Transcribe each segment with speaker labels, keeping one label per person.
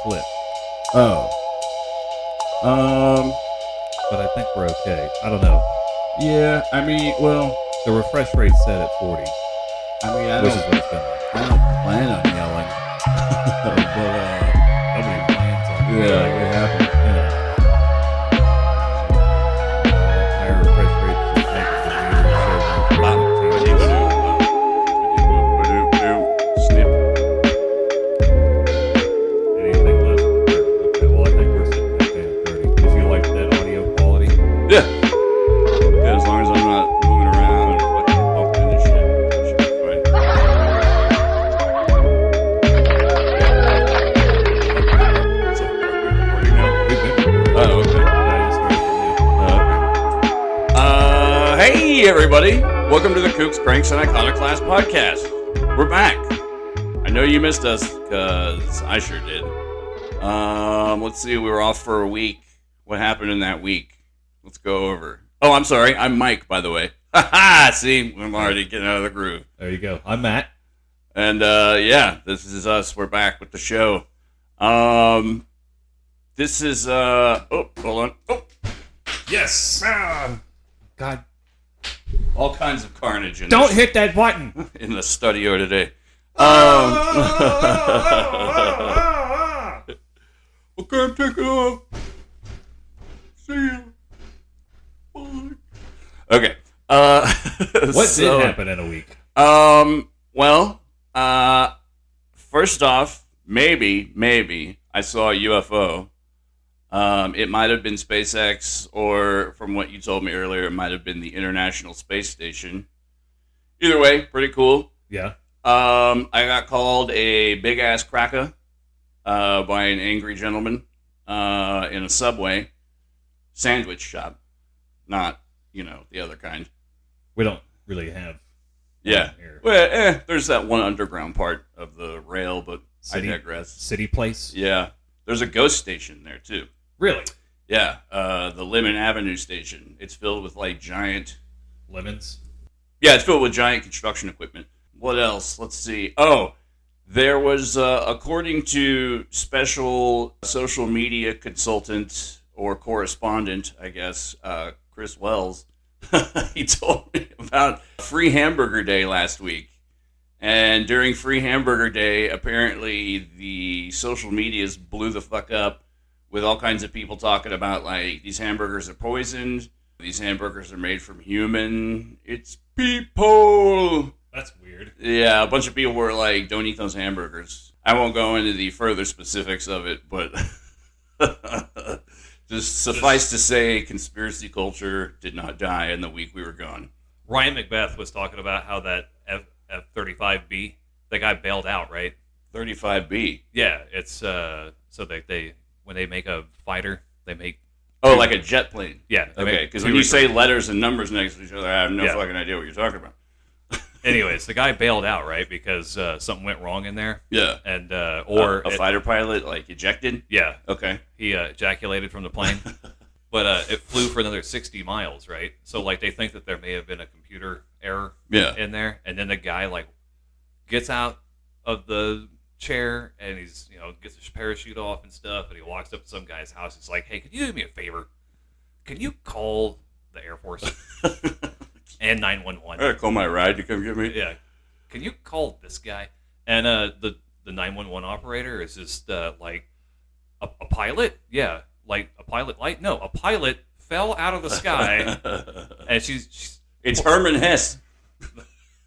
Speaker 1: flip.
Speaker 2: Oh.
Speaker 1: But I think we're okay. I don't know.
Speaker 2: Yeah, I mean, well,
Speaker 1: The refresh rate's set at 40, which is what it's been like.
Speaker 2: I don't plan on yelling. but,
Speaker 1: Nobody plans on it.
Speaker 2: yeah, it happened.
Speaker 1: Higher refresh rate should make it
Speaker 2: Snip.
Speaker 1: anything less than 30. Okay, well, I think we're sitting at 30. Did you like that audio quality?
Speaker 2: Yeah. Yeah, as long as I'm not moving around and fucking bumping into shit, it should be fine. So, are we recording now?
Speaker 1: We've been recording.
Speaker 2: Oh, okay.
Speaker 1: Yeah, I just started.
Speaker 2: Hey everybody! Welcome to the Kooks, Cranks, and Iconoclast podcast. We're back. I know you missed us, because I sure did. Let's see, we were off for a week. What happened in that week? Let's go over. Oh, I'm sorry. I'm Mike, by the way. Ha-ha! See, I'm already getting out of the groove.
Speaker 1: There you go. I'm Matt.
Speaker 2: And, yeah, this is us. We're back with the show. This is, oh, hold on. Oh,
Speaker 1: Yes. God.
Speaker 2: all kinds of carnage in
Speaker 1: Don't hit that button.
Speaker 2: in the studio today. Okay, take it off. See you. Bye. Okay.
Speaker 1: What did happen in a week?
Speaker 2: Well, first off, maybe I saw a UFO. It might have been SpaceX, or from what you told me earlier, it might have been the International Space Station. Either way, pretty cool.
Speaker 1: Yeah.
Speaker 2: I got called a big-ass cracker by an angry gentleman in a Subway sandwich shop. Not, the other kind.
Speaker 1: We don't really have.
Speaker 2: Yeah.
Speaker 1: Here.
Speaker 2: Well, there's that one underground part of the rail, but
Speaker 1: City,
Speaker 2: I digress.
Speaker 1: City place?
Speaker 2: Yeah. There's a ghost station there, too.
Speaker 1: Really?
Speaker 2: Yeah. The Lemon Avenue station. It's filled with,
Speaker 1: Lemons?
Speaker 2: Yeah, it's filled with giant construction equipment. What else? Let's see. Oh, there was, according to special social media consultant or correspondent, I guess, Chris Wells, he told me about Free Hamburger Day last week. And during Free Hamburger Day, apparently the social medias blew the fuck up with all kinds of people talking about, like, these hamburgers are poisoned. These hamburgers are made from human. It's people.
Speaker 1: That's weird.
Speaker 2: Yeah, a bunch of people were like, don't eat those hamburgers. I won't go into the further specifics of it, but just suffice to say, conspiracy culture did not die in the week we were gone.
Speaker 3: Ryan Macbeth was talking about how that F-35B, the guy bailed out, right?
Speaker 2: 35B.
Speaker 3: Yeah, it's so they when they make a fighter, they make...
Speaker 2: Oh, like a jet plane.
Speaker 3: Yeah.
Speaker 2: Okay, because when you say letters and numbers next to each other, I have no fucking idea what you're talking about.
Speaker 3: Anyways, the guy bailed out, right? Because something went wrong in there.
Speaker 2: Yeah.
Speaker 3: And,
Speaker 2: a fighter pilot, like, ejected?
Speaker 3: Yeah.
Speaker 2: Okay.
Speaker 3: He ejaculated from the plane. But it flew for another 60 miles, right? So, like, they think that there may have been a computer error in there. And then the guy, like, gets out of the chair and he's, gets his parachute off and stuff. And he walks up to some guy's house. He's like, hey, can you do me a favor? Can you call the Air Force and 911?
Speaker 2: I gotta call my ride to come get me.
Speaker 3: Yeah. Can you call this guy? And the 911 operator is just like, a pilot? Yeah. Like a pilot light? No, a pilot fell out of the sky. And she's
Speaker 2: It's Herman Hesse.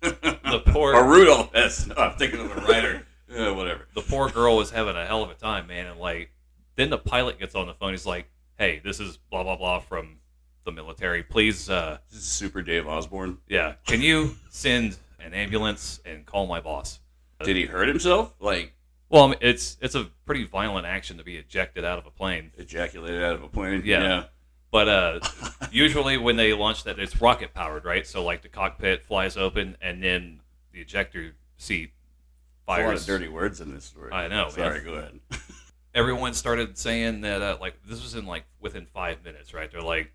Speaker 3: the poor...
Speaker 2: Or Rudolph Hesse. No, I'm thinking of the writer. Yeah, whatever.
Speaker 3: The poor girl was having a hell of a time, man. And, like, then the pilot gets on the phone. He's like, hey, this is blah, blah, blah from the military. Please,
Speaker 2: this is Super Dave Osborne.
Speaker 3: Yeah. Can you send an ambulance and call my boss?
Speaker 2: Did he hurt himself? Like,
Speaker 3: well, I mean, it's a pretty violent action to be ejected out of a plane.
Speaker 2: Ejaculated out of a plane?
Speaker 3: Yeah. But usually when they launch that, it's rocket powered, right? So, like, the cockpit flies open and then the ejector seat fires.
Speaker 2: A lot of dirty words in this story.
Speaker 3: I know.
Speaker 2: Sorry,
Speaker 3: man.
Speaker 2: go ahead.
Speaker 3: Everyone started saying that, like, this was in, like, within 5 minutes, right? They're like,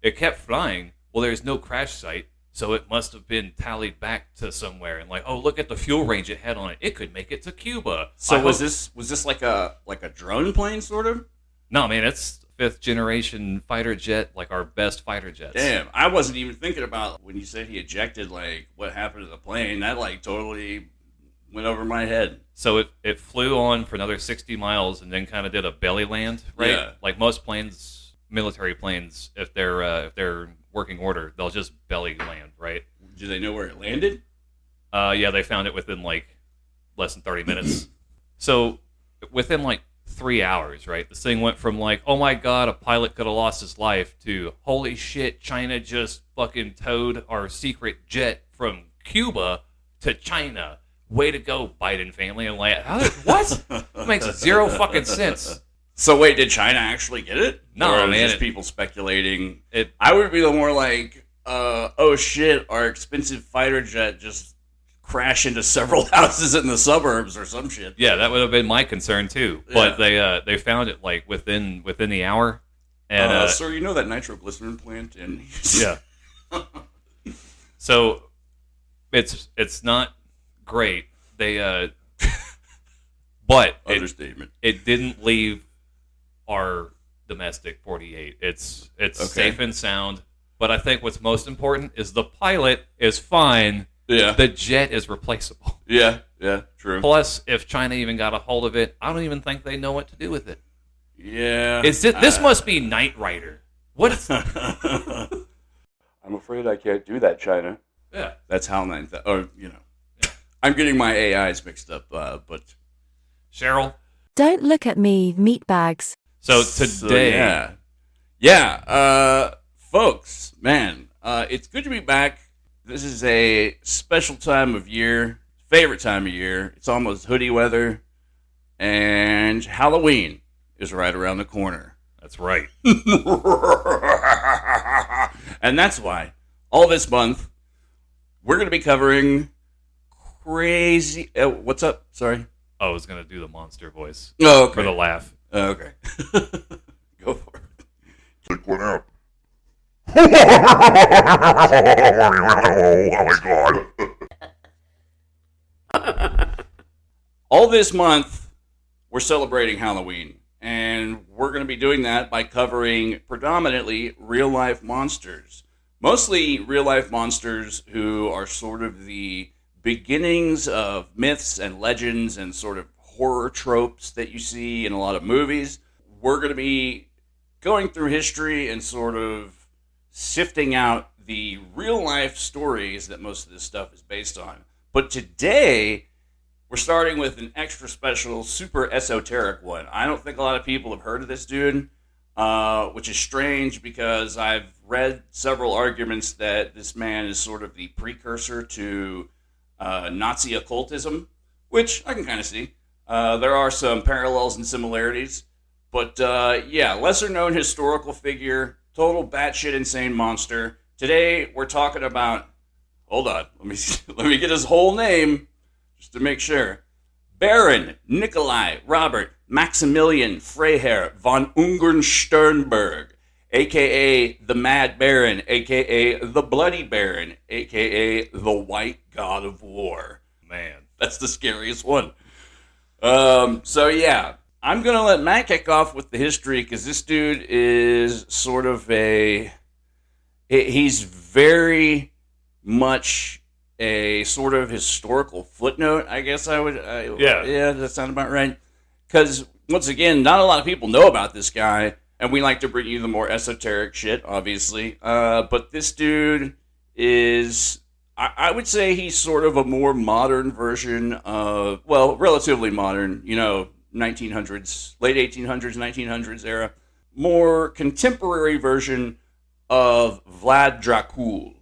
Speaker 3: it kept flying. Well, there's no crash site. So it must have been tallied back to somewhere, and like, oh, look at the fuel range it had on it. It could make it to Cuba.
Speaker 2: So was this like a drone plane sort of?
Speaker 3: No, man, it's 5th generation fighter jet, like our best fighter jets.
Speaker 2: Damn, I wasn't even thinking about when you said he ejected, like what happened to the plane. That like totally went over my head.
Speaker 3: So it flew on for another 60 miles and then kind of did a belly land, right?
Speaker 2: Yeah.
Speaker 3: Like most planes, military planes, if they're working order, they'll just belly land, right?
Speaker 2: Do they know where it landed?
Speaker 3: Yeah, they found it within like less than 30 minutes. So within like 3 hours, right? This thing went from like, oh my god, a pilot could have lost his life, to holy shit, China just fucking towed our secret jet from Cuba to China. Way to go, Biden family. I'm like, what? That makes zero fucking sense.
Speaker 2: So wait, did China actually get it?
Speaker 3: No,
Speaker 2: or
Speaker 3: man.
Speaker 2: Just people speculating. I would be the more like, oh shit, our expensive fighter jet just crashed into several houses in the suburbs or some shit.
Speaker 3: Yeah, that would have been my concern too. But they found it like within the hour. And
Speaker 2: sir, you know that nitroglycerin plant in
Speaker 3: yeah. So it's not great. They but
Speaker 2: understatement.
Speaker 3: It didn't leave our domestic 48. It's okay. Safe and sound. But I think what's most important is the pilot is fine.
Speaker 2: Yeah.
Speaker 3: The jet is replaceable.
Speaker 2: Yeah, true.
Speaker 3: Plus, if China even got a hold of it, I don't even think they know what to do with it.
Speaker 2: Yeah.
Speaker 3: This must be Knight Rider. What?
Speaker 2: I'm afraid I can't do that, China.
Speaker 3: Yeah.
Speaker 2: That's how I'm getting my AIs mixed up, but
Speaker 3: Cheryl?
Speaker 4: Don't look at me, meatbags.
Speaker 3: So today...
Speaker 2: folks, man, it's good to be back. This is a special time of year, favorite time of year. It's almost hoodie weather, and Halloween is right around the corner.
Speaker 3: That's right.
Speaker 2: And that's why all this month we're going to be covering crazy... what's up? Sorry.
Speaker 3: I was going to do the monster voice.
Speaker 2: Oh, okay.
Speaker 3: For the laugh.
Speaker 2: Okay. Go for it.
Speaker 5: Take one out. Oh my god.
Speaker 2: All this month, we're celebrating Halloween, and we're going to be doing that by covering predominantly real-life monsters. Mostly real-life monsters who are sort of the beginnings of myths and legends and sort of horror tropes that you see in a lot of movies. We're going to be going through history and sort of sifting out the real-life stories that most of this stuff is based on. But today, we're starting with an extra special, super esoteric one. I don't think a lot of people have heard of this dude, which is strange because I've read several arguments that this man is sort of the precursor to Nazi occultism, which I can kind of see. There are some parallels and similarities. But lesser-known historical figure, total batshit insane monster. Today, we're talking about... Hold on. Let me get his whole name, just to make sure. Baron Nikolai Robert Maximilian Freiherr von Ungern-Sternberg, a.k.a. the Mad Baron, a.k.a. the Bloody Baron, a.k.a. the White God of War.
Speaker 3: Man.
Speaker 2: That's the scariest one. I'm going to let Matt kick off with the history because this dude is sort of he's very much a sort of historical footnote, I guess I would. Yeah, that sounds about right. Because, once again, not a lot of people know about this guy, and we like to bring you the more esoteric shit, obviously. But this dude is, I would say he's sort of a more modern version of, well, relatively modern, 1900s, late 1800s, 1900s era, more contemporary version of Vlad Dracul.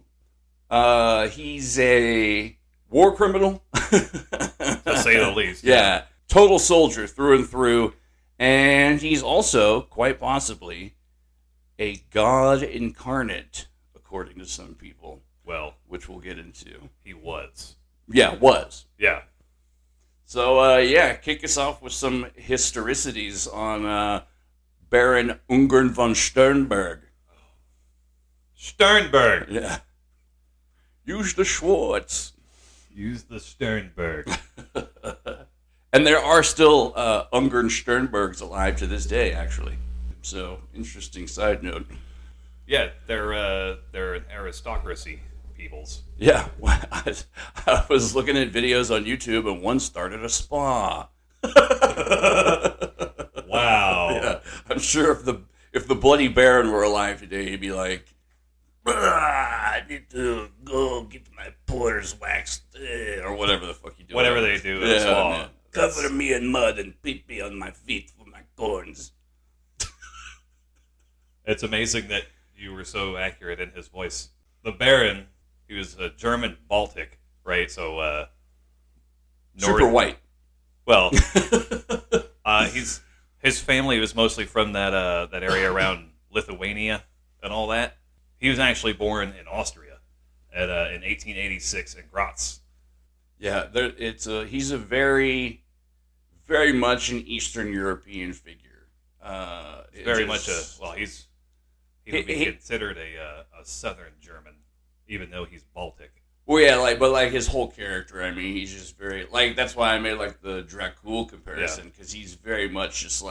Speaker 2: He's a war criminal,
Speaker 3: to say the least.
Speaker 2: Yeah, total soldier through and through, and he's also, quite possibly, a god incarnate, according to some people.
Speaker 3: Well,
Speaker 2: which we'll get into.
Speaker 3: He was.
Speaker 2: Yeah, was.
Speaker 3: Yeah.
Speaker 2: So, kick us off with some historicities on Baron Ungern von Sternberg.
Speaker 3: Sternberg.
Speaker 2: Yeah. Use the Schwartz.
Speaker 3: Use the Sternberg.
Speaker 2: And there are still Ungern-Sternbergs alive to this day, actually. So, interesting side note.
Speaker 3: Yeah, they're an aristocracy peoples.
Speaker 2: Yeah, I was looking at videos on YouTube, and one started a spa.
Speaker 3: Wow.
Speaker 2: Yeah, I'm sure if the Bloody Baron were alive today, he'd be like, I need to go get my pores waxed, or whatever the fuck you do.
Speaker 3: Whatever they do in a spa.
Speaker 2: Man. Cover me in mud and beat me on my feet for my corns.
Speaker 3: It's amazing that you were so accurate in his voice. The Baron, he was a German Baltic, right? So,
Speaker 2: super white.
Speaker 3: Well, his family was mostly from that area around Lithuania and all that. He was actually born in Austria in 1886 in Graz.
Speaker 2: Yeah, he's a very, very much an Eastern European figure.
Speaker 3: He would be considered a Southern German, even though he's Baltic.
Speaker 2: Well, yeah, but his whole character, I mean, he's just very, that's why I made, the Dracul comparison, because he's very much just,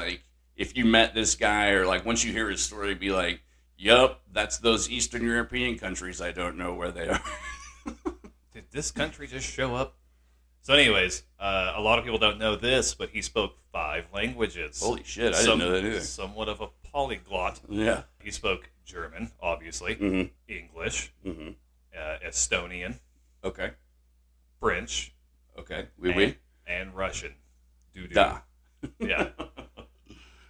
Speaker 2: if you met this guy, or, once you hear his story, be like, yup, that's those Eastern European countries, I don't know where they are.
Speaker 3: Did this country just show up? So anyways, a lot of people don't know this, but he spoke 5 languages.
Speaker 2: Holy shit, I didn't know that either.
Speaker 3: Somewhat of a polyglot.
Speaker 2: Yeah.
Speaker 3: He spoke German, obviously, English, Estonian,
Speaker 2: okay,
Speaker 3: French,
Speaker 2: okay, oui.
Speaker 3: And Russian.
Speaker 2: Da.
Speaker 3: Yeah.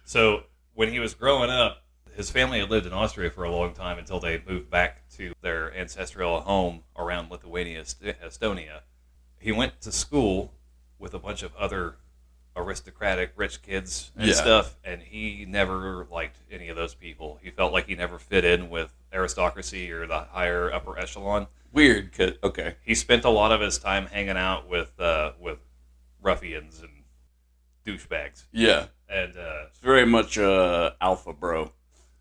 Speaker 3: So when he was growing up, his family had lived in Austria for a long time until they moved back to their ancestral home around Lithuania, Estonia. He went to school with a bunch of other aristocratic rich kids and stuff, and he never liked any of those people. He felt like he never fit in with aristocracy or the higher upper echelon.
Speaker 2: Weird, okay.
Speaker 3: He spent a lot of his time hanging out with ruffians and douchebags.
Speaker 2: Yeah,
Speaker 3: and
Speaker 2: it's very much alpha bro.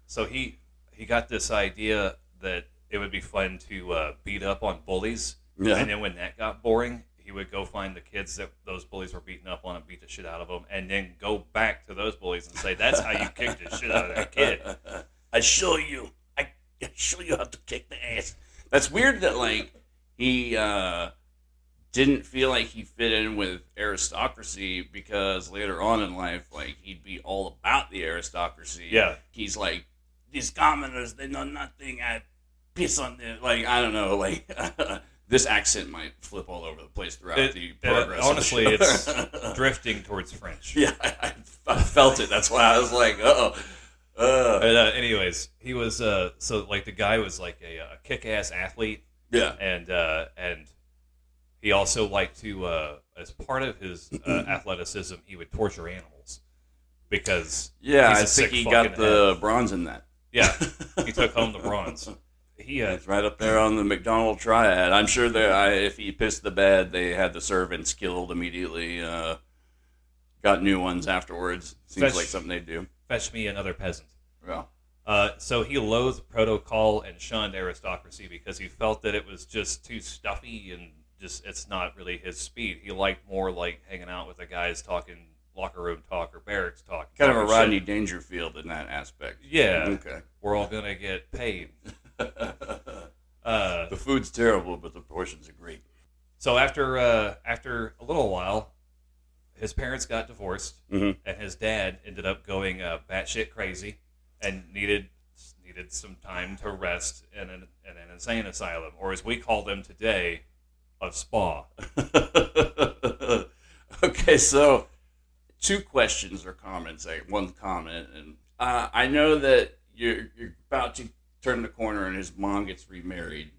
Speaker 3: So he got this idea that it would be fun to beat up on bullies, and then when that got boring, he would go find the kids that those bullies were beating up on and beat the shit out of them, and then go back to those bullies and say, "That's how you kick the shit out of that kid."
Speaker 2: I show you how to kick the ass. That's weird that he didn't feel like he fit in with aristocracy, because later on in life, he'd be all about the aristocracy.
Speaker 3: Yeah,
Speaker 2: he's like, these commoners, they know nothing. I piss on them. I don't know. This accent might flip all over the place throughout the progress.
Speaker 3: Honestly, it's drifting towards French.
Speaker 2: Yeah, I felt it. That's why I was like,
Speaker 3: anyways, he was the guy was a kick-ass athlete.
Speaker 2: Yeah,
Speaker 3: and he also liked to, as part of his athleticism, he would torture animals because
Speaker 2: I think he got the bronze in that.
Speaker 3: Yeah, he took home the bronze.
Speaker 2: It's right up there on the McDonald triad. I'm sure if he pissed the bed, they had the servants killed immediately. Got new ones afterwards. Seems like something they do.
Speaker 3: Fetch me another peasant.
Speaker 2: Yeah.
Speaker 3: So he loathed protocol and shunned aristocracy because he felt that it was just too stuffy and just it's not really his speed. He liked more hanging out with the guys talking locker room talk or barracks talk.
Speaker 2: Kind of a Rodney Dangerfield in that aspect.
Speaker 3: Yeah.
Speaker 2: Okay.
Speaker 3: We're all going to get paid.
Speaker 2: The food's terrible, but the portions are great.
Speaker 3: So after a little while, his parents got divorced, and his dad ended up going batshit crazy and needed some time to rest in an insane asylum, or as we call them today, a spa.
Speaker 2: Okay, so 2 questions or comments. One comment, and I know that you're about to turn the corner and his mom gets remarried,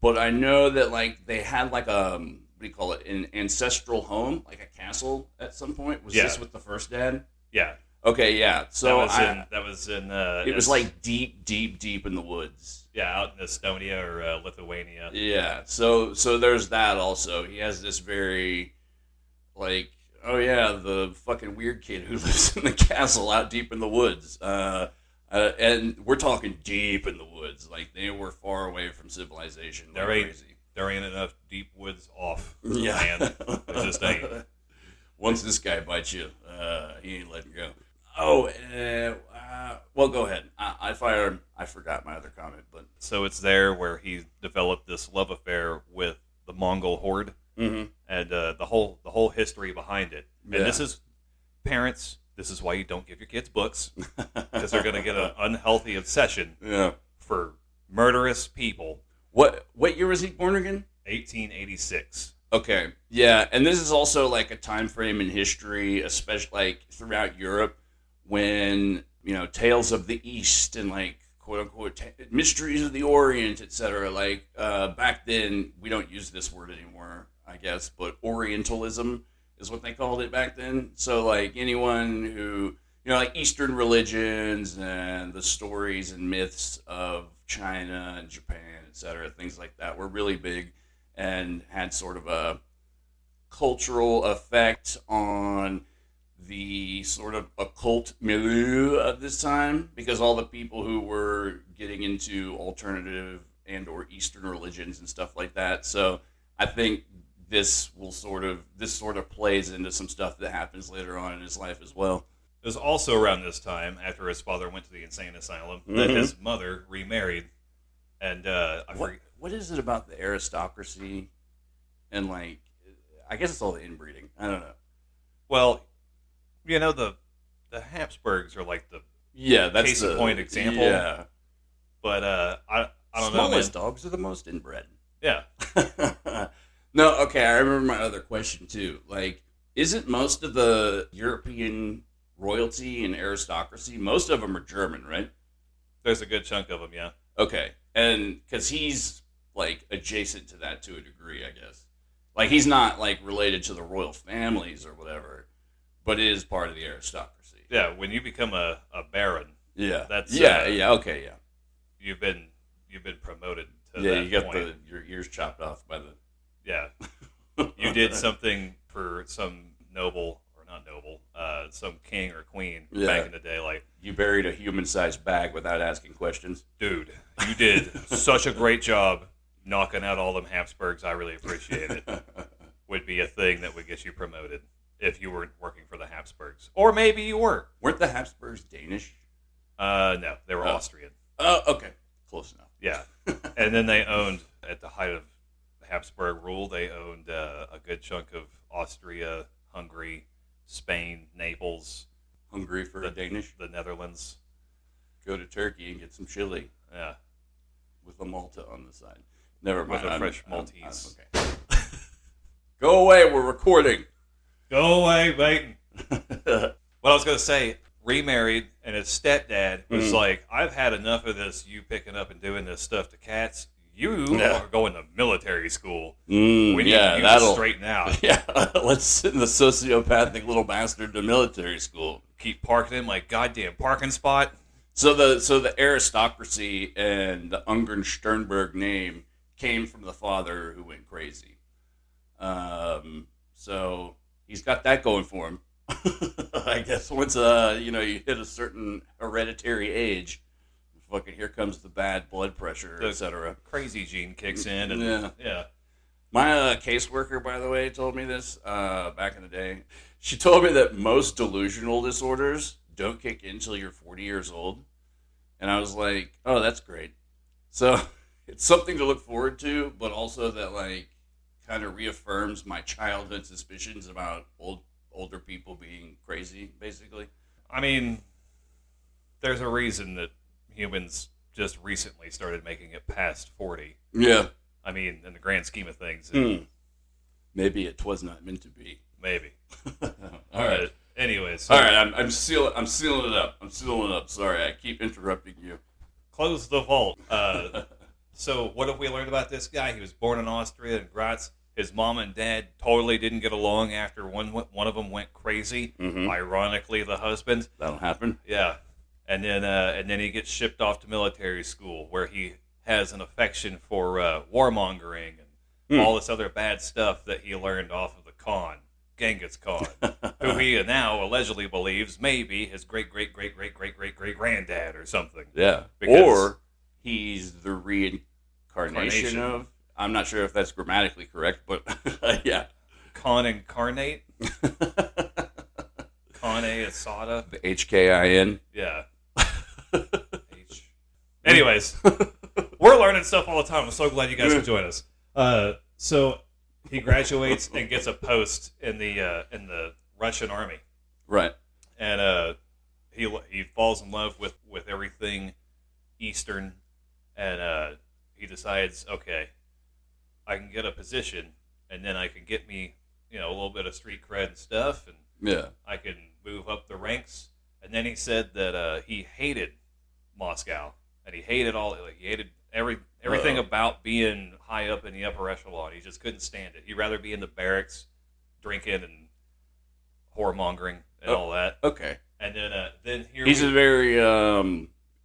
Speaker 2: but I know that they had what do you call it, an ancestral home, a castle at some point. Was this with the first dad?
Speaker 3: Yeah.
Speaker 2: Okay, yeah. So
Speaker 3: that was in
Speaker 2: it was deep in the woods.
Speaker 3: Yeah, out in Estonia or Lithuania.
Speaker 2: Yeah. So there's that also. He has this very the fucking weird kid who lives in the castle out deep in the woods. And we're talking deep in the woods. They were far away from civilization.
Speaker 3: There
Speaker 2: ain't
Speaker 3: there ain't enough deep woods off the
Speaker 2: Yeah.
Speaker 3: land. It just ain't.
Speaker 2: Once this guy bites you, he ain't letting go. Oh, well, go ahead. I forgot my other comment, but
Speaker 3: So it's there where he developed this love affair with the Mongol horde, and the whole history behind it. And this is parents. This is why you don't give your kids books, because they're going to get an unhealthy obsession for murderous people.
Speaker 2: What year was he born again?
Speaker 3: 1886.
Speaker 2: Okay, yeah, and this is also like a time frame in history, especially like throughout Europe, when tales of the East and like quote unquote mysteries of the Orient, etc. Like back then, we don't use this word anymore, I guess, but Orientalism is what they called it back then. So like anyone who like Eastern religions and the stories and myths of China and Japan, etc., things like that were really big and had sort of a cultural effect on the sort of occult milieu of this time, because all the people who were getting into alternative and or Eastern religions and stuff like that. So I think this sort of plays into some stuff that happens later on in his life as well.
Speaker 3: It was also around this time, after his father went to the insane asylum, that his mother remarried. And
Speaker 2: what is it about the aristocracy and like, I guess it's all the inbreeding. I don't know.
Speaker 3: Well, the Habsburgs are like the
Speaker 2: that's
Speaker 3: case in point example.
Speaker 2: Yeah,
Speaker 3: but I don't know.
Speaker 2: Smallest dogs are the most inbred.
Speaker 3: Yeah.
Speaker 2: No, okay. I remember my other question too. Like, isn't most of the European royalty and aristocracy, most of them are German, right?
Speaker 3: There's a good chunk of them, yeah.
Speaker 2: Okay, and because he's like adjacent to that to a degree, I guess. Like he's not like related to the royal families or whatever, but it is part of the aristocracy.
Speaker 3: Yeah, when you become a baron, that's
Speaker 2: okay.
Speaker 3: You've been promoted to
Speaker 2: Yeah,
Speaker 3: that
Speaker 2: you got
Speaker 3: point.
Speaker 2: your ears chopped off by the.
Speaker 3: Yeah, you did something for some noble or not noble, some king or queen back in the day. Like
Speaker 2: you buried a human-sized bag without asking questions.
Speaker 3: Dude, you did such a great job knocking out all them Habsburgs. I really appreciate it. Would be a thing that would get you promoted if you weren't working for the Habsburgs, or maybe you were.
Speaker 2: Weren't the Habsburgs Danish?
Speaker 3: No, they were Austrian.
Speaker 2: Oh, okay, close enough.
Speaker 3: Yeah, and then they owned, at the height of Habsburg rule, they owned a good chunk of Austria, Hungary, Spain, Naples.
Speaker 2: Hungry for a Danish?
Speaker 3: The Netherlands.
Speaker 2: Go to Turkey and get some chili.
Speaker 3: Yeah.
Speaker 2: With a Malta on the side. Never mind.
Speaker 3: With a fresh Maltese.
Speaker 2: Okay. Go away, we're recording.
Speaker 3: Go away, mate. What I was going to say, remarried, and his stepdad was like, I've had enough of this, you picking up and doing this stuff to cats. You are going to military school. We need you to straighten out.
Speaker 2: Yeah, let's send the sociopathic little bastard to military school.
Speaker 3: Keep parking in my goddamn parking spot.
Speaker 2: So the aristocracy and the Ungern-Sternberg name came from the father who went crazy. So he's got that going for him. I guess once you hit a certain hereditary age, fucking here comes the bad blood pressure, etc.
Speaker 3: Crazy gene kicks in, and yeah.
Speaker 2: My caseworker, by the way, told me this back in the day. She told me that most delusional disorders don't kick in until you're 40 years old, and I was like, oh, that's great. So it's something to look forward to, but also that like kind of reaffirms my childhood suspicions about older people being crazy, basically.
Speaker 3: I mean, there's a reason that humans just recently started making it past 40.
Speaker 2: Yeah.
Speaker 3: I mean, in the grand scheme of things.
Speaker 2: Maybe it was not meant to be.
Speaker 3: Maybe.
Speaker 2: All right.
Speaker 3: Anyways.
Speaker 2: So, all right, I'm sealing it up. I'm sealing it up. Sorry, I keep interrupting you.
Speaker 3: Close the vault. So what have we learned about this guy? He was born in Austria in Graz. His mom and dad totally didn't get along after one of them went crazy. Ironically, the husband.
Speaker 2: That'll happen.
Speaker 3: Yeah. And then he gets shipped off to military school where he has an affection for warmongering and all this other bad stuff that he learned off of the Khan, Genghis Khan, who he now allegedly believes may be his great-great-great-great-great-great-granddad or something.
Speaker 2: Yeah. Or he's the reincarnation of I'm not sure if that's grammatically correct, but yeah.
Speaker 3: Con incarnate. Con asada.
Speaker 2: The HKIN.
Speaker 3: Yeah. Anyways, we're learning stuff all the time. I'm so glad you guys can join us. So he graduates and gets a post in the Russian army.
Speaker 2: Right.
Speaker 3: And he falls in love with everything Eastern, and he decides, okay, I can get a position, and then I can get me, a little bit of street cred and stuff, and I can move up the ranks. And then he said that he hated Moscow, and he hated everything about being high up in the upper echelon. He just couldn't stand it. He'd rather be in the barracks, drinking and whoremongering and all that.
Speaker 2: Okay.
Speaker 3: And then
Speaker 2: he's a very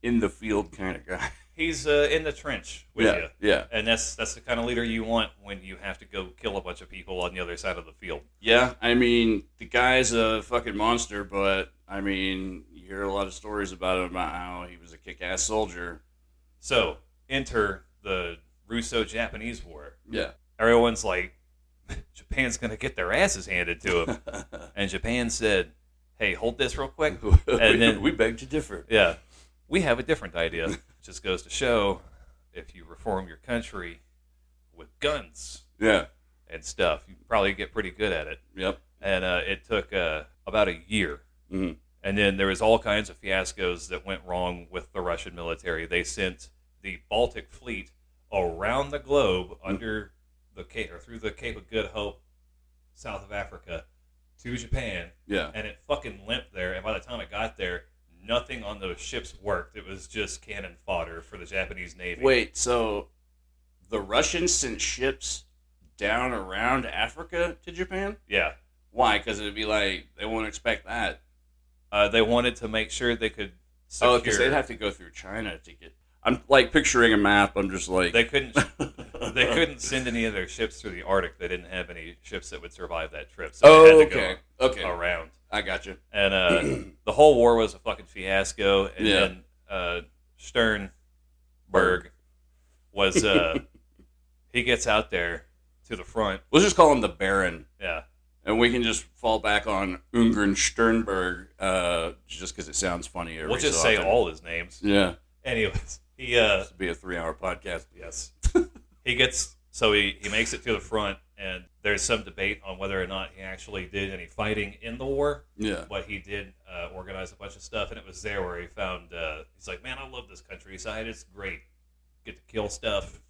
Speaker 2: in the field kind of guy.
Speaker 3: He's in the trench with you.
Speaker 2: Yeah.
Speaker 3: And that's the kind of leader you want when you have to go kill a bunch of people on the other side of the field.
Speaker 2: Yeah, I mean, the guy's a fucking monster, but, I mean, you hear a lot of stories about him, about how he was a kick-ass soldier.
Speaker 3: So, enter the Russo-Japanese War.
Speaker 2: Yeah.
Speaker 3: Everyone's like, Japan's going to get their asses handed to them. And Japan said, hey, hold this real quick. And then
Speaker 2: we beg to differ.
Speaker 3: Yeah. We have a different idea. Just goes to show, if you reform your country with guns and stuff, you probably get pretty good at it.
Speaker 2: Yep.
Speaker 3: And it took about a year.
Speaker 2: Mm-hmm.
Speaker 3: And then there was all kinds of fiascos that went wrong with the Russian military. They sent the Baltic fleet around the globe under the Cape, or through the Cape of Good Hope, south of Africa, to Japan.
Speaker 2: Yeah.
Speaker 3: And it fucking limped there. And by the time it got there, nothing on those ships worked. It was just cannon fodder for the Japanese Navy.
Speaker 2: Wait, so the Russians sent ships down around Africa to Japan?
Speaker 3: Yeah.
Speaker 2: Why? Because it'd be like, they won't expect that.
Speaker 3: They wanted to make sure they could secure...
Speaker 2: Oh, because they'd have to go through China to get... I'm like picturing a map. I'm just like...
Speaker 3: They couldn't send any of their ships through the Arctic. They didn't have any ships that would survive that trip. So they had to go around.
Speaker 2: I got you.
Speaker 3: And the whole war was a fucking fiasco. And then Sternberg was... he gets out there to the front.
Speaker 2: Let's just call him the Baron.
Speaker 3: Yeah.
Speaker 2: And we can just fall back on Ungern-Sternberg just because it sounds funny.
Speaker 3: We'll just say all his names.
Speaker 2: Yeah.
Speaker 3: Anyways, he...
Speaker 2: This would be a 3-hour podcast.
Speaker 3: Yes. He makes it to the front, and there's some debate on whether or not he actually did any fighting in the war.
Speaker 2: Yeah.
Speaker 3: But he did organize a bunch of stuff, and it was there where he found... he's like, man, I love this countryside. It's great. Get to kill stuff.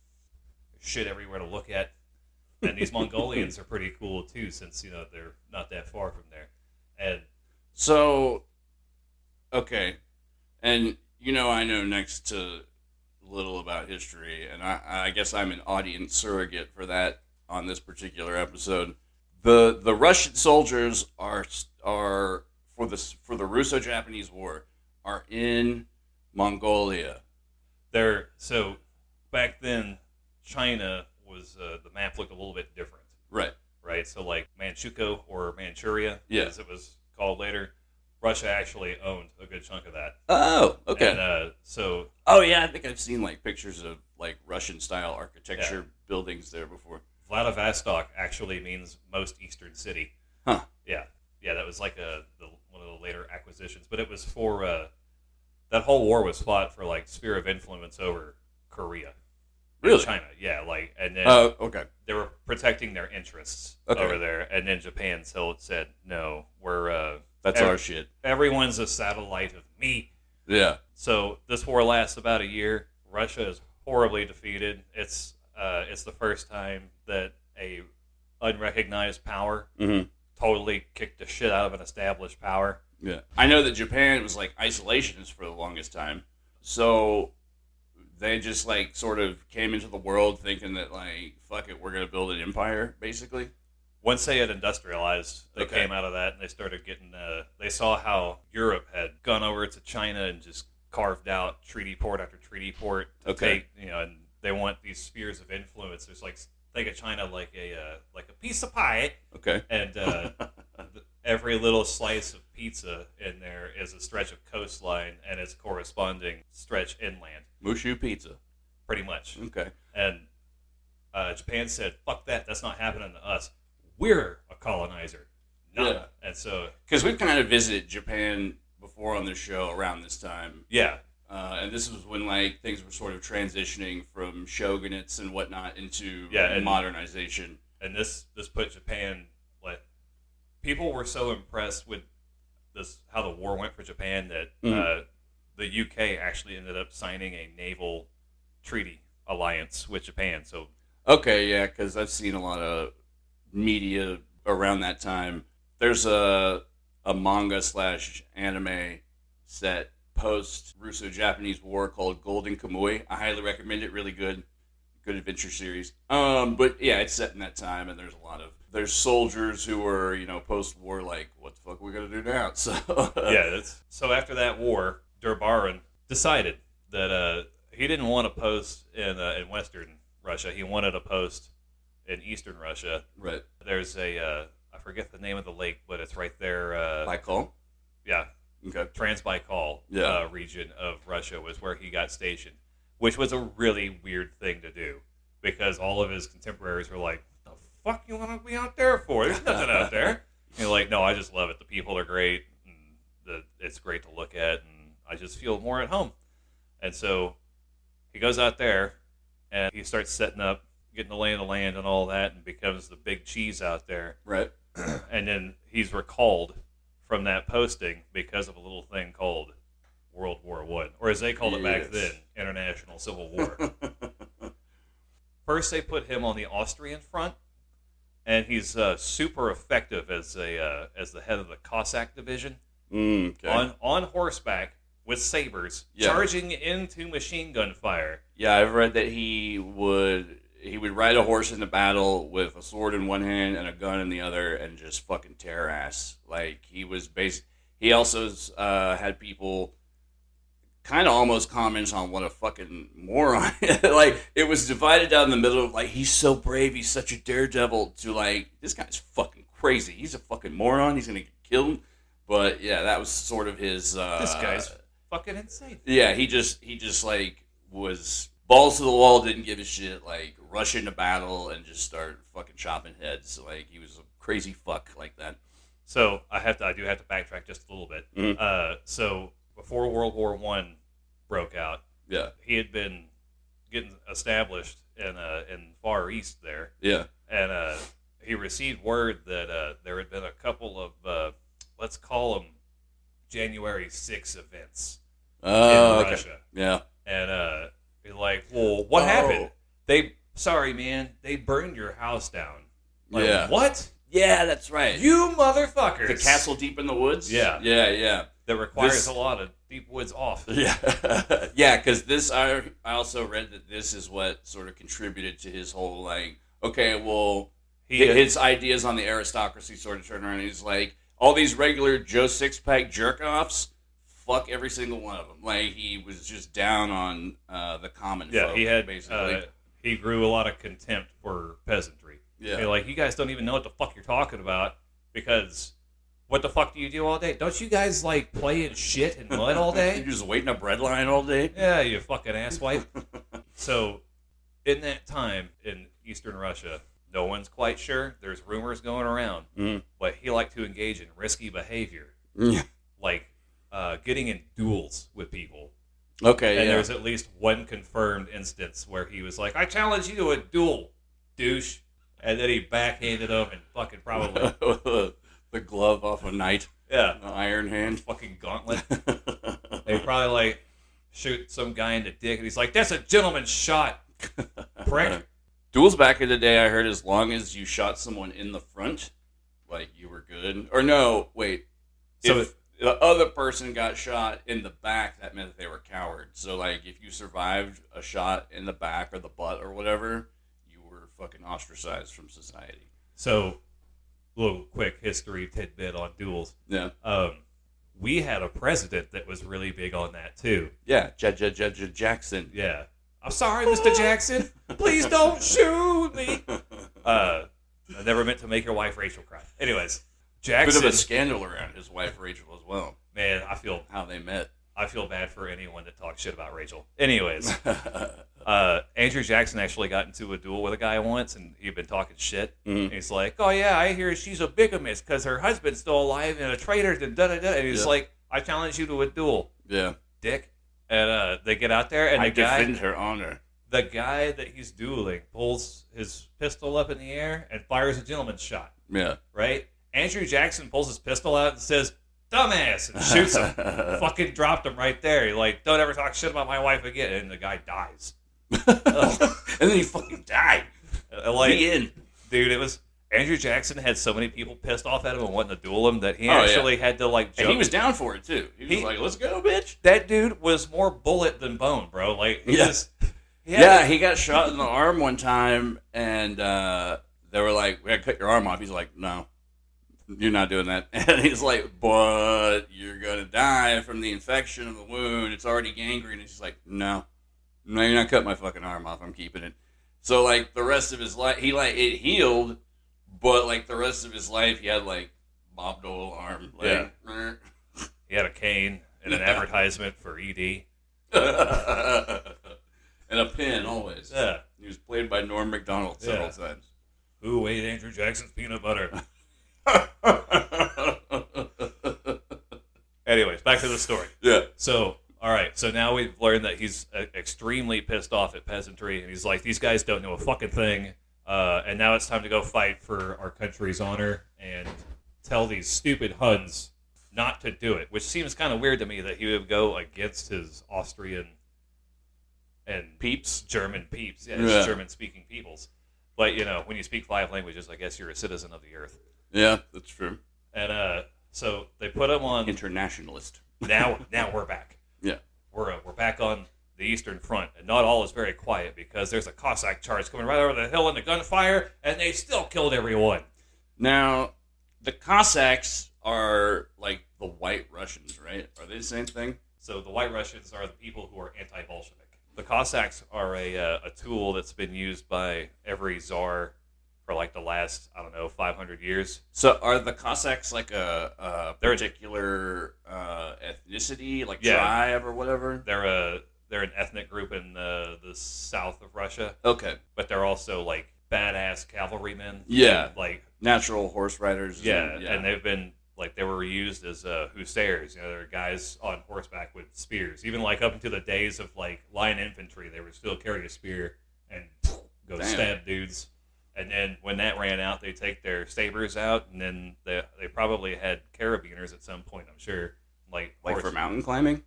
Speaker 3: Shit everywhere to look at. And these Mongolians are pretty cool, too, since, they're not that far from there. And
Speaker 2: so, okay. And, I know next to little about history, and I guess I'm an audience surrogate for that on this particular episode. The Russian soldiers are for the Russo-Japanese War are in Mongolia.
Speaker 3: So back then, China was the map looked a little bit different. Right. So like Manchukuo or Manchuria, as it was called later, Russia actually owned a good chunk of that.
Speaker 2: Oh, okay.
Speaker 3: And
Speaker 2: oh yeah, I think I've seen like pictures of like Russian style architecture buildings there before.
Speaker 3: Vladivostok actually means most eastern city.
Speaker 2: Huh.
Speaker 3: Yeah, that was like one of the later acquisitions, but it was for that whole war was fought for like sphere of influence over Korea.
Speaker 2: Really?
Speaker 3: China, yeah, and then
Speaker 2: okay.
Speaker 3: They were protecting their interests over there, and then Japan said, no, we're
Speaker 2: that's our shit.
Speaker 3: Everyone's a satellite of me.
Speaker 2: Yeah.
Speaker 3: So this war lasts about a year. Russia is horribly defeated. It's the first time that a unrecognized power totally kicked the shit out of an established power.
Speaker 2: Yeah. I know that Japan was like isolationist for the longest time. So they just like sort of came into the world thinking that like, fuck it, we're going to build an empire, basically.
Speaker 3: Once they had industrialized, they came out of that and they started getting, they saw how Europe had gone over to China and just carved out treaty port after treaty port to take, and they want these spheres of influence. There's like, think of China like a piece of pie.
Speaker 2: Okay.
Speaker 3: And every little slice of pizza in there is a stretch of coastline and its corresponding stretch inland.
Speaker 2: Mushu pizza.
Speaker 3: Pretty much.
Speaker 2: Okay.
Speaker 3: And Japan said, "Fuck that! That's not happening to us. We're a colonizer."
Speaker 2: Yeah.
Speaker 3: And so,
Speaker 2: because we've kind of visited Japan before on this show around this time.
Speaker 3: yeah.
Speaker 2: And this was when like things were sort of transitioning from shogunates and whatnot into
Speaker 3: and
Speaker 2: modernization.
Speaker 3: And this put Japan, like, people were so impressed with this, how the war went for Japan, that the UK actually ended up signing a naval treaty alliance with Japan. So
Speaker 2: Okay, yeah, because I've seen a lot of media around that time. There's a manga / anime set post Russo-Japanese War called Golden Kamuy. I highly recommend it. Really good adventure series. But yeah, it's set in that time, and there's soldiers who are post-war, like, what the fuck are we gonna do now? So
Speaker 3: yeah, so after that war, Durbaran decided that he didn't want a post in Western Russia. He wanted a post in Eastern Russia.
Speaker 2: Right.
Speaker 3: There's I forget the name of the lake, but it's right there.
Speaker 2: Baikal.
Speaker 3: Yeah.
Speaker 2: Okay.
Speaker 3: Trans-Baikal region of Russia was where he got stationed, which was a really weird thing to do, because all of his contemporaries were like, "What the fuck you want to be out there for? There's nothing out there." And you're like, "No, I just love it. The people are great, and it's great to look at, and I just feel more at home." And so he goes out there, and he starts setting up, getting the lay of the land and all that, and becomes the big cheese out there.
Speaker 2: Right.
Speaker 3: And then he's recalled from that posting because of a little thing called World War I, or as they called it back then, International Civil War. First, they put him on the Austrian front, and he's super effective as the head of the Cossack division,
Speaker 2: Okay.
Speaker 3: on horseback with sabers, charging into machine gun fire.
Speaker 2: Yeah, I've read that he would ride a horse into battle with a sword in one hand and a gun in the other, and just fucking tear ass. Like, he also had people kind of almost comment on what a fucking moron. Like, it was divided down the middle of, like, he's so brave, he's such a daredevil, to, like, this guy's fucking crazy, he's a fucking moron, he's gonna get killed. But yeah, that was sort of his
Speaker 3: This guy's fucking insane.
Speaker 2: Yeah, he just like was balls to the wall, didn't give a shit, like, rush into battle and just start fucking chopping heads. Like, he was a crazy fuck like that.
Speaker 3: So I do have to backtrack just a little bit.
Speaker 2: Mm-hmm.
Speaker 3: So before World War I broke out,
Speaker 2: Yeah.
Speaker 3: he had been getting established in Far East there.
Speaker 2: Yeah.
Speaker 3: And he received word that there had been a couple of let's call them January 6 events in Russia.
Speaker 2: Yeah.
Speaker 3: And he's like, "Well, what happened? Sorry, man, they burned your house down." Like,
Speaker 2: Yeah.
Speaker 3: What?
Speaker 2: Yeah, that's right.
Speaker 3: You motherfuckers!
Speaker 2: The castle deep in the woods?
Speaker 3: Yeah.
Speaker 2: Yeah.
Speaker 3: That requires a lot of deep woods off.
Speaker 2: Yeah. Yeah, because this, I also read that this is what sort of contributed to his whole, like, okay, well, his ideas on the aristocracy sort of turned around. He's like, all these regular Joe Sixpack jerk-offs, fuck every single one of them. Like, he was just down on the common folk,
Speaker 3: he had
Speaker 2: basically.
Speaker 3: he grew a lot of contempt for peasantry.
Speaker 2: Yeah.
Speaker 3: Like, you guys don't even know what the fuck you're talking about, because what the fuck do you do all day? Don't you guys, like, play in shit and mud all day?
Speaker 2: You just wait in a bread line all day?
Speaker 3: Yeah, you fucking asswipe. So, in that time in Eastern Russia, no one's quite sure. There's rumors going around, but he liked to engage in risky behavior, like getting in duels with people.
Speaker 2: Okay,
Speaker 3: and there's at least one confirmed instance where he was like, "I challenge you to a duel, douche," and then he backhanded him and fucking probably
Speaker 2: the glove off a knight.
Speaker 3: Yeah,
Speaker 2: the iron hand,
Speaker 3: fucking gauntlet. They probably like shoot some guy in the dick, and he's like, "That's a gentleman's shot, prick."
Speaker 2: Duels back in the day, I heard, as long as you shot someone in the front, like, you were good. Or no, wait.
Speaker 3: So
Speaker 2: if the other person got shot in the back, that meant that they were cowards. So, like, if you survived a shot in the back or the butt or whatever, you were fucking ostracized from society.
Speaker 3: So, little quick history tidbit on duels.
Speaker 2: Yeah.
Speaker 3: We had a president that was really big on that too.
Speaker 2: Yeah, Judge Jackson.
Speaker 3: Yeah. "I'm sorry, Mr. Jackson. Please don't shoot me." I never meant to make your wife Rachel cry. Anyways, Jackson.
Speaker 2: Bit of a scandal around his wife Rachel as well.
Speaker 3: Man, how
Speaker 2: they met.
Speaker 3: I feel bad for anyone that talks shit about Rachel. Anyways, Andrew Jackson actually got into a duel with a guy once, and he'd been talking shit.
Speaker 2: Mm-hmm.
Speaker 3: And he's like, "Oh yeah, I hear she's a bigamist because her husband's still alive and a traitor." And he's like, "I challenge you to a duel, dick." And they get out there, and
Speaker 2: I defend her honor.
Speaker 3: The guy that he's dueling pulls his pistol up in the air and fires a gentleman's shot.
Speaker 2: Yeah.
Speaker 3: Right? Andrew Jackson pulls his pistol out and says, "Dumbass," and shoots him. Fucking dropped him right there. He's like, "Don't ever talk shit about my wife again." And the guy dies.
Speaker 2: And then he fucking died.
Speaker 3: The end. Dude, it was... Andrew Jackson had so many people pissed off at him and wanting to duel him that he actually had to, like, joke.
Speaker 2: And he was down for it, too. He was like, "Let's go, bitch."
Speaker 3: That dude was more bullet than bone, bro. Like, he
Speaker 2: got shot in the arm one time, and they were like, "We gotta cut your arm off." He's like, "No, you're not doing that." And he's like, "But you're gonna die from the infection of the wound. It's already gangrene." And he's like, No, you're not cutting my fucking arm off. I'm keeping it." So, like, the rest of his life, it healed, but, like, the rest of his life, he had, like, Bob Dole arm. Like,
Speaker 3: He had a cane and an advertisement for ED.
Speaker 2: And a pin, always.
Speaker 3: Yeah.
Speaker 2: He was played by Norm Macdonald several times.
Speaker 3: Who ate Andrew Jackson's peanut butter? Anyways, back to the story.
Speaker 2: Yeah.
Speaker 3: So, all right. So now we've learned that he's extremely pissed off at peasantry. And he's like, these guys don't know a fucking thing. And now it's time to go fight for our country's honor and tell these stupid Huns not to do it. Which seems kind of weird to me that he would go against his Austrian and German peeps. Yeah, German-speaking peoples. But, you know, when you speak 5 languages, I guess you're a citizen of the earth.
Speaker 2: Yeah, that's true.
Speaker 3: And so they put him on...
Speaker 2: Internationalist.
Speaker 3: Now we're back.
Speaker 2: Yeah.
Speaker 3: We're back on the Eastern Front, and not all is very quiet because there's a Cossack charge coming right over the hill and the gunfire, and they still killed everyone.
Speaker 2: Now, the Cossacks are like the White Russians, right? Are they the same thing?
Speaker 3: So the White Russians are the people who are anti-Bolshevik. The Cossacks are a tool that's been used by every czar for like the last, 500 years.
Speaker 2: So are the Cossacks like a particular ethnicity, like tribe or whatever?
Speaker 3: They're an ethnic group in the south of Russia.
Speaker 2: Okay.
Speaker 3: But they're also like badass cavalrymen.
Speaker 2: Yeah.
Speaker 3: And, like
Speaker 2: natural horse riders.
Speaker 3: Yeah, and they've been... Like, they were used as hussars. You know, there were guys on horseback with spears. Even, like, up into the days of, like, line infantry, they would still carry a spear and go stab dudes. And then when that ran out, they take their sabers out, and then they probably had carabiners at some point, I'm sure. Like
Speaker 2: for mountain climbing?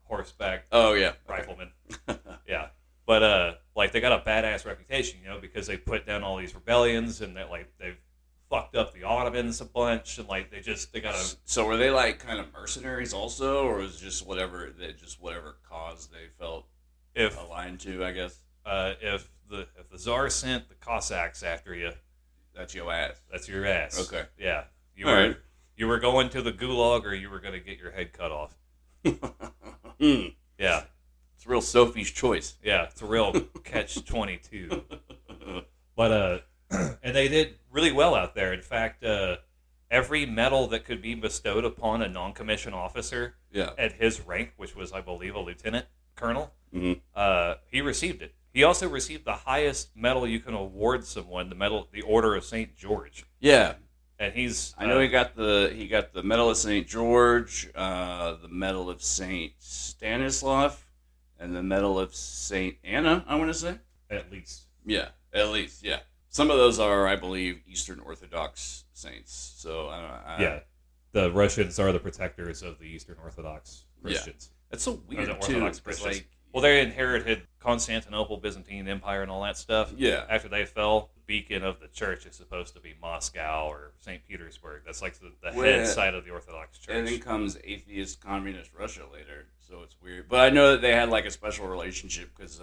Speaker 3: Horseback riflemen. Yeah. But, like, they got a badass reputation, you know, because they put down all these rebellions, and they've fucked up the Ottomans a bunch, and like they got a...
Speaker 2: So were they like kind of mercenaries also, or was it just whatever cause they felt aligned to, I guess?
Speaker 3: If the Tsar sent the Cossacks after you,
Speaker 2: that's your ass.
Speaker 3: That's your ass.
Speaker 2: Okay.
Speaker 3: Yeah. You were going to the gulag, or you were going to get your head cut off. Yeah.
Speaker 2: It's a real Sophie's choice.
Speaker 3: Yeah, it's a real catch-22. But and they did really well out there. In fact, every medal that could be bestowed upon a non-commissioned officer at his rank, which was, I believe, a lieutenant colonel, he received it. He also received the highest medal you can award someone, the Order of St. George.
Speaker 2: Yeah.
Speaker 3: And he's...
Speaker 2: I know he got the Medal of St. George, the Medal of St. Stanislav, and the Medal of St. Anna, I want to say.
Speaker 3: At least.
Speaker 2: Yeah, at least, yeah. Some of those are, I believe, Eastern Orthodox saints. So,
Speaker 3: the Russians are the protectors of the Eastern Orthodox Christians.
Speaker 2: That's so weird,
Speaker 3: Orthodox Christians. Well, they inherited Constantinople, Byzantine Empire, and all that stuff.
Speaker 2: Yeah.
Speaker 3: After they fell, the beacon of the church is supposed to be Moscow or St. Petersburg. That's like the head side of the Orthodox Church.
Speaker 2: And then comes atheist communist Russia later. So it's weird. But I know that they had like a special relationship because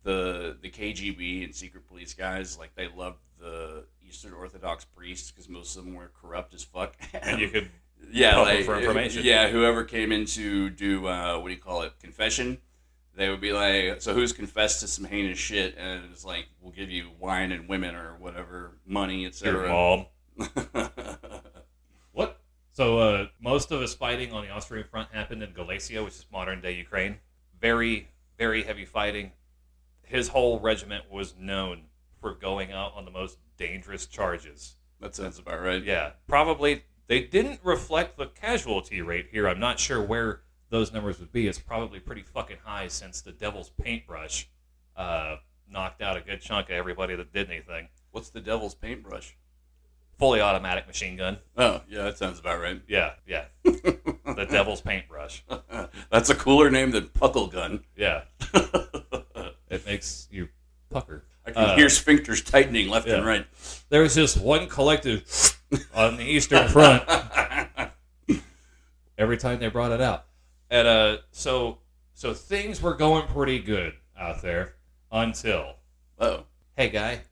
Speaker 2: the KGB and secret police guys, like, they loved the Eastern Orthodox priests because most of them were corrupt as fuck.
Speaker 3: And you could
Speaker 2: pump
Speaker 3: them for information.
Speaker 2: Yeah, whoever came in to do, confession, they would be like, so who's confessed to some heinous shit? And it's like, we'll give you wine and women or whatever, money, etc.
Speaker 3: Your mom. What? So most of his fighting on the Austrian front happened in Galicia, which is modern-day Ukraine. Very very heavy fighting. His whole regiment was known for going out on the most dangerous charges.
Speaker 2: That sounds about right.
Speaker 3: Yeah, probably they didn't reflect the casualty rate here. I'm not sure where those numbers would be. It's probably pretty fucking high since the Devil's Paintbrush knocked out a good chunk of everybody that did anything.
Speaker 2: What's the Devil's Paintbrush?
Speaker 3: Fully automatic machine gun.
Speaker 2: Oh, yeah, that sounds about right.
Speaker 3: Yeah. The Devil's Paintbrush.
Speaker 2: That's a cooler name than Puckle Gun.
Speaker 3: Yeah. It makes you pucker.
Speaker 2: I can hear sphincters tightening left and right.
Speaker 3: There was just one collective on the Eastern Front every time they brought it out. And so things were going pretty good out there until, hey guy,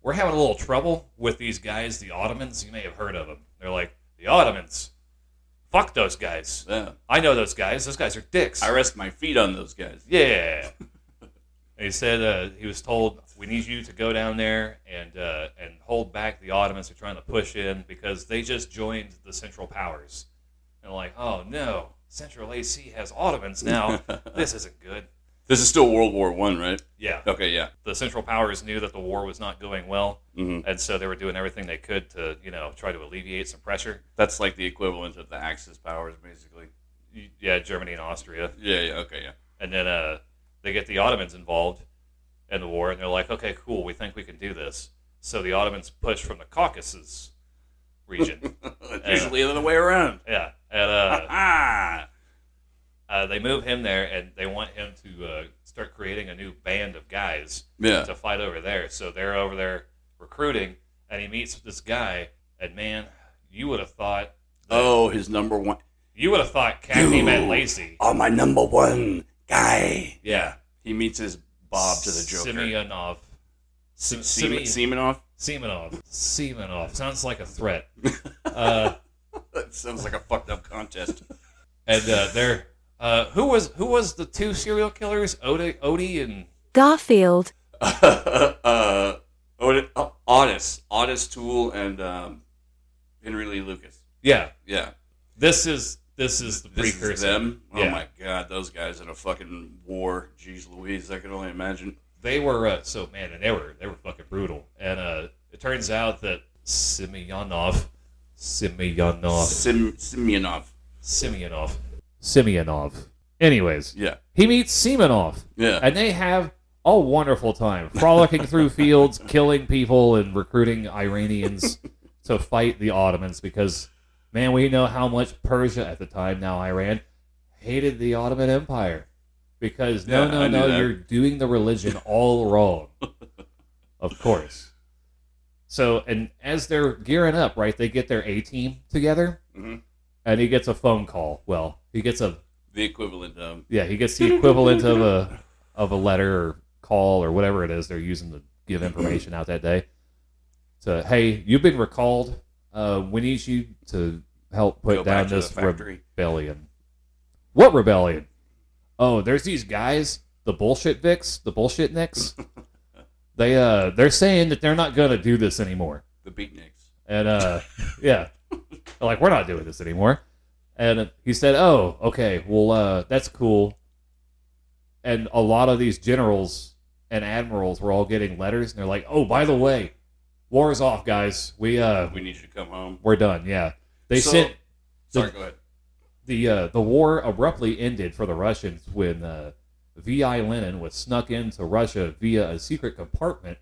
Speaker 3: we're having a little trouble with these guys, the Ottomans. You may have heard of them. They're like, the Ottomans. Fuck those guys.
Speaker 2: Yeah.
Speaker 3: I know those guys. Those guys are dicks.
Speaker 2: I rest my feet on those guys.
Speaker 3: Yeah. He said he was told, we need you to go down there and hold back the Ottomans who are trying to push in because they just joined the Central Powers. And like, oh no, Central AC has Ottomans now. This isn't good.
Speaker 2: This is still World War I, right?
Speaker 3: Yeah.
Speaker 2: Okay, yeah.
Speaker 3: The Central Powers knew that the war was not going well,
Speaker 2: Mm-hmm.
Speaker 3: and so they were doing everything they could to, try to alleviate some pressure.
Speaker 2: That's like the equivalent of the Axis powers, basically.
Speaker 3: Yeah, Germany and Austria.
Speaker 2: Yeah, okay, yeah.
Speaker 3: And then they get the Ottomans involved in the war, and they're like, okay, cool, we think we can do this. So the Ottomans push from the Caucasus region.
Speaker 2: It's usually the other way around.
Speaker 3: Yeah. And they move him there, and they want him to start creating a new band of guys to fight over there. So they're over there recruiting, and he meets this guy, and man, you would have thought...
Speaker 2: his number one...
Speaker 3: You would have thought Cagney met Lacey.
Speaker 2: Oh, my number one guy.
Speaker 3: Yeah.
Speaker 2: He meets his Bob to the Joker.
Speaker 3: Semyonov.
Speaker 2: Semenov?
Speaker 3: Semenov. Sounds like a threat.
Speaker 2: That sounds like a fucked up contest.
Speaker 3: And they're... who was the two serial killers? Odie and...
Speaker 4: Garfield.
Speaker 2: Otis Toole and Henry Lee Lucas.
Speaker 3: Yeah.
Speaker 2: Yeah.
Speaker 3: This is the precursor.
Speaker 2: This is them?
Speaker 3: Yeah.
Speaker 2: Oh my god, those guys in a fucking war. Jeez Louise, I can only imagine.
Speaker 3: They were and they were fucking brutal. And it turns out that Semyonov. Anyways,
Speaker 2: yeah,
Speaker 3: he meets Semenov.
Speaker 2: Yeah,
Speaker 3: and they have a wonderful time frolicking through fields, killing people, and recruiting Iranians to fight the Ottomans because, man, we know how much Persia at the time, now Iran, hated the Ottoman Empire because no, you're doing the religion all wrong. Of course. So, and as they're gearing up, right, they get their A-team together, and he gets a phone call. Well, he gets the
Speaker 2: equivalent.
Speaker 3: He gets the equivalent of a letter or call or whatever it is they're using to give information out that day. So, hey, you've been recalled. We need you to help put down this rebellion. What rebellion? Oh, there's these guys, the bullshit Vicks, the bullshit Nicks. They're saying that they're not gonna do this anymore.
Speaker 2: The beatniks.
Speaker 3: And yeah, they're like, we're not doing this anymore. And he said, oh, okay, well, that's cool. And a lot of these generals and admirals were all getting letters, and they're like, oh, by the way, war is off, guys. We
Speaker 2: need you to come home.
Speaker 3: We're done. Yeah, go ahead. The war abruptly ended for the Russians when V.I. Lenin was snuck into Russia via a secret compartment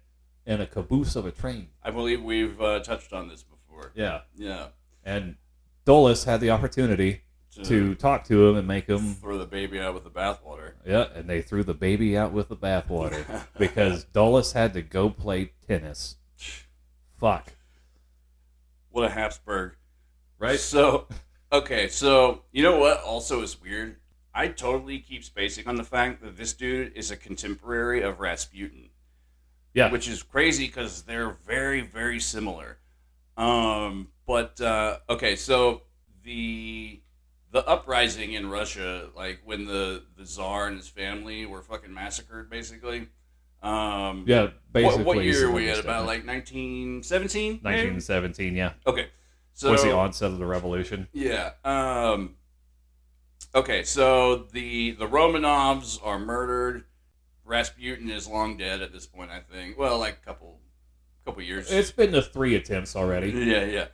Speaker 3: in a caboose of a train.
Speaker 2: I believe we've touched on this before.
Speaker 3: Yeah.
Speaker 2: Yeah.
Speaker 3: And Dulles had the opportunity to talk to him and make him...
Speaker 2: throw the baby out with the bathwater.
Speaker 3: Yeah, and they threw the baby out with the bathwater because Dulles had to go play tennis. Fuck.
Speaker 2: What a Habsburg.
Speaker 3: Right?
Speaker 2: So, okay, so you know what also is weird? I totally keep spacing on the fact that this dude is a contemporary of Rasputin.
Speaker 3: Yeah.
Speaker 2: Which is crazy because they're very, very similar. Okay, so the uprising in Russia, like when the Tsar and his family were fucking massacred, basically.
Speaker 3: Yeah, basically.
Speaker 2: What year were we at? About like 1917?
Speaker 3: 1917, yeah.
Speaker 2: Okay. So
Speaker 3: was the onset of the revolution.
Speaker 2: Yeah. Okay, so the Romanovs are murdered. Rasputin is long dead at this point, I think. Well, like a couple years.
Speaker 1: It's been the 3 attempts already.
Speaker 2: Yeah.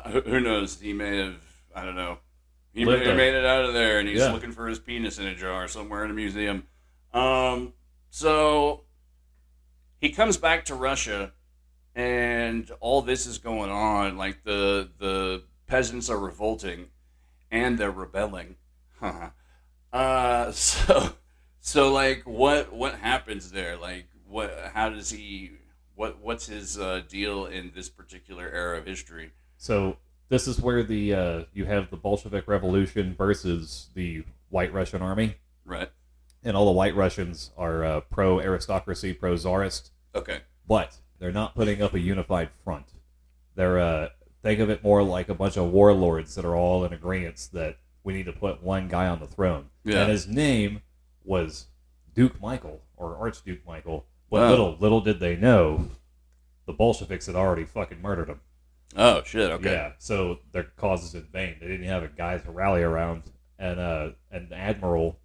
Speaker 2: Who knows? He may have, I don't know. He may have made it out of there, and he's looking for his penis in a jar somewhere in a museum. So he comes back to Russia, and all this is going on. Like the peasants are revolting, and they're rebelling. So like what happens there? Like how does he? What's his deal in this particular era of history?
Speaker 1: So this is where you have the Bolshevik Revolution versus the White Russian Army.
Speaker 2: Right.
Speaker 1: And all the White Russians are pro-aristocracy, pro-czarist.
Speaker 2: Okay.
Speaker 1: But they're not putting up a unified front. They're, think of it more like a bunch of warlords that are all in agreement that we need to put one guy on the throne.
Speaker 2: Yeah.
Speaker 1: And his name was Duke Michael, or Archduke Michael. But little did they know, the Bolsheviks had already fucking murdered him.
Speaker 2: Oh, shit, okay.
Speaker 1: Yeah, so their cause is in vain. They didn't have a guy to rally around. And an admiral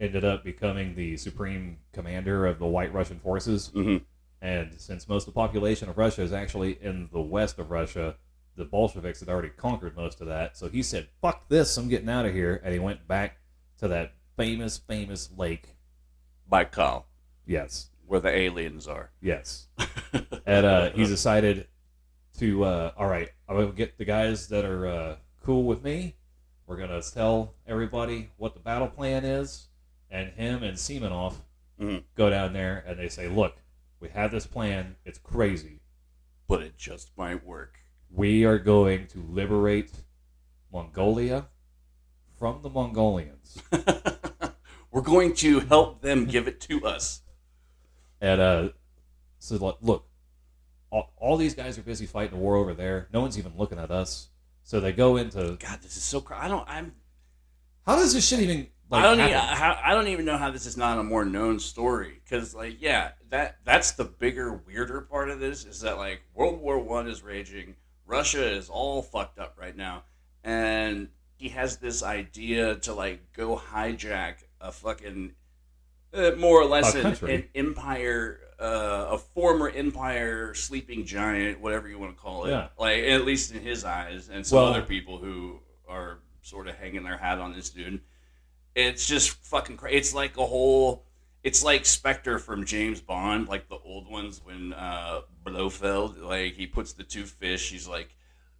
Speaker 1: ended up becoming the supreme commander of the White Russian forces.
Speaker 2: Mm-hmm.
Speaker 1: And since most of the population of Russia is actually in the west of Russia, the Bolsheviks had already conquered most of that. So he said, fuck this, I'm getting out of here. And he went back to that famous lake.
Speaker 2: Baikal.
Speaker 1: Yes.
Speaker 2: Where the aliens are.
Speaker 1: Yes. And he decided to, all right, I'm going to get the guys that are cool with me. We're going to tell everybody what the battle plan is. And him and Semenov go down there and they say, look, we have this plan. It's crazy.
Speaker 2: But it just might work.
Speaker 1: We are going to liberate Mongolia from the Mongolians.
Speaker 2: We're going to help them give it to us.
Speaker 1: And so look, all these guys are busy fighting a war over there. No one's even looking at us. So they go into...
Speaker 2: God, this is so...
Speaker 1: How does this shit even...
Speaker 2: I don't even know how this is not a more known story. Because, like, yeah, that's the bigger, weirder part of this, is that, like, World War I is raging. Russia is all fucked up right now. And he has this idea to, like, go hijack a fucking... more or less an empire, a former empire sleeping giant, whatever you want to call it.
Speaker 1: Yeah.
Speaker 2: Like, at least in his eyes, and some other people who are sort of hanging their hat on this dude. It's just fucking crazy. It's like it's like Spectre from James Bond, like the old ones when Blofeld, like, he puts the two fish, he's like,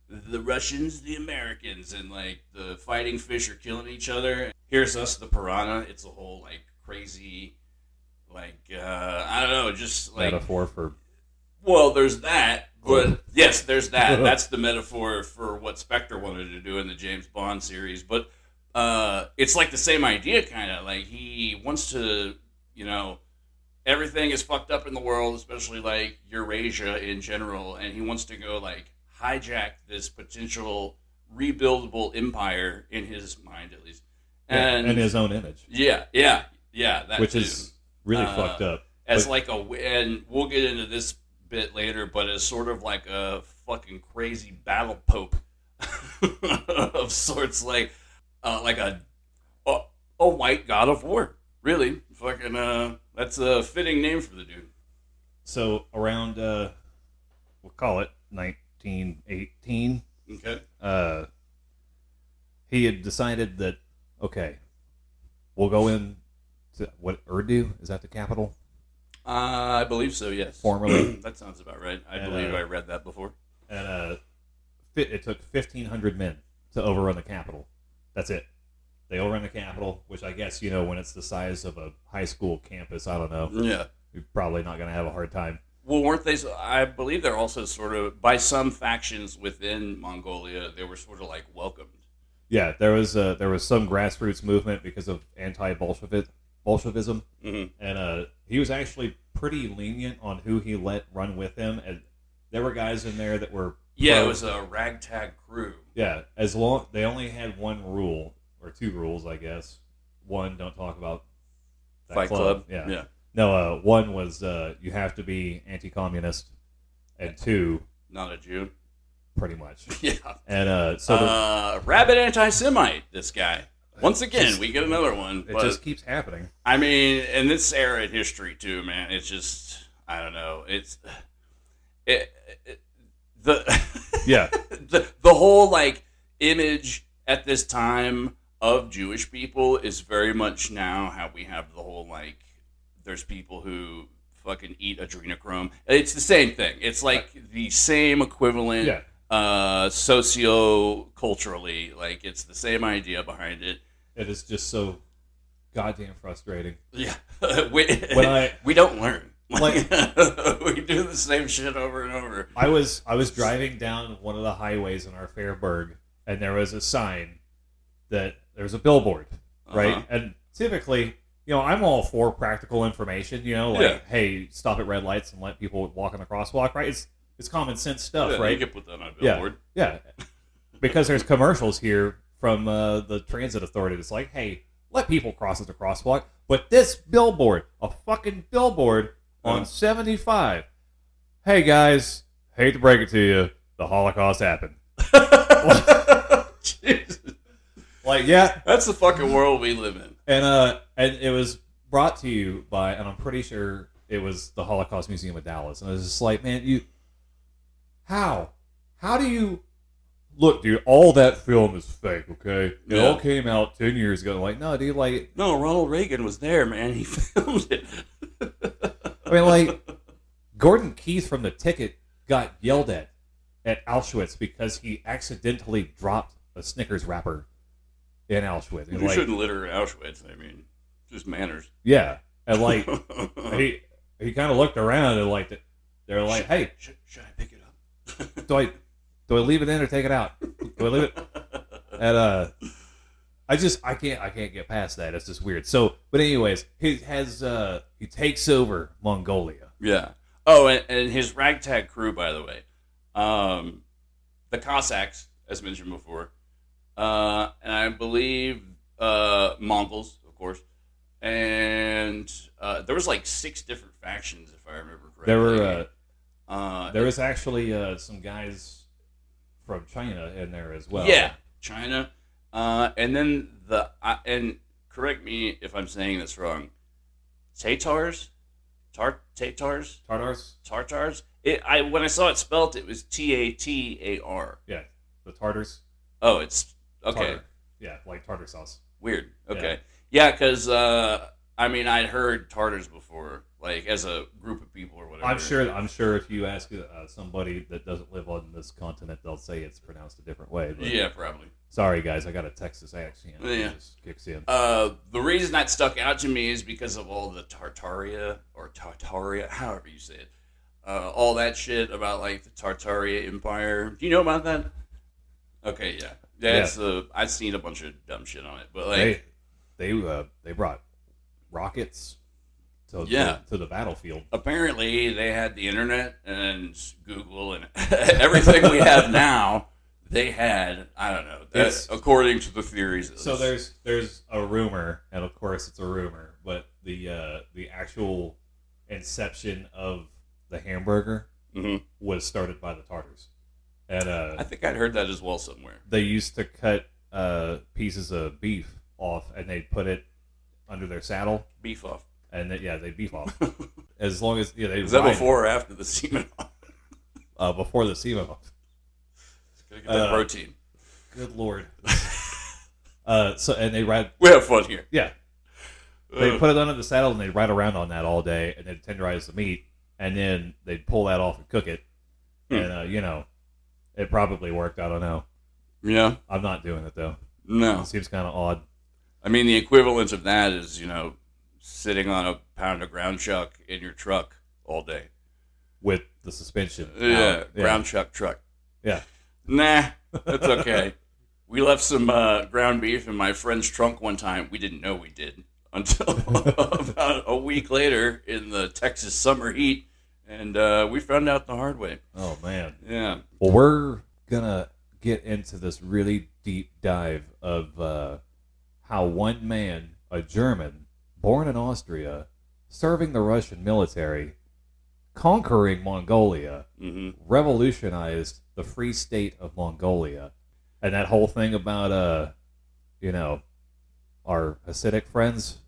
Speaker 2: the Russians, the Americans, and, like, the fighting fish are killing each other. Here's us, the piranha. It's a whole, like, crazy, like, I don't know, just like...
Speaker 1: Metaphor for...
Speaker 2: Well, there's that, but yes, there's that. That's the metaphor for what Spectre wanted to do in the James Bond series, but it's like the same idea, kind of. Like, he wants to, everything is fucked up in the world, especially, like, Eurasia in general, and he wants to go, like, hijack this potential rebuildable empire, in his mind, at least. And
Speaker 1: his own image.
Speaker 2: Yeah, that
Speaker 1: which
Speaker 2: too.
Speaker 1: Is really fucked up.
Speaker 2: As like and we'll get into this bit later, but as sort of like a fucking crazy battle pope of sorts, like a white god of war. Really, fucking that's a fitting name for the dude.
Speaker 1: So around we'll call it 1918.
Speaker 2: Okay.
Speaker 1: He had decided that, okay, we'll go in to, what, Urdu? Is that the capital?
Speaker 2: I believe so, yes.
Speaker 1: Formerly.
Speaker 2: That sounds about right. I believe I read that before.
Speaker 1: And it took 1,500 men to overrun the capital. That's it. They overrun the capital, which I guess, when it's the size of a high school campus, I don't know.
Speaker 2: Yeah.
Speaker 1: You're probably not going to have a hard time.
Speaker 2: Well, weren't they? I believe they're also sort of, by some factions within Mongolia, they were sort of like welcomed.
Speaker 1: Yeah, there was some grassroots movement because of anti-Bolshevism, and he was actually pretty lenient on who he let run with him. And there were guys in there that were
Speaker 2: it was a ragtag crew.
Speaker 1: Yeah, as long they only had one rule or two rules, I guess. One, don't talk about that
Speaker 2: Fight Club.
Speaker 1: Yeah. No, one was you have to be anti-communist, and two,
Speaker 2: not a Jew.
Speaker 1: Pretty much.
Speaker 2: Yeah.
Speaker 1: And
Speaker 2: rabid anti-Semite, this guy. Once again, we get another one.
Speaker 1: It just keeps happening.
Speaker 2: I mean, in this era in history too, man. It's just, I don't know. The whole like image at this time of Jewish people is very much now how we have the whole like. There's people who fucking eat adrenochrome. It's the same thing. It's like the same equivalent. Yeah. Socio-culturally, like it's the same idea behind it.
Speaker 1: It is just so goddamn frustrating.
Speaker 2: Yeah, we don't learn. Like we do the same shit over and over.
Speaker 1: I was driving down one of the highways in our Fairburg, and there was a sign that there's a billboard, right? And typically, I'm all for practical information. Hey, stop at red lights and let people walk on the crosswalk, right? It's common sense stuff, right?
Speaker 2: You can put that on a billboard.
Speaker 1: Yeah. Because there's commercials here from the transit authority that's like, hey, let people cross at the crosswalk. But this billboard, a fucking billboard on 75. Hey, guys, hate to break it to you, the Holocaust happened.
Speaker 2: Jesus.
Speaker 1: Like, yeah.
Speaker 2: That's the fucking world we live in.
Speaker 1: And it was brought to you by, and I'm pretty sure it was the Holocaust Museum of Dallas. And I was just like, man, How do you look, dude? All that film is fake, okay? It all came out 10 years ago. Like, no, dude, like,
Speaker 2: no, Ronald Reagan was there, man. He filmed it.
Speaker 1: I mean, like, Gordon Keith from The Ticket got yelled at Auschwitz because he accidentally dropped a Snickers wrapper in Auschwitz.
Speaker 2: You shouldn't litter at Auschwitz. I mean, just manners.
Speaker 1: Yeah, and like he kind of looked around and like they're like, hey,
Speaker 2: should I pick it up?
Speaker 1: do I leave it in or take it out? Do I leave it? And I can't get past that. It's just weird. So, but anyways, he takes over Mongolia.
Speaker 2: Yeah. Oh, and his ragtag crew, by the way, the Cossacks, as mentioned before, and I believe Mongols, of course, and there was like 6 different factions, if I remember correctly.
Speaker 1: There was actually some guys from China in there as well.
Speaker 2: Yeah, China. And then and correct me if I'm saying this wrong, Tatars? Tatars?
Speaker 1: Tartars?
Speaker 2: When I saw it spelt, it was Tatar.
Speaker 1: Yeah, the Tartars.
Speaker 2: Oh, it's okay.
Speaker 1: Tartar. Yeah, like tartar sauce.
Speaker 2: Weird. Okay. Yeah, because I'd heard Tartars before, like as a group of people or whatever.
Speaker 1: I'm sure if you ask somebody that doesn't live on this continent, they'll say it's pronounced a different way. But
Speaker 2: yeah, probably.
Speaker 1: Sorry, guys, I got a Texas accent.
Speaker 2: Yeah.
Speaker 1: It just kicks in.
Speaker 2: The reason that stuck out to me is because of all the Tartaria, however you say it. All that shit about like the Tartaria Empire. Do you know about that? Okay, yeah. I've seen a bunch of dumb shit on it, but like
Speaker 1: they brought rockets to the battlefield.
Speaker 2: Apparently, they had the internet and Google and everything we have now. They had, I don't know. That's according to the theories.
Speaker 1: So there's a rumor, and of course it's a rumor, but the actual inception of the hamburger was started by the Tartars. And
Speaker 2: I think I'd heard that as well somewhere.
Speaker 1: They used to cut pieces of beef off, and they'd put it under their saddle.
Speaker 2: Beef off.
Speaker 1: And they beef off. As long as they.
Speaker 2: Is that before or after the semen off?
Speaker 1: Before the semen off.
Speaker 2: Gotta get that protein.
Speaker 1: Good lord. And they ride.
Speaker 2: We have fun here.
Speaker 1: Yeah. They put it under the saddle and they'd ride around on that all day, and they'd tenderize the meat, and then they'd pull that off and cook it. And it probably worked. I don't know.
Speaker 2: Yeah.
Speaker 1: I'm not doing it though.
Speaker 2: No.
Speaker 1: It seems kind of odd.
Speaker 2: I mean, the equivalent of that is sitting on a pound of ground chuck in your truck all day
Speaker 1: with the suspension.
Speaker 2: Yeah. Ground chuck truck.
Speaker 1: Yeah.
Speaker 2: Nah, that's okay. We left some ground beef in my friend's trunk one time. We didn't know we did until about a week later in the Texas summer heat, and we found out the hard way.
Speaker 1: Oh, man.
Speaker 2: Yeah.
Speaker 1: Well, we're going to get into this really deep dive of how one man, a German, born in Austria, serving the Russian military, conquering Mongolia, revolutionized the Free State of Mongolia, and that whole thing about our Hasidic friends.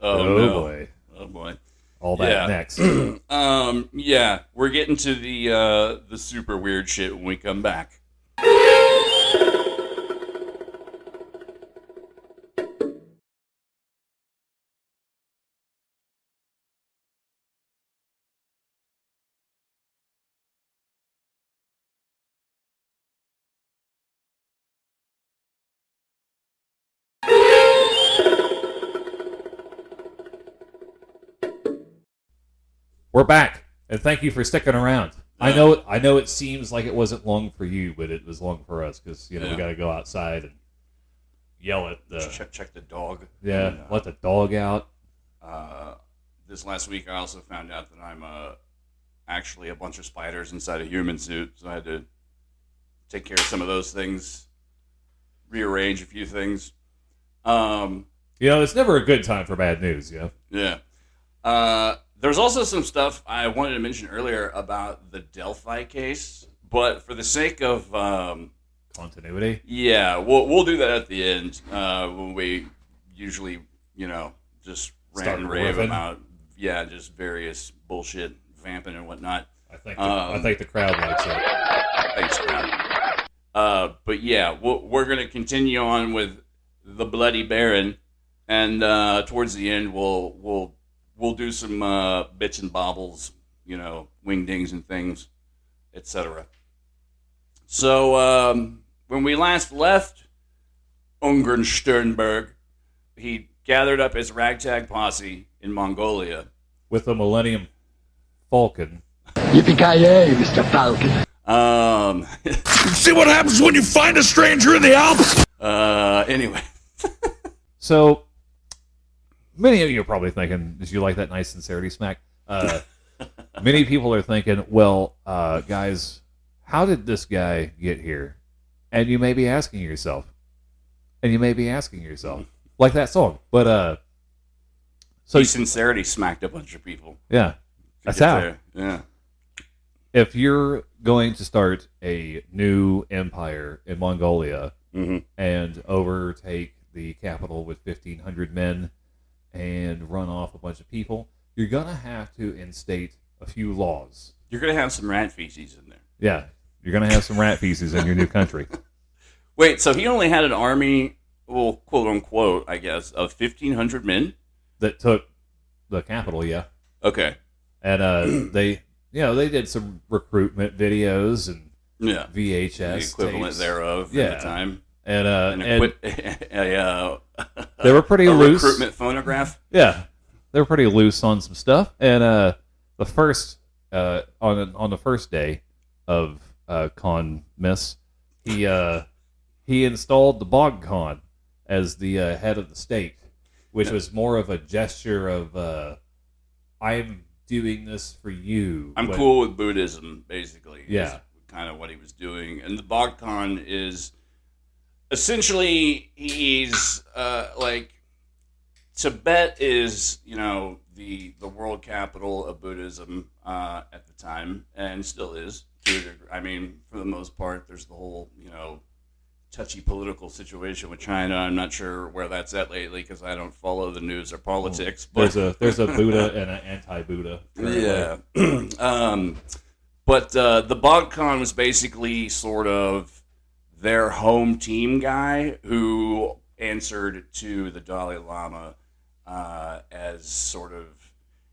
Speaker 2: Oh no.
Speaker 1: Boy.
Speaker 2: Oh boy.
Speaker 1: All that next.
Speaker 2: Yeah, we're getting to the super weird shit when we come back.
Speaker 1: We're back, and thank you for sticking around. I know it seems like it wasn't long for you, but it was long for us because we got to go outside and yell at the
Speaker 2: check the dog.
Speaker 1: Yeah, and, let the dog out.
Speaker 2: This last week, I also found out that I'm actually a bunch of spiders inside a human suit, so I had to take care of some of those things, rearrange a few things.
Speaker 1: It's never a good time for bad news.
Speaker 2: Yeah. There's also some stuff I wanted to mention earlier about the Delphi case, but for the sake of
Speaker 1: continuity,
Speaker 2: we'll do that at the end when we usually just rant and rave about just various bullshit, vamping and whatnot.
Speaker 1: I think the crowd likes it.
Speaker 2: Thanks, crowd. But yeah, we're gonna continue on with the Bloody Baron, and towards the end we'll do some bits and bobbles, wingdings and things, etc. So when we last left Ungern-Sternberg, he gathered up his ragtag posse in Mongolia
Speaker 1: with the Millennium Falcon.
Speaker 6: Yippee-ki-yay, Mr. Falcon.
Speaker 5: See what happens when you find a stranger in the Alps?
Speaker 2: Anyway.
Speaker 1: So, many of you are probably thinking, did you like that nice sincerity smack? Many people are thinking, well, guys, how did this guy get here? And you may be asking yourself. Like that song. But,
Speaker 2: so he sincerity smacked a bunch of people.
Speaker 1: Yeah. That's how.
Speaker 2: There. Yeah.
Speaker 1: If you're going to start a new empire in Mongolia and overtake the capital with 1,500 men and run off a bunch of people, you're going to have to instate a few laws.
Speaker 2: You're going to have some rat feces in there.
Speaker 1: Yeah. You're going to have some rat feces in your new country.
Speaker 2: Wait, so he only had an army, well, quote unquote, I guess, of 1,500 men?
Speaker 1: That took the capital, yeah.
Speaker 2: Okay.
Speaker 1: And they did some recruitment videos and VHS
Speaker 2: the equivalent
Speaker 1: tapes.
Speaker 2: Thereof at the time.
Speaker 1: And
Speaker 2: they
Speaker 1: were pretty loose.
Speaker 2: Recruitment phonograph.
Speaker 1: Yeah, they were pretty loose on some stuff. And the first on the first day of Khan Miss, he installed the Bog Khan as the head of the state, which was more of a gesture of I'm doing this for you.
Speaker 2: I'm cool with Buddhism, basically.
Speaker 1: Yeah,
Speaker 2: is kind of what he was doing. And the Bog Khan is essentially he's like Tibet is the world capital of Buddhism at the time, and still is to a degree. I mean, for the most part, there's the whole touchy political situation with China. I'm not sure where that's at lately because I don't follow the news or politics. But
Speaker 1: there's a Buddha and an anti-Buddha.
Speaker 2: Yeah. But the Bog Khan was basically sort of their home team guy who answered to the Dalai Lama as sort of,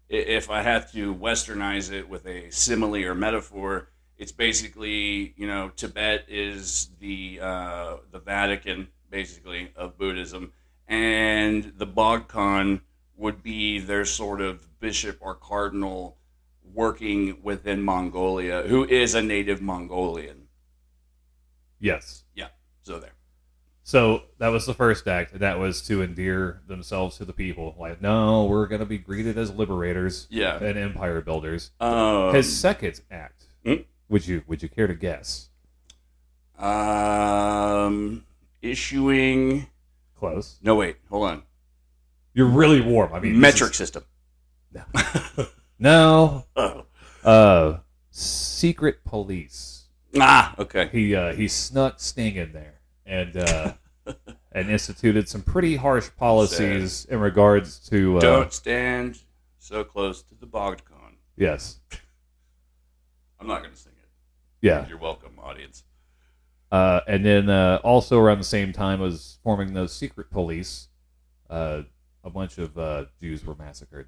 Speaker 2: if I have to westernize it with a simile or metaphor, it's basically, Tibet is the Vatican, basically, of Buddhism, and the Bog Khan would be their sort of bishop or cardinal working within Mongolia, who is a native Mongolian.
Speaker 1: Yes.
Speaker 2: Yeah, so there.
Speaker 1: So that was the first act. That was to endear themselves to the people. Like, no, we're going to be greeted as liberators and empire builders. His second act, would you care to guess?
Speaker 2: Issuing...
Speaker 1: Close.
Speaker 2: No, wait, hold on.
Speaker 1: You're really warm. I mean,
Speaker 2: metric system.
Speaker 1: No. No. Secret police.
Speaker 2: Ah, okay.
Speaker 1: He snuck Sting in there, and and instituted some pretty harsh policies in regards to...
Speaker 2: don't stand so close to the BogCon.
Speaker 1: Yes.
Speaker 2: I'm not going to sing it.
Speaker 1: Yeah.
Speaker 2: You're welcome, audience.
Speaker 1: And then also around the same time as forming those secret police, a bunch of Jews were massacred.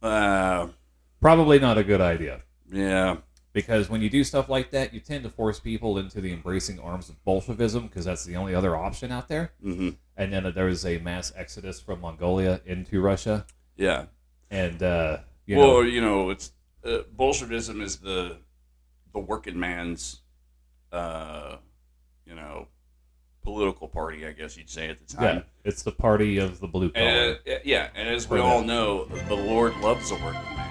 Speaker 1: Probably not a good idea.
Speaker 2: Yeah.
Speaker 1: Because when you do stuff like that, you tend to force people into the embracing arms of Bolshevism, because that's the only other option out there.
Speaker 2: Mm-hmm.
Speaker 1: And then there was a mass exodus from Mongolia into Russia.
Speaker 2: Yeah.
Speaker 1: And,
Speaker 2: it's Bolshevism is the working man's, political party, I guess you'd say at the time.
Speaker 1: Yeah, it's the party of the blue collar.
Speaker 2: And as we all know, the Lord loves a working man.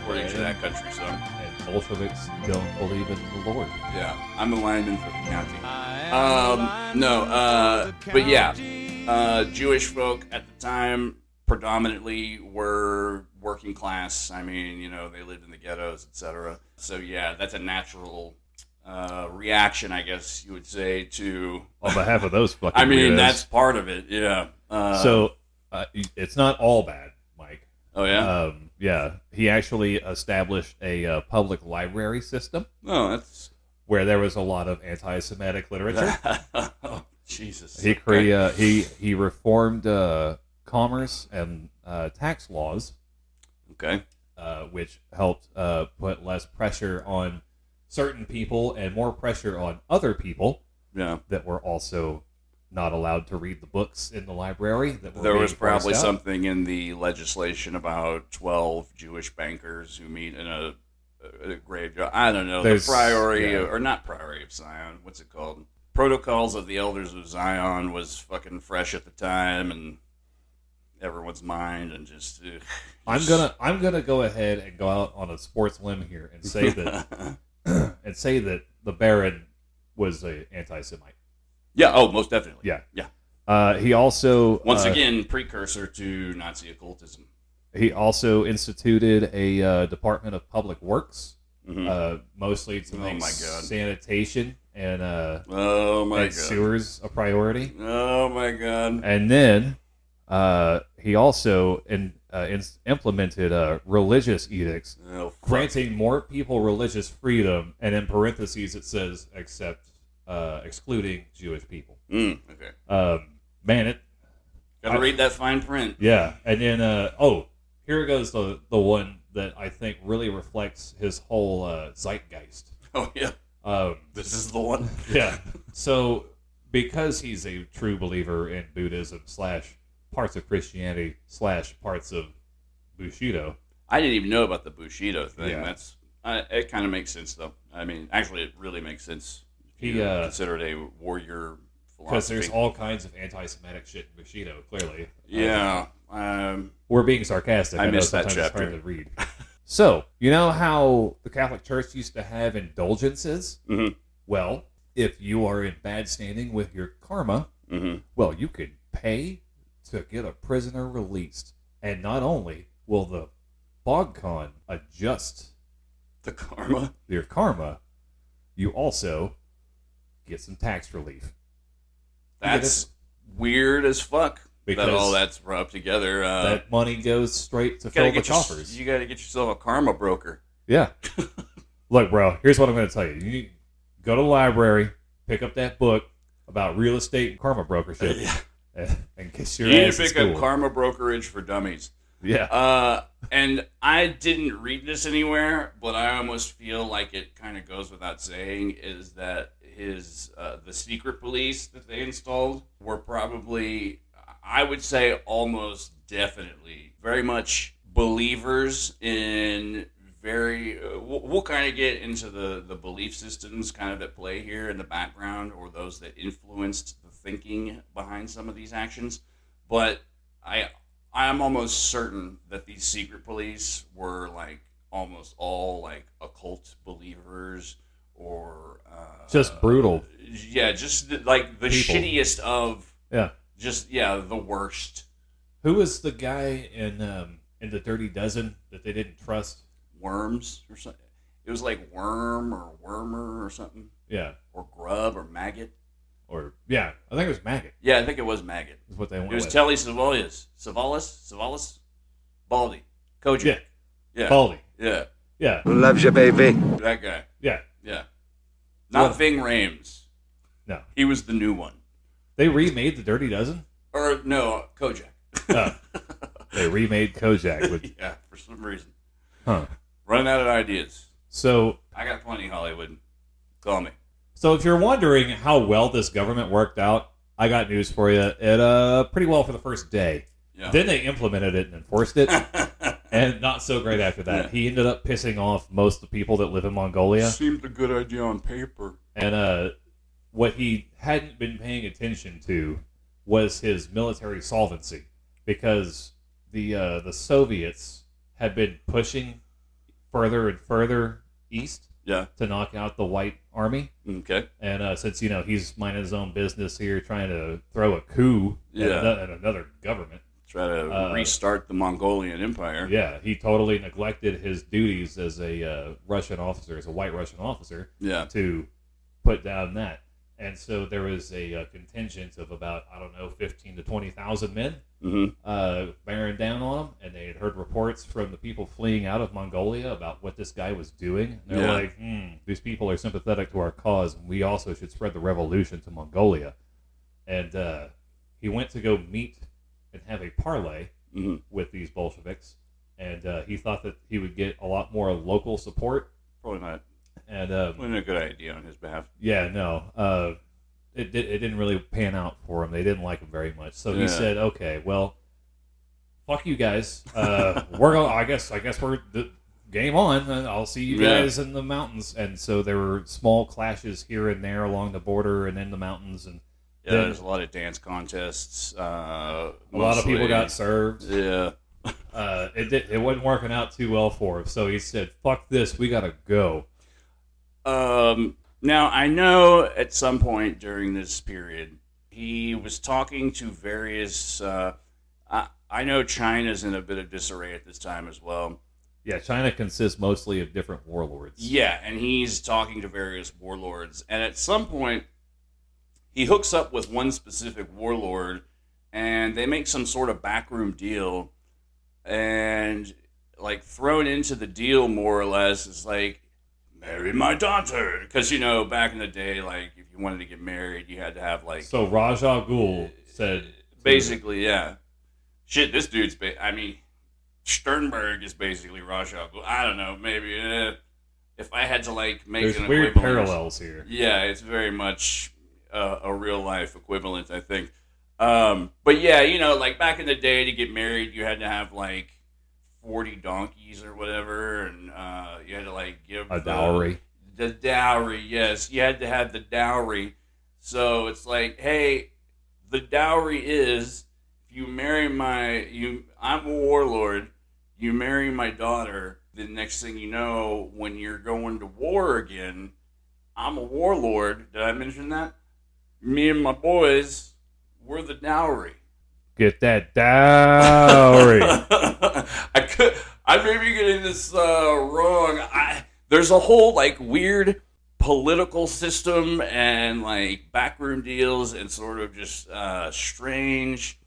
Speaker 2: According to that country song.
Speaker 1: And Bolsheviks don't believe in the Lord.
Speaker 2: Yeah, I'm a lineman for the county. But yeah, Jewish folk at the time predominantly were working class. I mean, they lived in the ghettos, etc. So yeah, that's a natural reaction, I guess you would say, to...
Speaker 1: On behalf of those fucking
Speaker 2: I mean,
Speaker 1: weirdos.
Speaker 2: that's part of it, yeah.
Speaker 1: So, it's not all bad, Mike.
Speaker 2: Oh, yeah?
Speaker 1: Yeah. He actually established a public library system.
Speaker 2: Oh, that's...
Speaker 1: Where there was a lot of anti-Semitic literature.
Speaker 2: Oh, Jesus.
Speaker 1: He reformed commerce and tax laws.
Speaker 2: Okay.
Speaker 1: Which helped put less pressure on certain people and more pressure on other people that were also not allowed to read the books in the library.
Speaker 2: There was probably something in the legislation about 12 Jewish bankers who meet in a graveyard. I don't know. The Priory, or not Priory of Zion. What's it called? Protocols of the Elders of Zion was fucking fresh at the time, and everyone's mind, and just...
Speaker 1: I'm gonna go ahead and go out on a sports limb here and say that the Baron was an anti-Semite.
Speaker 2: Yeah. Oh, most definitely.
Speaker 1: Yeah.
Speaker 2: Yeah.
Speaker 1: He also
Speaker 2: once again precursor to Nazi occultism.
Speaker 1: He also instituted a Department of Public Works, mostly to make sanitation and sewers a priority.
Speaker 2: Oh my God!
Speaker 1: And then he also implemented religious edicts, granting more people religious freedom, and in parentheses it says excluding Jewish people.
Speaker 2: Okay. Gotta read that fine print.
Speaker 1: Yeah, and then here goes the one that I think really reflects his whole zeitgeist.
Speaker 2: Oh yeah. This is the one.
Speaker 1: Yeah. So because he's a true believer in Buddhism / parts of Christianity / parts of Bushido.
Speaker 2: I didn't even know about the Bushido thing.
Speaker 1: Yeah.
Speaker 2: It kind of makes sense though. I mean, actually, it really makes sense. He considered a warrior philosophy.
Speaker 1: Because there's all kinds of anti-Semitic shit in Bushido. Clearly.
Speaker 2: Yeah.
Speaker 1: We're being sarcastic.
Speaker 2: I missed that
Speaker 1: sometimes
Speaker 2: chapter.
Speaker 1: It's hard to read. So, you know how the Catholic Church used to have indulgences?
Speaker 2: Mm-hmm.
Speaker 1: Well, if you are in bad standing with your karma, well, you could pay to get a prisoner released. And not only will the BogCon adjust your karma, you also get some tax relief.
Speaker 2: That's weird as fuck.
Speaker 1: Because
Speaker 2: that all that's rubbed together.
Speaker 1: That money goes straight to fill the coffers.
Speaker 2: You got to get yourself a karma broker.
Speaker 1: Yeah. Look, bro, here's what I'm going to tell you. You need to go to the library, pick up that book about real estate and karma brokership, and get your ass in school.
Speaker 2: You need to pick up Karma Brokerage for Dummies.
Speaker 1: Yeah.
Speaker 2: And I didn't read this anywhere, but I almost feel like it kind of goes without saying, is that the secret police that they installed were probably... I would say almost definitely very much believers in we'll kind of get into the belief systems kind of at play here in the background, or those that influenced the thinking behind some of these actions. But I am almost certain that these secret police were like almost all like occult believers, or
Speaker 1: just brutal.
Speaker 2: Yeah, just like the
Speaker 1: people.
Speaker 2: Shittiest of...
Speaker 1: Yeah.
Speaker 2: Just, the worst.
Speaker 1: Who was the guy in the Dirty Dozen that they didn't trust?
Speaker 2: Worms or something. It was like Worm or Wormer or something.
Speaker 1: Yeah.
Speaker 2: Or Grub or Maggot.
Speaker 1: Or, yeah, I think it was Maggot.
Speaker 2: Yeah, I think it was Maggot.
Speaker 1: Is what they went
Speaker 2: It was
Speaker 1: with.
Speaker 2: Telly Savalas? Baldy. Kojak.
Speaker 1: Yeah.
Speaker 2: Yeah.
Speaker 1: Baldy.
Speaker 2: Yeah.
Speaker 1: Yeah.
Speaker 6: Loves you, baby.
Speaker 2: That guy.
Speaker 1: Yeah.
Speaker 2: Yeah. Not Ving Rhames.
Speaker 1: No.
Speaker 2: He was the new one.
Speaker 1: They remade the Dirty Dozen?
Speaker 2: Or, no, Kojak.
Speaker 1: Oh. They remade Kojak. With...
Speaker 2: Yeah, for some reason.
Speaker 1: Huh.
Speaker 2: Running out of ideas.
Speaker 1: So...
Speaker 2: I got plenty, Hollywood. Call me.
Speaker 1: So if you're wondering how well this government worked out, I got news for you. It pretty well for the first day.
Speaker 2: Yeah.
Speaker 1: Then they implemented it and enforced it, and not so great after that.
Speaker 2: Yeah.
Speaker 1: He ended up pissing off most of the people that live in Mongolia.
Speaker 2: Seemed a good idea on paper.
Speaker 1: And what he hadn't been paying attention to was his military solvency, because the Soviets had been pushing further and further east to knock out the White Army.
Speaker 2: Okay.
Speaker 1: And since, he's minding his own business here, trying to throw a coup at another government.
Speaker 2: Try to restart the Mongolian Empire.
Speaker 1: Yeah, he totally neglected his duties as a Russian officer, as a white Russian officer, to put down that. And so there was a contingent of about, 15 to 20,000 men bearing down on him. And they had heard reports from the people fleeing out of Mongolia about what this guy was doing. And they're like, these people are sympathetic to our cause, and we also should spread the revolution to Mongolia. And he went to go meet and have a parlay with these Bolsheviks. And he thought that he would get a lot more local support.
Speaker 2: Probably not.
Speaker 1: And
Speaker 2: wasn't a good idea on his behalf.
Speaker 1: Yeah, no. It didn't really pan out for him. They didn't like him very much. So he said, "Okay, well, fuck you guys. We're going. I guess we're game on. I'll see you guys in the mountains." And so there were small clashes here and there along the border and in the mountains. And
Speaker 2: there's a lot of dance contests.
Speaker 1: A lot of people got served.
Speaker 2: Yeah.
Speaker 1: It wasn't working out too well for him. So he said, "Fuck this. We gotta go."
Speaker 2: Now, I know at some point during this period, he was talking to various... I know China's in a bit of disarray at this time as well.
Speaker 1: Yeah, China consists mostly of different warlords.
Speaker 2: Yeah, and he's talking to various warlords. And at some point, he hooks up with one specific warlord, and they make some sort of backroom deal. And, thrown into the deal, more or less, is marry my daughter. Because, back in the day, if you wanted to get married, you had to have,
Speaker 1: So Raja Ghul said...
Speaker 2: Basically, yeah. Shit, this dude's... Sternberg is basically Raja Ghul. I don't know, maybe... if I had to, make
Speaker 1: There's
Speaker 2: an
Speaker 1: weird
Speaker 2: equivalent...
Speaker 1: parallels here.
Speaker 2: Yeah, it's very much a real-life equivalent, I think. But, yeah, back in the day, to get married, you had to have, 40 donkeys or whatever, and you had to give
Speaker 1: a dowry.
Speaker 2: The dowry, yes, you had to have the dowry. So it's hey, the dowry is if you marry I'm a warlord. You marry my daughter. The next thing you know, when you're going to war again, I'm a warlord. Did I mention that? Me and my boys, we're the dowry.
Speaker 1: Get that dowry.
Speaker 2: I may be getting this wrong. There's a whole weird political system and backroom deals and sort of just strange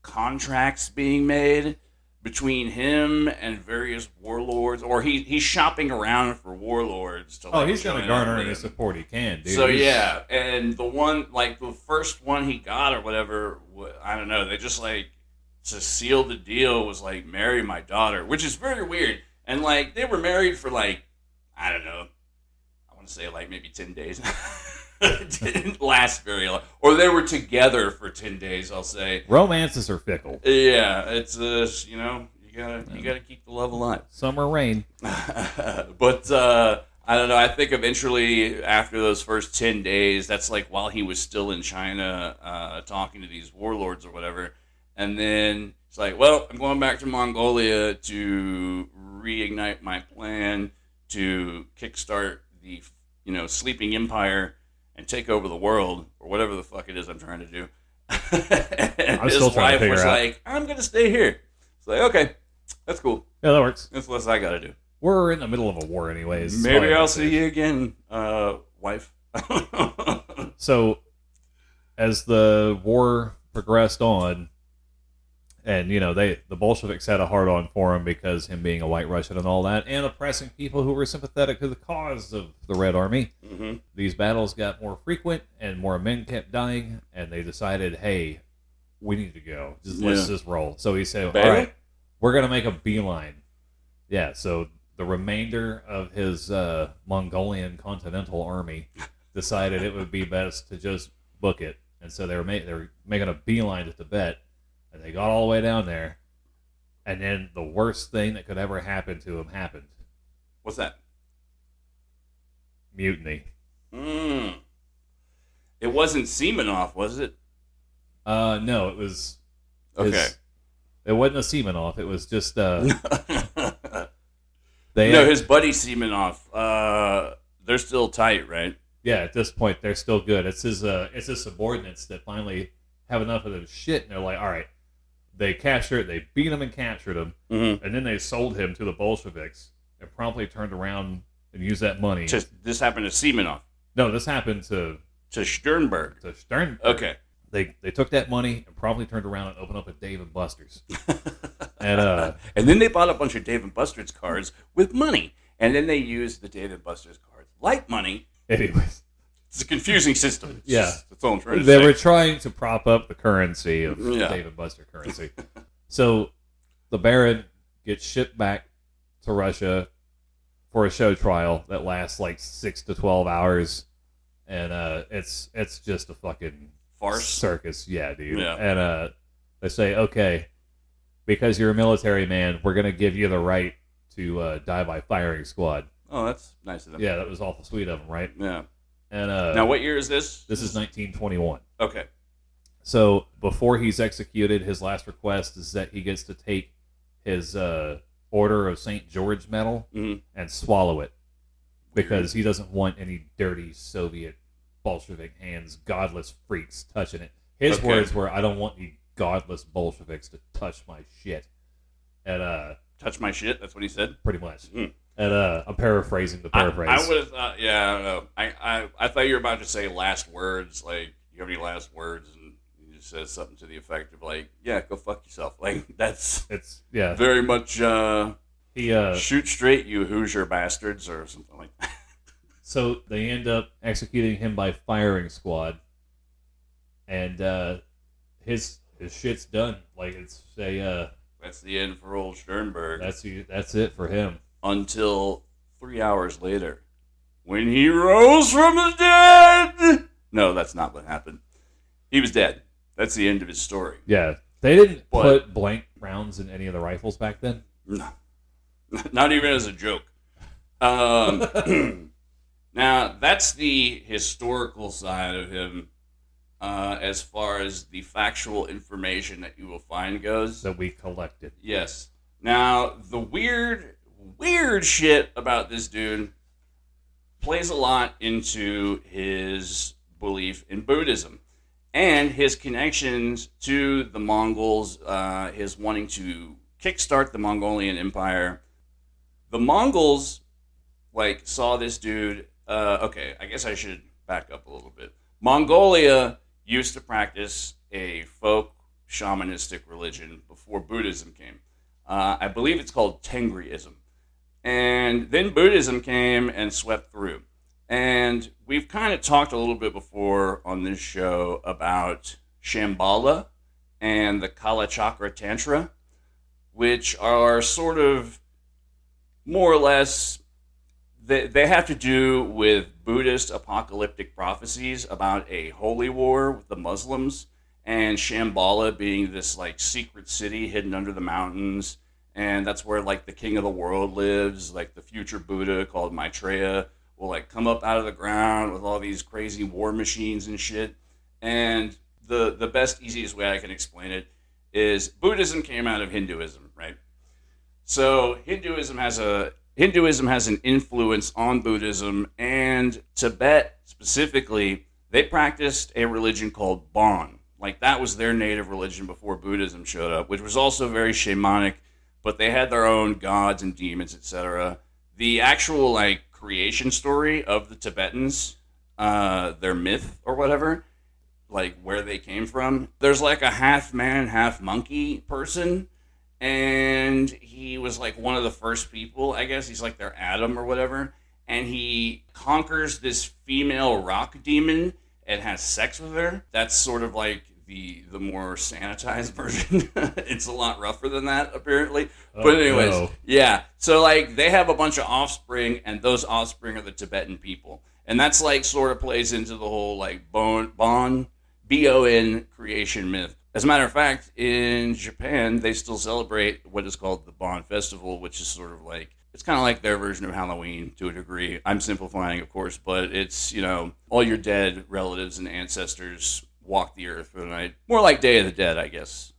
Speaker 2: contracts being made between him and various warlords, or he's shopping around for warlords to
Speaker 1: he's gonna garner any support he can, dude.
Speaker 2: So yeah, and the one the first one he got or whatever, I don't know, they just to seal the deal was marry my daughter, which is very weird. And they were married for I don't know, I want to say maybe 10 days. It didn't last very long, or they were together for 10 days. I'll say
Speaker 1: romances are fickle.
Speaker 2: Yeah, it's you gotta keep the love alive.
Speaker 1: Summer rain.
Speaker 2: But I don't know. I think eventually after those first 10 days, that's while he was still in China talking to these warlords or whatever. And then it's well, I'm going back to Mongolia to reignite my plan to kickstart the, sleeping empire and take over the world, or whatever the fuck it is I'm trying to do. And
Speaker 1: I'm still trying to figure out.
Speaker 2: I'm going to stay here. It's okay, that's cool.
Speaker 1: Yeah, that works.
Speaker 2: That's less I got to do.
Speaker 1: We're in the middle of a war anyways.
Speaker 2: Maybe I'll see you again, wife.
Speaker 1: So as the war progressed on, and the Bolsheviks had a hard-on for him because him being a white Russian and all that, and oppressing people who were sympathetic to the cause of the Red Army.
Speaker 2: Mm-hmm.
Speaker 1: These battles got more frequent, and more men kept dying, and they decided, hey, we need to go. Let's just roll. So he said, all right, we're going to make a beeline. Yeah, so the remainder of his Mongolian Continental Army decided it would be best to just book it. And so they were making a beeline to Tibet, and they got all the way down there, and then the worst thing that could ever happen to him happened.
Speaker 2: What's that?
Speaker 1: Mutiny.
Speaker 2: It wasn't Semenov, was it?
Speaker 1: No, it was...
Speaker 2: Okay.
Speaker 1: It wasn't a Semenov. It was just...
Speaker 2: his buddy Semenov. They're still tight, right?
Speaker 1: Yeah, at this point, they're still good. It's his subordinates that finally have enough of this shit, and they're like, all right. They beat him and captured him, and then they sold him to the Bolsheviks and promptly turned around and used that money.
Speaker 2: This happened to Semenov?
Speaker 1: No, this happened to
Speaker 2: Sternberg. Okay.
Speaker 1: They took that money and promptly turned around and opened up a Dave & Buster's. and
Speaker 2: then they bought a bunch of Dave & Buster's cards with money, and then they used the Dave & Buster's cards like money.
Speaker 1: Anyways.
Speaker 2: It's a confusing system. That's all I'm trying to
Speaker 1: say.
Speaker 2: They
Speaker 1: were trying to prop up the currency of Dave & Buster currency. So the Baron gets shipped back to Russia for a show trial that lasts like 6 to 12 hours, and it's just a fucking
Speaker 2: farce
Speaker 1: circus. Yeah, dude.
Speaker 2: Yeah.
Speaker 1: And they say, okay, because you're a military man, we're gonna give you the right to die by firing squad.
Speaker 2: Oh, that's nice of them.
Speaker 1: Yeah, that was awful sweet of them, right?
Speaker 2: Yeah.
Speaker 1: And
Speaker 2: now, what year is this?
Speaker 1: This is 1921.
Speaker 2: Okay.
Speaker 1: So before he's executed, his last request is that he gets to take his Order of St. George medal and swallow it, because he doesn't want any dirty Soviet Bolshevik hands, godless freaks touching it. His words were, "I don't want any godless Bolsheviks to touch my shit." And
Speaker 2: touch my shit. That's what he said.
Speaker 1: Pretty much. And I'm paraphrasing the paraphrase.
Speaker 2: I would have thought, yeah, I don't know. I thought you were about to say last words, like, you have any last words, and he just says something to the effect of, like, yeah, go fuck yourself. Like, it's very much shoot straight, you Hoosier bastards, or something like that.
Speaker 1: So they end up executing him by firing squad, and his shit's done. Like, it's
Speaker 2: that's the end for old Sternberg.
Speaker 1: That's it for him.
Speaker 2: Until 3 hours later, when he rose from the dead. No, that's not what happened. He was dead. That's the end of his story.
Speaker 1: Yeah. They didn't put blank rounds in any of the rifles back then?
Speaker 2: No. Not even as a joke. Now, that's the historical side of him, as far as the factual information that you will find goes.
Speaker 1: That we collected.
Speaker 2: Yes. Now, the weird shit about this dude plays a lot into his belief in Buddhism and his connections to the Mongols, his wanting to kickstart the Mongolian Empire. The Mongols, saw this dude. Okay, I guess I should back up a little bit. Mongolia used to practice a folk shamanistic religion before Buddhism came. I believe it's called Tengriism. And then Buddhism came and swept through. And we've kind of talked a little bit before on this show about Shambhala and the Kalachakra Tantra, which are sort of more or less, they have to do with Buddhist apocalyptic prophecies about a holy war with the Muslims, and Shambhala being this secret city hidden under the mountains. And that's where, the king of the world lives, the future Buddha called Maitreya will, come up out of the ground with all these crazy war machines and shit. And the best, easiest way I can explain it is Buddhism came out of Hinduism, right? So Hinduism has an influence on Buddhism, and Tibet specifically, they practiced a religion called Bon. That was their native religion before Buddhism showed up, which was also very shamanic. But they had their own gods and demons, etc. The actual creation story of the Tibetans, their myth or whatever, like where they came from. There's like a half man, half monkey person, and he was like one of the first people, I guess. He's like their Adam or whatever, and he conquers this female rock demon and has sex with her. That's sort of like the more sanitized version. It's a lot rougher than that, apparently. But anyways,
Speaker 1: no.
Speaker 2: Yeah. So like they have a bunch of offspring, and those offspring are the Tibetan people. And that's like sort of plays into the whole like Bon creation myth. As a matter of fact, in Japan, they still celebrate what is called the Bon Festival, which is sort of like, it's kind of like their version of Halloween to a degree. I'm simplifying, of course, but it's, you know, all your dead relatives and ancestors walk the earth for the night. More like Day of the Dead, I guess.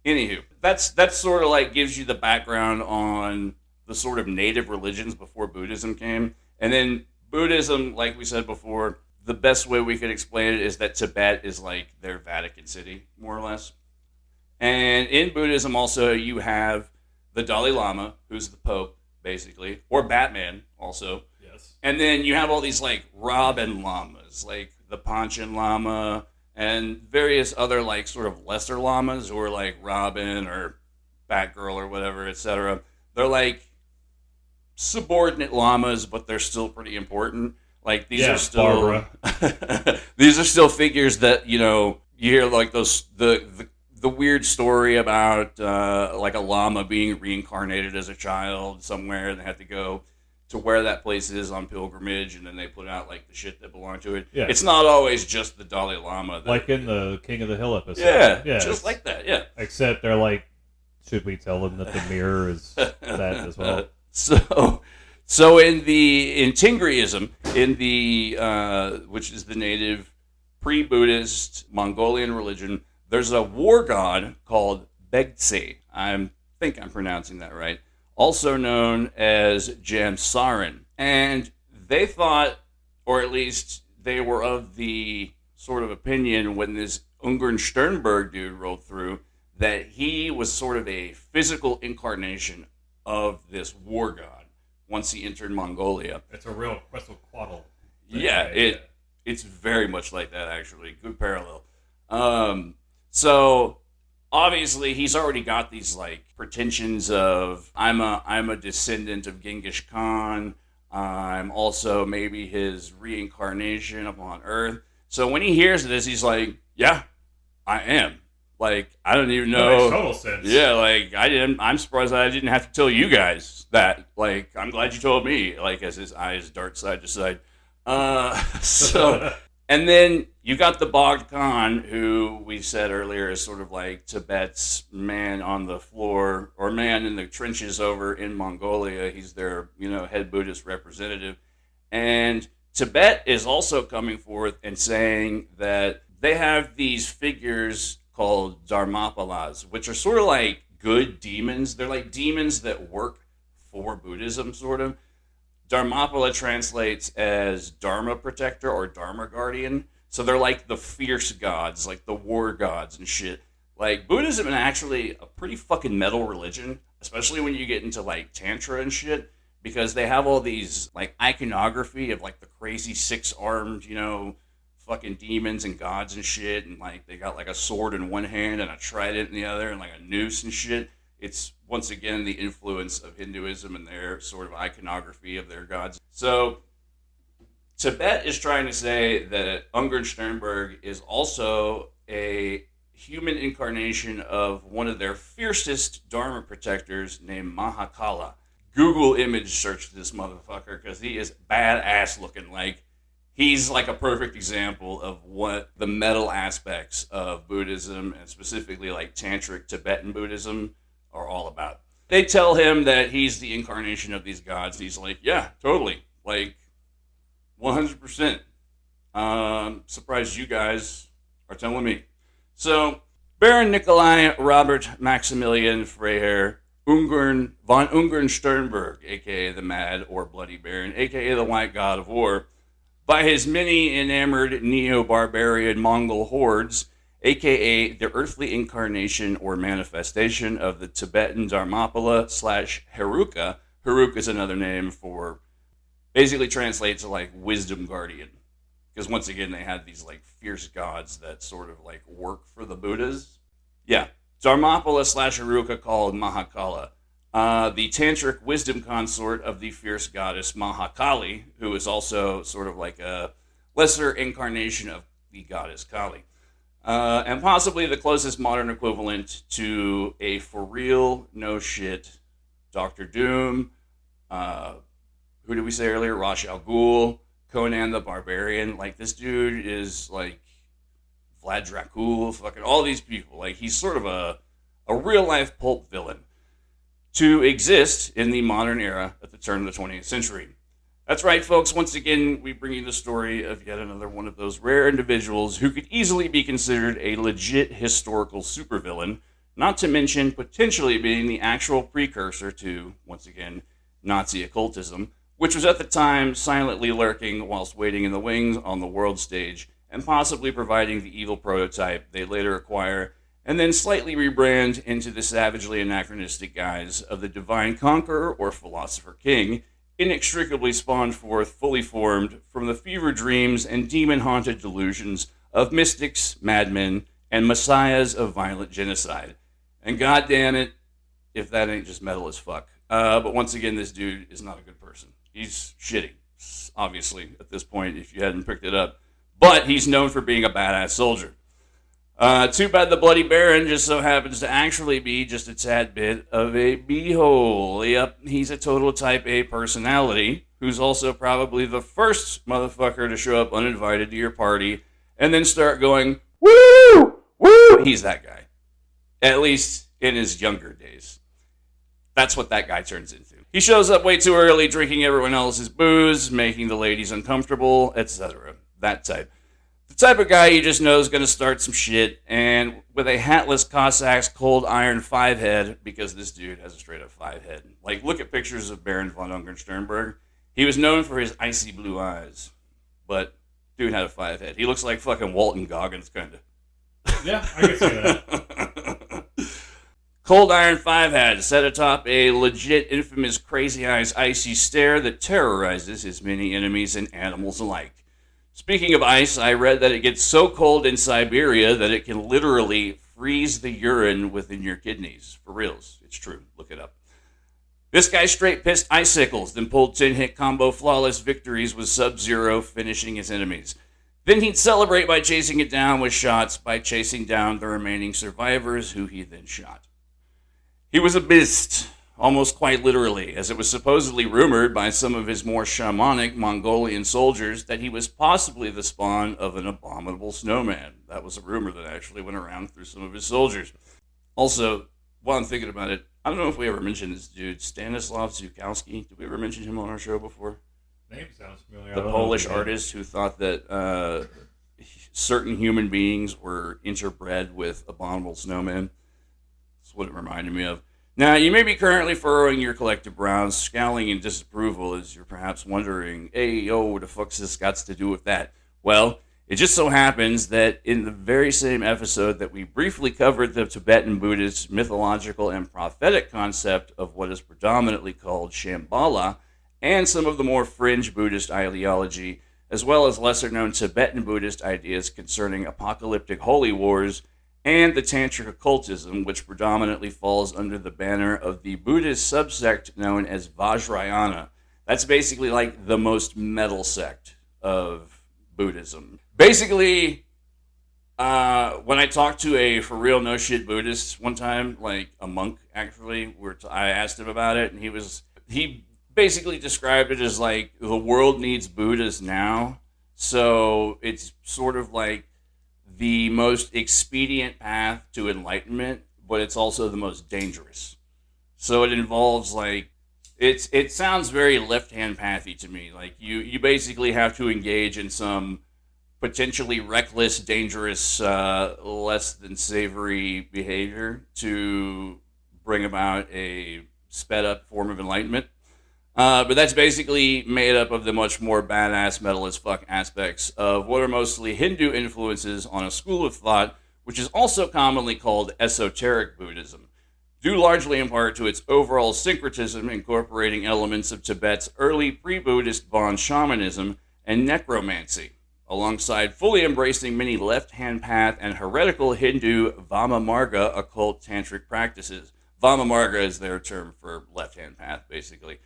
Speaker 2: Anywho, that's sort of like gives you the background on the sort of native religions before Buddhism came. And then Buddhism, like we said before, the best way we could explain it is that Tibet is like their Vatican City, more or less. And in Buddhism also you have the Dalai Lama, who's the Pope, basically, or Batman also.
Speaker 1: Yes.
Speaker 2: And then you have all these like Robin Lamas, like the Panchen Lama, and various other like sort of lesser llamas who are like Robin or Batgirl or whatever, etc. They're like subordinate llamas, but they're still pretty important. Like these are still
Speaker 1: Barbara.
Speaker 2: These are still figures that, you know, you hear like those the weird story about like a llama being reincarnated as a child somewhere, and they have to go to where that place is on pilgrimage, and then they put out like the shit that belonged to it.
Speaker 1: Yeah.
Speaker 2: It's not always just the Dalai Lama.
Speaker 1: Like in the King of the Hill episode.
Speaker 2: Yeah, just like that, yeah.
Speaker 1: Except they're like, should we tell them that the mirror is that as well?
Speaker 2: So in Tingriism, which is the native pre-Buddhist Mongolian religion, there's a war god called Begtse. I think I'm pronouncing that right. Also known as Jamsarin. And they thought, or at least they were of the sort of opinion when this Ungern-Sternberg dude rolled through, that he was sort of a physical incarnation of this war god once he entered Mongolia.
Speaker 1: It's a real Quetzalcoatl.
Speaker 2: Yeah, it's very much like that, actually. Good parallel. So obviously he's already got these like pretensions of I'm a descendant of Genghis Khan. I'm also maybe his reincarnation upon Earth. So when he hears this, he's like, yeah, I am. Like, I don't even know.
Speaker 1: That makes total sense.
Speaker 2: Yeah, like I'm surprised that I didn't have to tell you guys that. Like, I'm glad you told me. Like, as his eyes dart side to side. And then you got the Bogd Khan, who we said earlier is sort of like Tibet's man on the floor, or man in the trenches over in Mongolia. He's their, head Buddhist representative. And Tibet is also coming forth and saying that they have these figures called Dharmapalas, which are sort of like good demons. They're like demons that work for Buddhism, sort of. Dharmapala translates as Dharma protector or Dharma guardian. So they're like the fierce gods, like the war gods and shit. Like, Buddhism is actually a pretty fucking metal religion, especially when you get into like Tantra and shit, because they have all these like iconography of like the crazy six-armed, fucking demons and gods and shit, and like they got like a sword in one hand and a trident in the other and like a noose and shit. It's once again the influence of Hinduism and their sort of iconography of their gods. So Tibet is trying to say that Ungern-Sternberg is also a human incarnation of one of their fiercest Dharma protectors named Mahakala. Google image search this motherfucker because he is badass looking. Like, he's like a perfect example of what the metal aspects of Buddhism, and specifically like Tantric Tibetan Buddhism, are all about. They tell him that he's the incarnation of these gods. He's like, yeah, totally. Like, 100%. Surprised you guys are telling me. So, Baron Nikolai Robert Maximilian Freiherr Von Ungern-Sternberg, a.k.a. the Mad or Bloody Baron, a.k.a. the White God of War, by his many enamored neo-barbarian Mongol hordes, a.k.a. the earthly incarnation or manifestation of the Tibetan Dharmapala / Heruka. Heruka is another name for, basically translates to like wisdom guardian. because once again, they had these like fierce gods that sort of like work for the Buddhas. Yeah. Dharmapala / Aruka called Mahakala, the tantric wisdom consort of the fierce goddess Mahakali, who is also sort of like a lesser incarnation of the goddess Kali. And possibly the closest modern equivalent to a for real, no shit Doctor Doom, who did we say earlier? Ra's al Ghul, Conan the Barbarian. Like, this dude is like Vlad Dracul, fucking all these people. Like, he's sort of a real life pulp villain to exist in the modern era at the turn of the 20th century. That's right, folks. Once again, we bring you the story of yet another one of those rare individuals who could easily be considered a legit historical supervillain, not to mention potentially being the actual precursor to, once again, Nazi occultism, which was at the time silently lurking whilst waiting in the wings on the world stage and possibly providing the evil prototype they later acquire and then slightly rebrand into the savagely anachronistic guise of the divine conqueror or philosopher king, inextricably spawned forth, fully formed, from the fever dreams and demon-haunted delusions of mystics, madmen, and messiahs of violent genocide. And goddamn it, if that ain't just metal as fuck. But once again, this dude is not a good person. He's shitty, obviously, at this point, if you hadn't picked it up. But he's known for being a badass soldier. Too bad the Bloody Baron just so happens to actually be just a tad bit of a beehole. Yep, he's a total type A personality, who's also probably the first motherfucker to show up uninvited to your party and then start going, woo, woo. He's that guy. At least in his younger days. That's what that guy turns into. He shows up way too early, drinking everyone else's booze, making the ladies uncomfortable, etc. That type. The type of guy you just know is going to start some shit, and with a hatless Cossack's cold iron 5-head, because this dude has a straight up 5-head. Like, look at pictures of Baron Von Ungern-Sternberg. He was known for his icy blue eyes, but dude had a 5-head. He looks like fucking Walton Goggins, kind of.
Speaker 1: Yeah, I can see that.
Speaker 2: Cold Iron 5 set atop a legit infamous Crazy Eyes icy stare that terrorizes his many enemies and animals alike. Speaking of ice, I read that it gets so cold in Siberia that it can literally freeze the urine within your kidneys. For reals. It's true. Look it up. This guy straight pissed icicles, then pulled 10-hit combo flawless victories with Sub-Zero, finishing his enemies. Then he'd celebrate by chasing it down with shots by chasing down the remaining survivors, who he then shot. He was a beast, almost quite literally, as it was supposedly rumored by some of his more shamanic Mongolian soldiers that he was possibly the spawn of an abominable snowman. That was a rumor that actually went around through some of his soldiers. Also, while I'm thinking about it, I don't know if we ever mentioned this dude, Stanislav Zukowski. Did we ever mention him on our show before?
Speaker 1: Name sounds familiar.
Speaker 2: The Polish artist who thought that certain human beings were interbred with abominable snowmen. That's what it reminded me of. Now, you may be currently furrowing your collective brows, scowling in disapproval as you're perhaps wondering, hey, yo, what the fuck's this got to do with that? Well, it just so happens that in the very same episode that we briefly covered the Tibetan Buddhist mythological and prophetic concept of what is predominantly called Shambhala, and some of the more fringe Buddhist ideology, as well as lesser-known Tibetan Buddhist ideas concerning apocalyptic holy wars, and the Tantric occultism, which predominantly falls under the banner of the Buddhist subsect known as Vajrayana. That's basically like the most metal sect of Buddhism. Basically, when I talked to a for real no shit Buddhist one time, like a monk actually, I asked him about it, and he basically described it as like the world needs Buddhas now, so it's sort of like the most expedient path to enlightenment, but it's also the most dangerous. So it involves like, it sounds very left-hand pathy to me. Like you basically have to engage in some potentially reckless, dangerous, less than savory behavior to bring about a sped up form of enlightenment. But that's basically made up of the much more badass metal as fuck aspects of what are mostly Hindu influences on a school of thought, which is also commonly called esoteric Buddhism, due largely in part to its overall syncretism incorporating elements of Tibet's early pre-Buddhist Bon shamanism and necromancy. alongside fully embracing many left-hand path and heretical Hindu Vama-marga occult tantric practices. Vama-marga is their term for left-hand path, basically.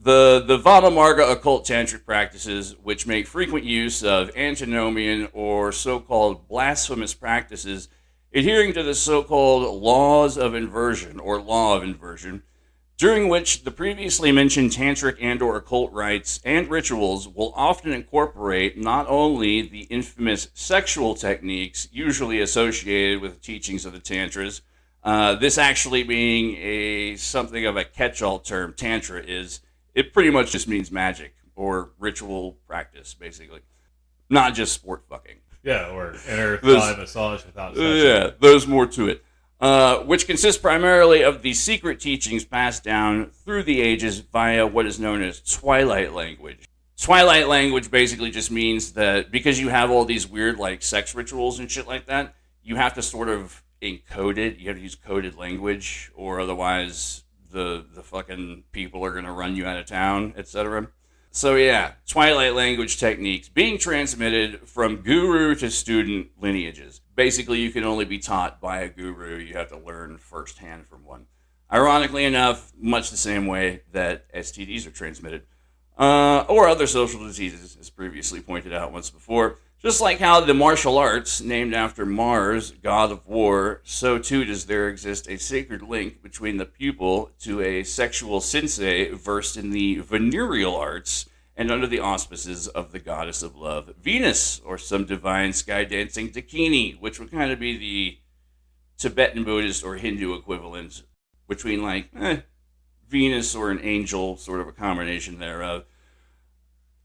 Speaker 2: The Vama-marga occult tantric practices, which make frequent use of antinomian or so-called blasphemous practices, adhering to the so-called laws of inversion or law of inversion, during which the previously mentioned tantric and or occult rites and rituals will often incorporate not only the infamous sexual techniques usually associated with the teachings of the tantras, this actually being something of a catch-all term. Tantra it pretty much just means magic or ritual practice, basically. Not just sport fucking.
Speaker 1: Yeah, or inner thigh massage without sex.
Speaker 2: Yeah, there's more to it. Which consists primarily of the secret teachings passed down through the ages via what is known as Twilight language. Twilight language basically just means that because you have all these weird like sex rituals and shit like that, you have to sort of encode it. You have to use coded language, or otherwise the fucking people are going to run you out of town, etc. So yeah, Twilight language techniques being transmitted from guru to student lineages. Basically, you can only be taught by a guru. You have to learn firsthand from one. Ironically enough, much the same way that STDs are transmitted. Or other social diseases, as previously pointed out once before. Just like how the martial arts, named after Mars, god of war, so too does there exist a sacred link between the pupil to a sexual sensei versed in the venereal arts and under the auspices of the goddess of love, Venus, or some divine sky dancing Dakini, which would kind of be the Tibetan Buddhist or Hindu equivalent between like Venus or an angel, sort of a combination thereof.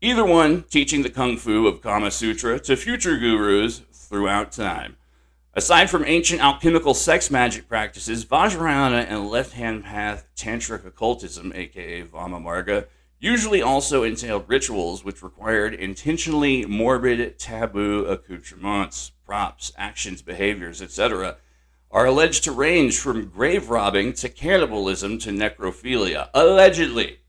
Speaker 2: Either one teaching the kung fu of Kama Sutra to future gurus throughout time. Aside from ancient alchemical sex magic practices, Vajrayana and left-hand path tantric occultism, aka Vama-marga, usually also entailed rituals which required intentionally morbid, taboo accoutrements, props, actions, behaviors, etc., are alleged to range from grave robbing to cannibalism to necrophilia. Allegedly.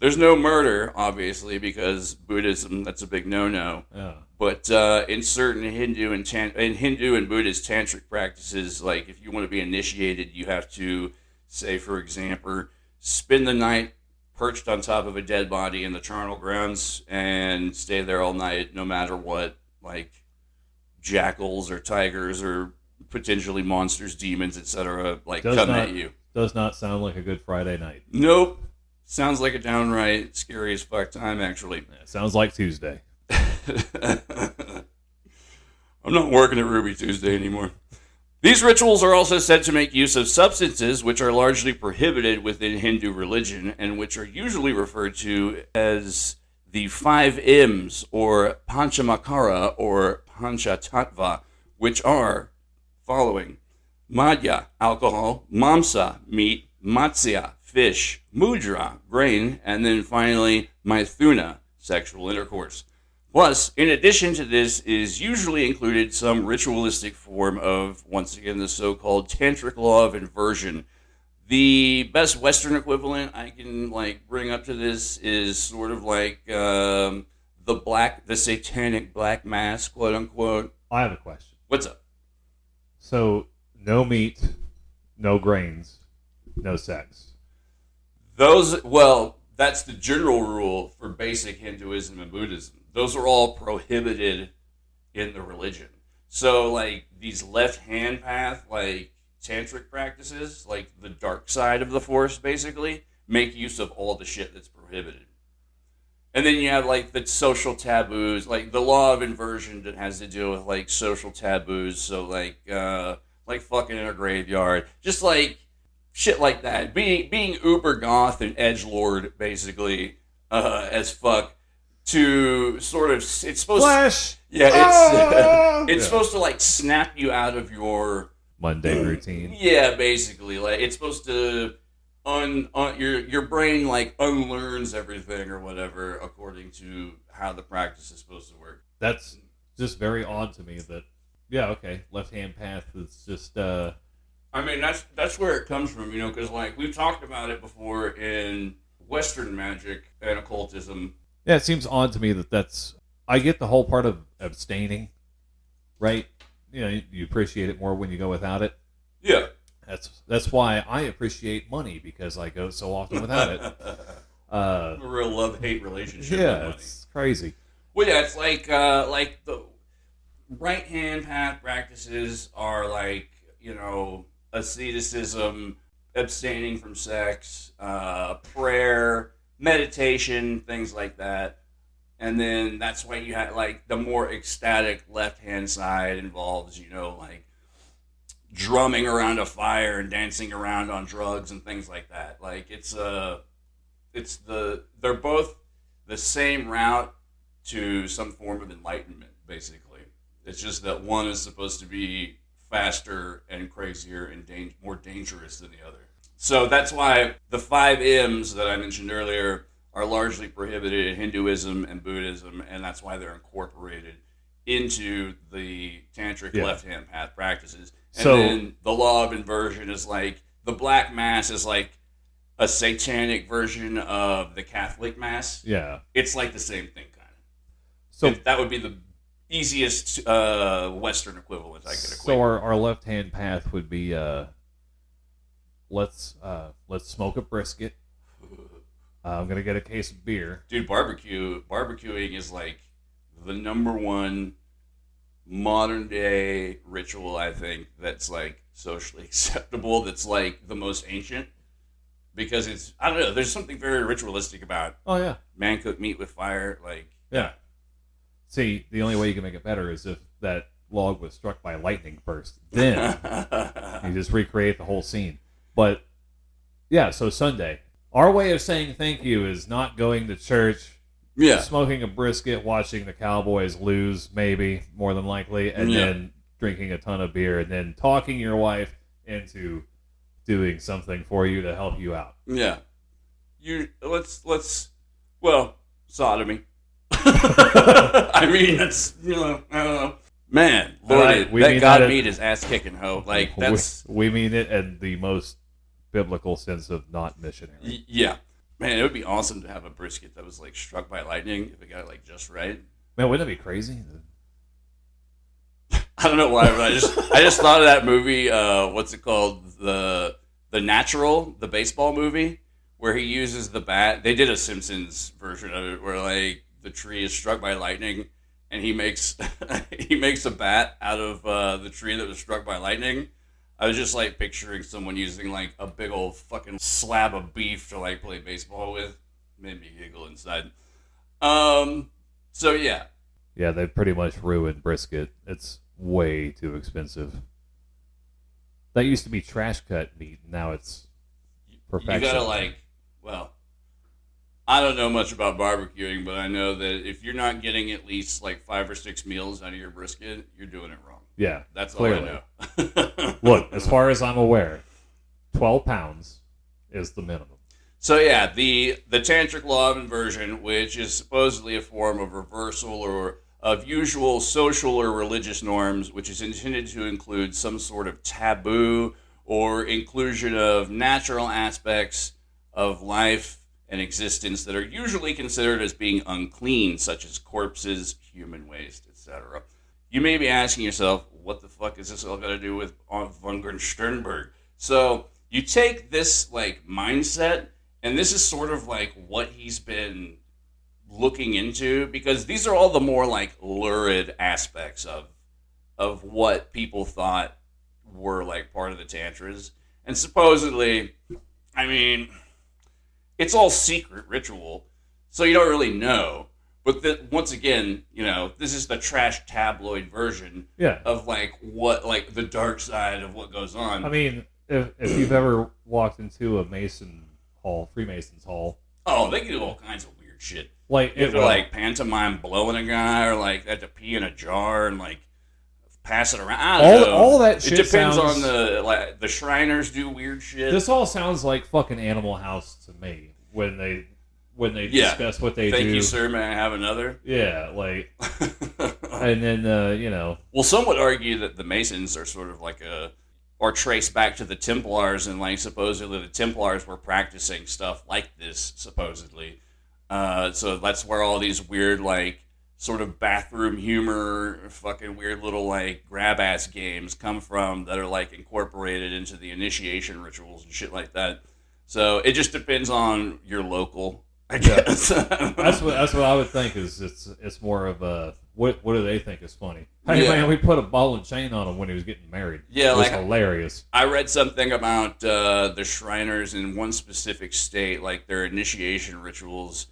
Speaker 2: There's no murder, obviously, because Buddhism, that's a big no-no.
Speaker 1: Yeah.
Speaker 2: But in certain Hindu and Buddhist tantric practices, like if you want to be initiated, you have to, say, for example, spend the night perched on top of a dead body in the charnel grounds and stay there all night, no matter what, like jackals or tigers or potentially monsters, demons, etc., like at you.
Speaker 1: Does not sound like a good Friday night.
Speaker 2: Nope. Sounds like a downright scary as fuck time, actually.
Speaker 1: Yeah, sounds like Tuesday.
Speaker 2: I'm not working at Ruby Tuesday anymore. These rituals are also said to make use of substances which are largely prohibited within Hindu religion and which are usually referred to as the 5 M's or Panchamakara or Panchatattva, which are following: Madhya, alcohol; Mamsa, meat; Matsya, fish; Mudra, grain; and then finally Maithuna, sexual intercourse. Plus, in addition to this, is usually included some ritualistic form of, once again, the so-called tantric law of inversion. The best Western equivalent I can bring up to this is sort of like the satanic black mass, quote unquote.
Speaker 1: I have a question.
Speaker 2: What's up?
Speaker 1: So, no meat, no grains, no sex.
Speaker 2: That's the general rule for basic Hinduism and Buddhism. Those are all prohibited in the religion. So, these left-hand path, tantric practices, the dark side of the force, basically, make use of all the shit that's prohibited. And then you have, the social taboos, the law of inversion that has to deal with, social taboos. So, fucking in a graveyard. Just, shit like that. Being uber goth and edgelord, basically, as fuck. To sort of, it's supposed
Speaker 1: Flash!
Speaker 2: It's supposed to snap you out of your
Speaker 1: mundane routine.
Speaker 2: Yeah, basically, it's supposed to your brain unlearns everything or whatever according to how the practice is supposed to work.
Speaker 1: That's just very odd to me. That left hand path is just. I
Speaker 2: mean, that's where it comes from, because we've talked about it before in Western magic and occultism.
Speaker 1: Yeah, it seems odd to me that's... I get the whole part of abstaining, right? You know, you appreciate it more when you go without it.
Speaker 2: Yeah.
Speaker 1: That's why I appreciate money, because I go so often without it.
Speaker 2: A real love-hate relationship with money.
Speaker 1: It's crazy.
Speaker 2: Well, yeah, it's like the right-hand path practices are like, you know, asceticism, abstaining from sex, prayer, meditation, things like that. And then that's why you have, like, the more ecstatic left-hand side involves, you know, like, drumming around a fire and dancing around on drugs and things like that. Like, they're both the same route to some form of enlightenment, basically. It's just that one is supposed to be faster and crazier and more dangerous than the other. So that's why the 5 M's that I mentioned earlier are largely prohibited in Hinduism and Buddhism, and that's why they're incorporated into the tantric left-hand path practices. And then the law of inversion is like, the black mass is like a satanic version of the Catholic mass.
Speaker 1: Yeah.
Speaker 2: It's like the same thing, kind of.
Speaker 1: So
Speaker 2: that would be the easiest Western equivalent I could equate.
Speaker 1: So our left-hand path would be, let's smoke a brisket. I'm going to get a case of beer.
Speaker 2: Dude, barbecuing is like the number one modern day ritual, I think, that's like socially acceptable, that's like the most ancient, because it's, I don't know, there's something very ritualistic about man cooked meat with fire, like
Speaker 1: See, the only way you can make it better is if that log was struck by lightning first, then you just recreate the whole scene. But yeah, so Sunday, our way of saying thank you is not going to church, smoking a brisket, watching the Cowboys lose, maybe, more than likely, and then drinking a ton of beer, and then talking your wife into doing something for you to help you out.
Speaker 2: Yeah. Well, sodomy. I mean, that's, you know, I don't know. Man, Lord, that God meat is ass kicking, ho. Like, that's...
Speaker 1: We mean it in the most biblical sense of not missionary.
Speaker 2: Yeah. Man, it would be awesome to have a brisket that was, like, struck by lightning if it got, like, just right.
Speaker 1: Man, wouldn't that be crazy?
Speaker 2: I don't know why, but I just thought of that movie, what's it called? The Natural, the baseball movie, where he uses the bat. They did a Simpsons version of it where, like, the tree is struck by lightning, and he makes a bat out of the tree that was struck by lightning. I was just, like, picturing someone using, like, a big old fucking slab of beef to, like, play baseball with. Made me giggle inside. So, yeah.
Speaker 1: Yeah, they pretty much ruined brisket. It's way too expensive. That used to be trash cut meat. Now it's perfection.
Speaker 2: You gotta, like, well, I don't know much about barbecuing, but I know that if you're not getting at least, like, 5 or 6 meals out of your brisket, you're doing it wrong.
Speaker 1: Yeah,
Speaker 2: that's
Speaker 1: clearly.
Speaker 2: all I know.
Speaker 1: Look, as far as I'm aware, 12 pounds is the minimum.
Speaker 2: So yeah, the tantric law of inversion, which is supposedly a form of reversal or of usual social or religious norms, which is intended to include some sort of taboo or inclusion of natural aspects of life and existence that are usually considered as being unclean, such as corpses, human waste, etc. You may be asking yourself, what the fuck is this all got to do with Von Ungern-Sternberg? So you take this, like, mindset, and this is sort of like what he's been looking into, because these are all the more, like, lurid aspects of what people thought were, like, part of the tantras. And supposedly, I mean, it's all secret ritual, so you don't really know. But once again, you know, this is the trash tabloid version of, like, what, like, the dark side of what goes on.
Speaker 1: I mean, if you've ever walked into a Freemason's hall.
Speaker 2: Oh, they can do all kinds of weird shit.
Speaker 1: Like,
Speaker 2: you have to, like, pantomime blowing a guy, or, like, they have to pee in a jar and, like, pass it around. I don't know.
Speaker 1: All that shit.
Speaker 2: It depends on the Shriners do weird shit.
Speaker 1: This all sounds like fucking Animal House to me when they discuss what they do.
Speaker 2: Thank you, sir. May I have another?
Speaker 1: Yeah, like, and then you know.
Speaker 2: Well, some would argue that the Masons are sort of like or traced back to the Templars, and, like, supposedly the Templars were practicing stuff like this, supposedly. So that's where all these weird, like, sort of bathroom humor, fucking weird little like grab ass games come from that are like incorporated into the initiation rituals and shit like that. So it just depends on your local, I guess.
Speaker 1: That's what I would think is it's more of a what do they think is funny? Hey man, we put a ball and chain on him when he was getting married.
Speaker 2: Yeah,
Speaker 1: it was
Speaker 2: like,
Speaker 1: hilarious.
Speaker 2: I read something about the Shriners in one specific state, like their initiation rituals.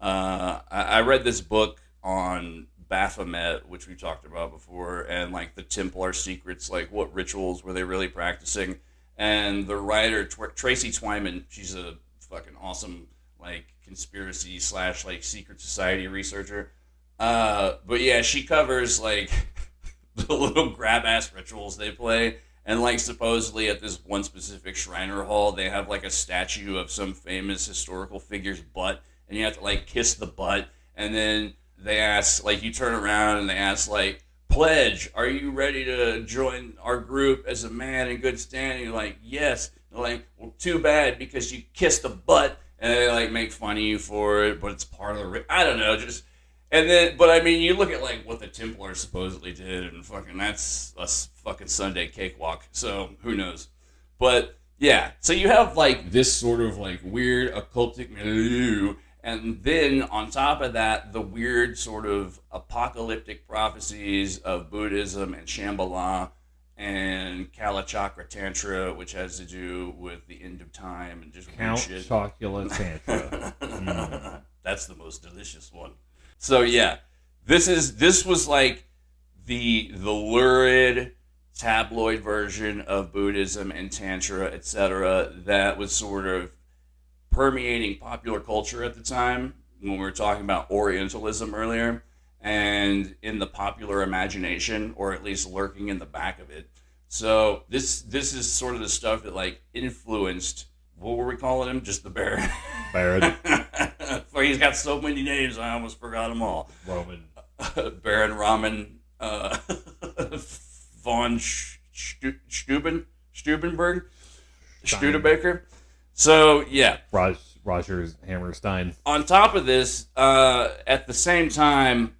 Speaker 2: I read this book on Baphomet, which we talked about before, and like the Templar secrets, like what rituals were they really practicing? And the writer Tracy Twyman, she's a fucking awesome like conspiracy / like secret society researcher. But yeah, she covers like the little grab ass rituals they play, and like supposedly at this one specific Shriner hall, they have like a statue of some famous historical figure's butt, and you have to like kiss the butt, and then they ask, like, you turn around and they ask, like, pledge, are you ready to join our group as a man in good standing? You're like, yes. They're like, well, too bad because you kissed a butt, and they like make fun of you for it, but it's part of the I don't know, just. And then, but I mean, you look at like what the Templars supposedly did, and fucking that's a fucking Sunday cakewalk. So who knows? But yeah, so you have like this sort of like weird occultic milieu, and then on top of that, the weird sort of apocalyptic prophecies of Buddhism and Shambhala and Kalachakra Tantra, which has to do with the end of time and just
Speaker 1: Count
Speaker 2: weird shit.
Speaker 1: Chocula Tantra.
Speaker 2: That's the most delicious one. So yeah, this was like the lurid tabloid version of Buddhism and Tantra, etc., that was sort of permeating popular culture at the time when we were talking about Orientalism earlier, and in the popular imagination, or at least lurking in the back of it. So this is sort of the stuff that like influenced, what were we calling him? Just the Baron.
Speaker 1: Baron.
Speaker 2: He's got so many names, I almost forgot them all.
Speaker 1: Roman.
Speaker 2: Baron Roman Von Studebaker. So, yeah.
Speaker 1: Roger Hammerstein.
Speaker 2: On top of this, at the same time,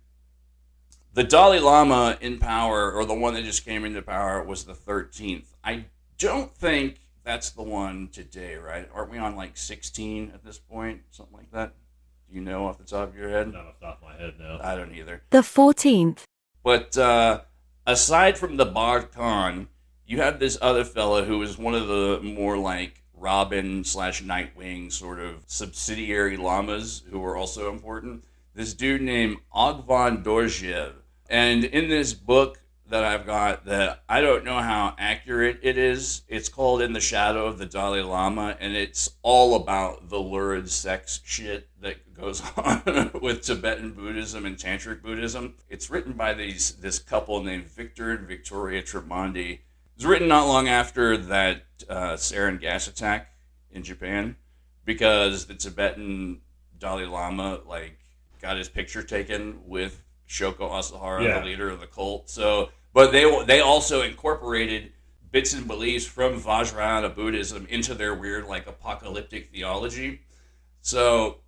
Speaker 2: the Dalai Lama in power, or the one that just came into power, was the 13th. I don't think that's the one today, right? Aren't we on like 16 at this point? Something like that? Do you know off the top of your head?
Speaker 1: Not off the top of my head, no.
Speaker 2: I don't either.
Speaker 4: The 14th.
Speaker 2: But aside from the Bard Khan, you have this other fella who is one of the more like Robin / Nightwing sort of subsidiary lamas who are also important. This dude named Ogvan Dorjiev. And in this book that I've got, that I don't know how accurate it is, it's called In the Shadow of the Dalai Lama, and it's all about the lurid sex shit that goes on with Tibetan Buddhism and Tantric Buddhism. It's written by this couple named Victor and Victoria Tremondi. It was written not long after that sarin gas attack in Japan, because the Tibetan Dalai Lama like got his picture taken with Shoko Asahara, the leader of the cult. So, but they also incorporated bits and beliefs from Vajrayana Buddhism into their weird like apocalyptic theology. So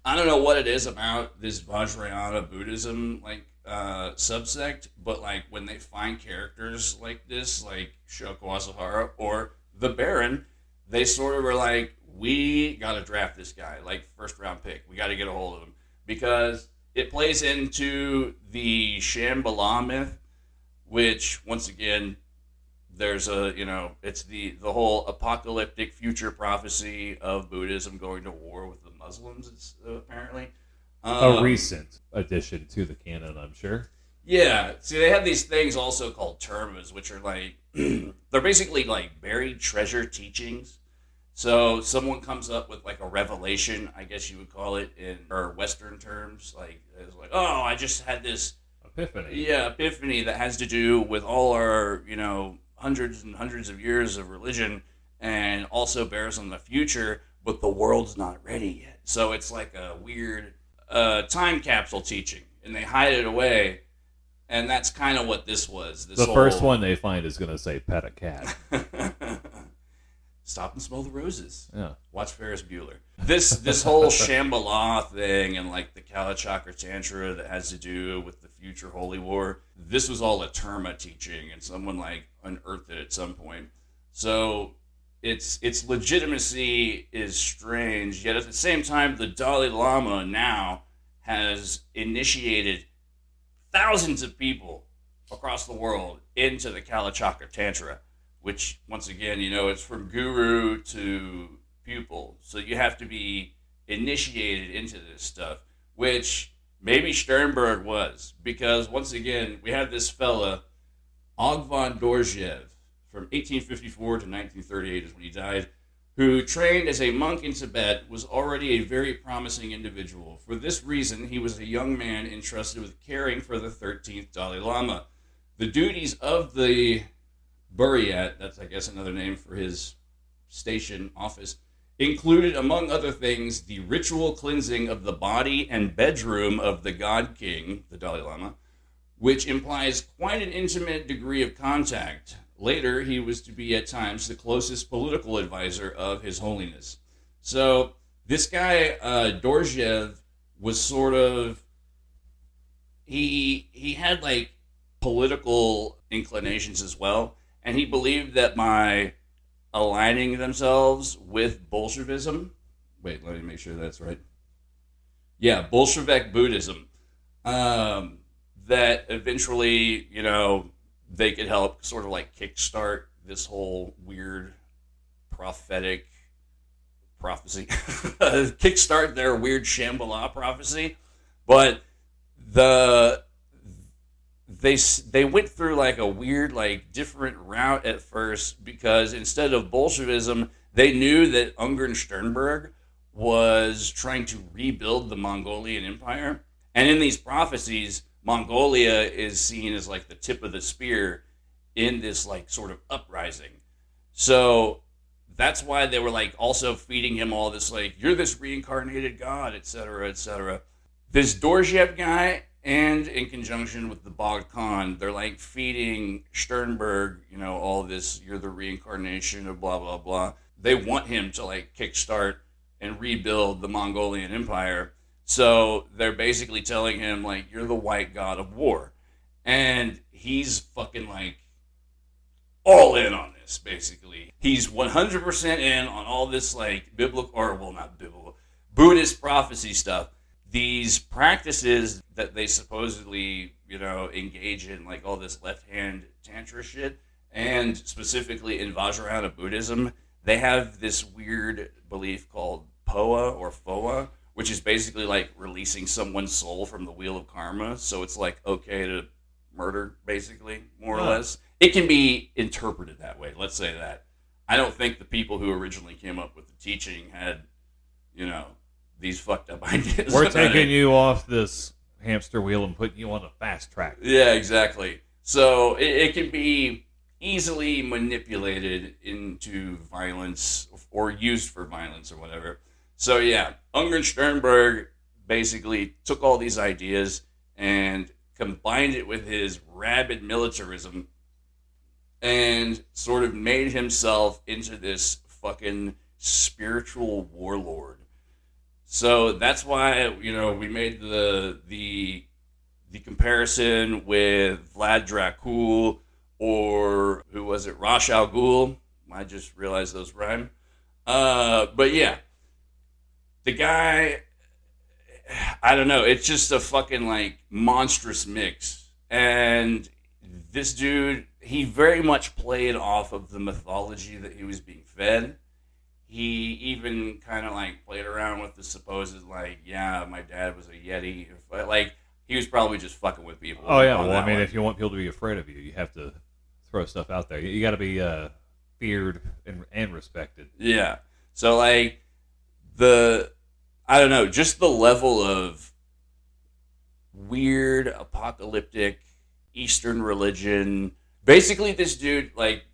Speaker 2: I don't know what it is about this Vajrayana Buddhism like subsect, but like when they find characters like this, like Shoko Asahara or the Baron, they sort of are like, we got to draft this guy, like first round pick. We got to get a hold of him, because it plays into the Shambhala myth, which once again, there's it's the whole apocalyptic future prophecy of Buddhism going to war with the Muslims. It's apparently
Speaker 1: a recent addition to the canon, I'm sure.
Speaker 2: Yeah, see, they have these things also called termas, which are like they're basically like buried treasure teachings. So someone comes up with like a revelation, I guess you would call it in our Western terms, like it's like, oh, I just had this
Speaker 1: epiphany.
Speaker 2: Yeah, epiphany that has to do with all our hundreds and hundreds of years of religion, and also bears on the future, but the world's not ready yet. So it's like a weird time capsule teaching, and they hide it away, and that's kind of what this was.
Speaker 1: The first one they find is going to say pet a cat.
Speaker 2: stop and smell the roses.
Speaker 1: Yeah.
Speaker 2: Watch Ferris Bueller. This whole Shambhala thing and like the Kalachakra Tantra that has to do with the future holy war, this was all a Terma teaching, and someone like unearthed it at some point. So its legitimacy is strange, yet at the same time, the Dalai Lama now has initiated thousands of people across the world into the Kalachakra Tantra, which, once again, it's from guru to pupil. So you have to be initiated into this stuff, which maybe Sternberg was, because, once again, we have this fella, Og von Dorjev, from 1854 to 1938 is when he died, who trained as a monk in Tibet, was already a very promising individual. For this reason, he was a young man entrusted with caring for the 13th Dalai Lama. The duties of the Buryat, that's I guess another name for his station office, included, among other things, the ritual cleansing of the body and bedroom of the God King, the Dalai Lama, which implies quite an intimate degree of contact. Later, he was to be at times the closest political advisor of His Holiness. So this guy, Dorjev, was sort of, he had like political inclinations as well, and he believed that by aligning themselves with Bolshevism, wait, let me make sure that's right. Yeah, Bolshevik Buddhism, that eventually, they could help sort of like kickstart this whole weird prophetic prophecy, kickstart their weird Shambhala prophecy. But they went through like a weird, like different route at first, because instead of Bolshevism, they knew that Ungern-Sternberg was trying to rebuild the Mongolian Empire. And in these prophecies, Mongolia is seen as like the tip of the spear in this like sort of uprising. So that's why they were like also feeding him all this like, you're this reincarnated god, etc., etc. This Dorjev guy, and in conjunction with the Bogd Khan, they're like feeding Sternberg, all this, you're the reincarnation of blah, blah, blah. They want him to like kickstart and rebuild the Mongolian Empire. So they're basically telling him, like, you're the white god of war. And he's fucking, like, all in on this, basically. He's 100% in on all this, like, Buddhist prophecy stuff. These practices that they supposedly, engage in, like, all this left-hand Tantra shit, and specifically in Vajrayana Buddhism, they have this weird belief called POA or FOA, which is basically like releasing someone's soul from the wheel of karma. So it's like okay to murder, basically, more or less. It can be interpreted that way. Let's say that. I don't think the people who originally came up with the teaching had, these fucked up ideas.
Speaker 1: We're taking you off this hamster wheel and putting you on a fast track.
Speaker 2: Yeah, exactly. So it can be easily manipulated into violence or used for violence or whatever. So yeah, Ungern-Sternberg basically took all these ideas and combined it with his rabid militarism and sort of made himself into this fucking spiritual warlord. So that's why, we made the comparison with Vlad Dracul, or who was it, Ra's al Ghul. I just realized those rhyme. But yeah. The guy, I don't know, it's just a fucking, like, monstrous mix. And this dude, he very much played off of the mythology that he was being fed. He even kind of, like, played around with the supposed, like, yeah, my dad was a Yeti. Like, he was probably just fucking with people.
Speaker 1: Oh, yeah, well, I mean, if you want people to be afraid of you, you have to throw stuff out there. You got to be feared and respected.
Speaker 2: Yeah. So, like, I don't know, just the level of weird, apocalyptic, Eastern religion. Basically, this dude, like,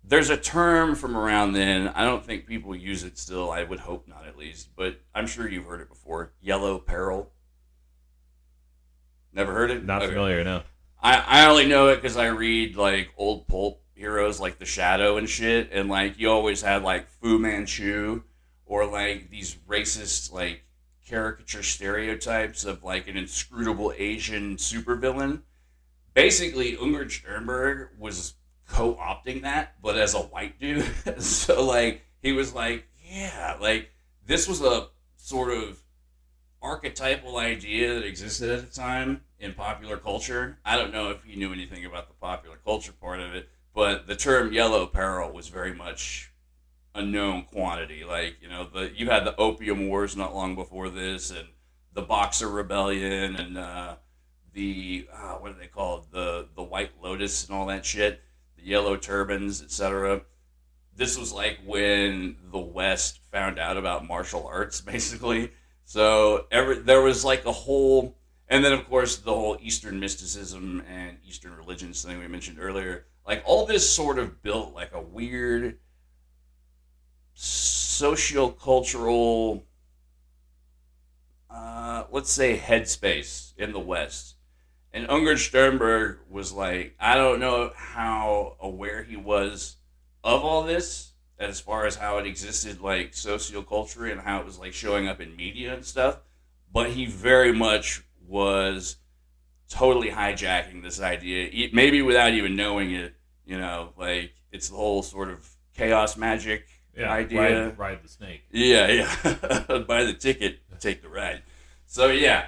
Speaker 2: there's a term from around then. I don't think people use it still. I would hope not, at least. But I'm sure you've heard it before. Yellow peril. Never heard it?
Speaker 1: Not familiar, no.
Speaker 2: I only know it because I read, like, old pulp heroes like the Shadow and shit, and like you always had like Fu Manchu or like these racist like caricature stereotypes of like an inscrutable Asian supervillain. Basically, Ungern-Sternberg was co-opting that, but as a white dude. So like he was like, yeah, like this was a sort of archetypal idea that existed at the time in popular culture. I don't know if you knew anything about the popular culture part of it, but the term yellow peril was very much a known quantity. Like, you know, you had the Opium Wars not long before this, and the Boxer Rebellion, and what do they call it? The White Lotus and all that shit, the Yellow Turbans, etc. This was like when the West found out about martial arts, basically. So there was like a whole, and then of course the whole Eastern mysticism and Eastern religions thing we mentioned earlier. Like all this sort of built like a weird socio-cultural, let's say, headspace in the West. And Ungern-Sternberg was like, I don't know how aware he was of all this, as far as how it existed, like, socioculturally and how it was, like, showing up in media and stuff. But he very much was totally hijacking this idea, maybe without even knowing it, you know, like, it's the whole sort of chaos magic idea.
Speaker 1: Ride the snake.
Speaker 2: Yeah. Buy the ticket, take the ride. So, yeah.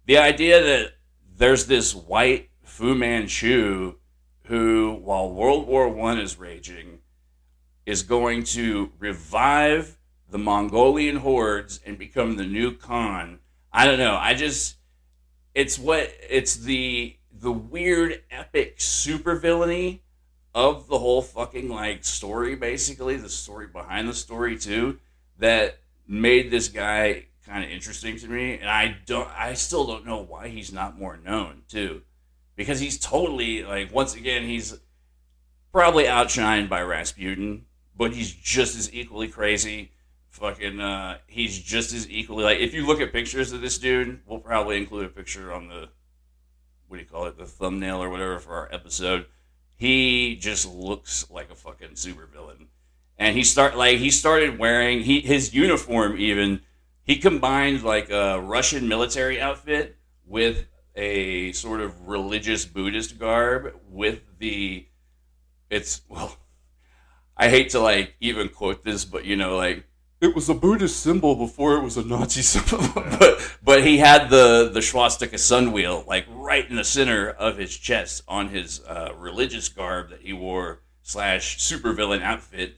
Speaker 2: The idea that there's this white Fu Manchu who, while World War I is raging, is going to revive the Mongolian hordes and become the new Khan. I don't know. It's the weird epic supervillainy of the whole fucking like story, basically the story behind the story too, that made this guy kind of interesting to me. And I still don't know why he's not more known too, because he's totally like, once again, he's probably outshined by Rasputin, but he's just as equally crazy. Fucking, he's just as equally, like, if you look at pictures of this dude, we'll probably include a picture on the, what do you call it, the thumbnail or whatever for our episode. He just looks like a fucking supervillain. And he started wearing, his uniform even, he combined like a Russian military outfit with a sort of religious Buddhist garb with I hate to like even quote this, but you know, like, it was a Buddhist symbol before it was a Nazi symbol. but he had the swastika sun wheel like right in the center of his chest on his religious garb that he wore / supervillain outfit.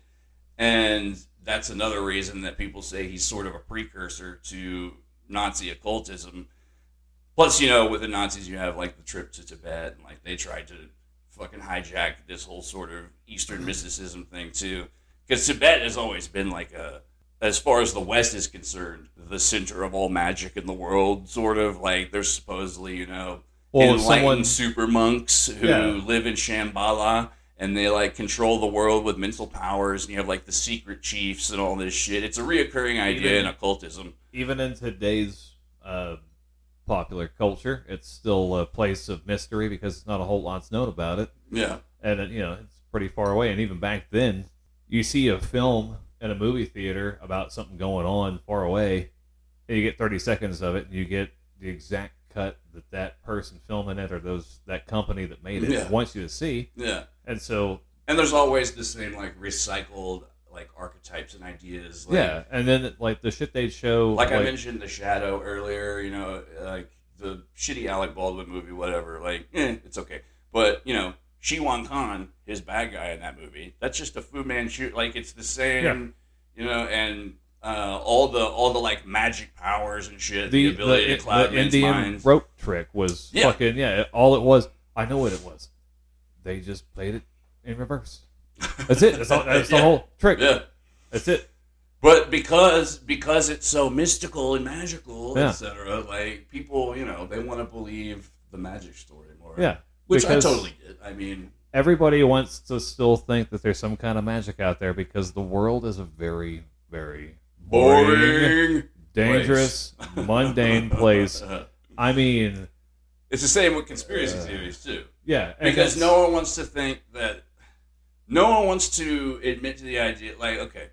Speaker 2: And that's another reason that people say he's sort of a precursor to Nazi occultism. Plus, you know, with the Nazis, you have like the trip to Tibet, and like they tried to fucking hijack this whole sort of Eastern mysticism thing too. Because Tibet has always been like as far as the West is concerned, the center of all magic in the world, sort of. Like, there's supposedly, you know, enlightened super monks who live in Shambhala, and they, like, control the world with mental powers, and you have, like, the secret chiefs and all this shit. It's a reoccurring idea in occultism.
Speaker 1: Even in today's popular culture, it's still a place of mystery because not a whole lot's known about it.
Speaker 2: Yeah.
Speaker 1: And, you know, it's pretty far away. And even back then, you see a film in a movie theater about something going on far away, and you get 30 seconds of it, and you get the exact cut that person filming it or that company that made it wants you to see.
Speaker 2: Yeah.
Speaker 1: And
Speaker 2: there's always the same like recycled like archetypes and ideas. Like,
Speaker 1: and then like the shit they'd show.
Speaker 2: Like I mentioned The Shadow earlier, you know, like the shitty Alec Baldwin movie, whatever. Like, it's okay, but you know, Shi Wan Khan, his bad guy in that movie, that's just a Fu Manchu. Like, it's the same, you know, and all the like magic powers and shit. The ability to cloud men's
Speaker 1: Indian
Speaker 2: minds.
Speaker 1: Rope trick was fucking all it was. I know what it was. They just played it in reverse. That's it. That's the whole trick.
Speaker 2: Yeah,
Speaker 1: that's it.
Speaker 2: But because it's so mystical and magical, etc., like people, you know, they want to believe the magic story more.
Speaker 1: Yeah.
Speaker 2: Which I totally get. I mean,
Speaker 1: everybody wants to still think that there's some kind of magic out there because the world is a very, very boring, dangerous, mundane place. I mean,
Speaker 2: it's the same with conspiracy theories too.
Speaker 1: Yeah.
Speaker 2: Because no one wants to think that... No one wants to admit to the idea, like, okay.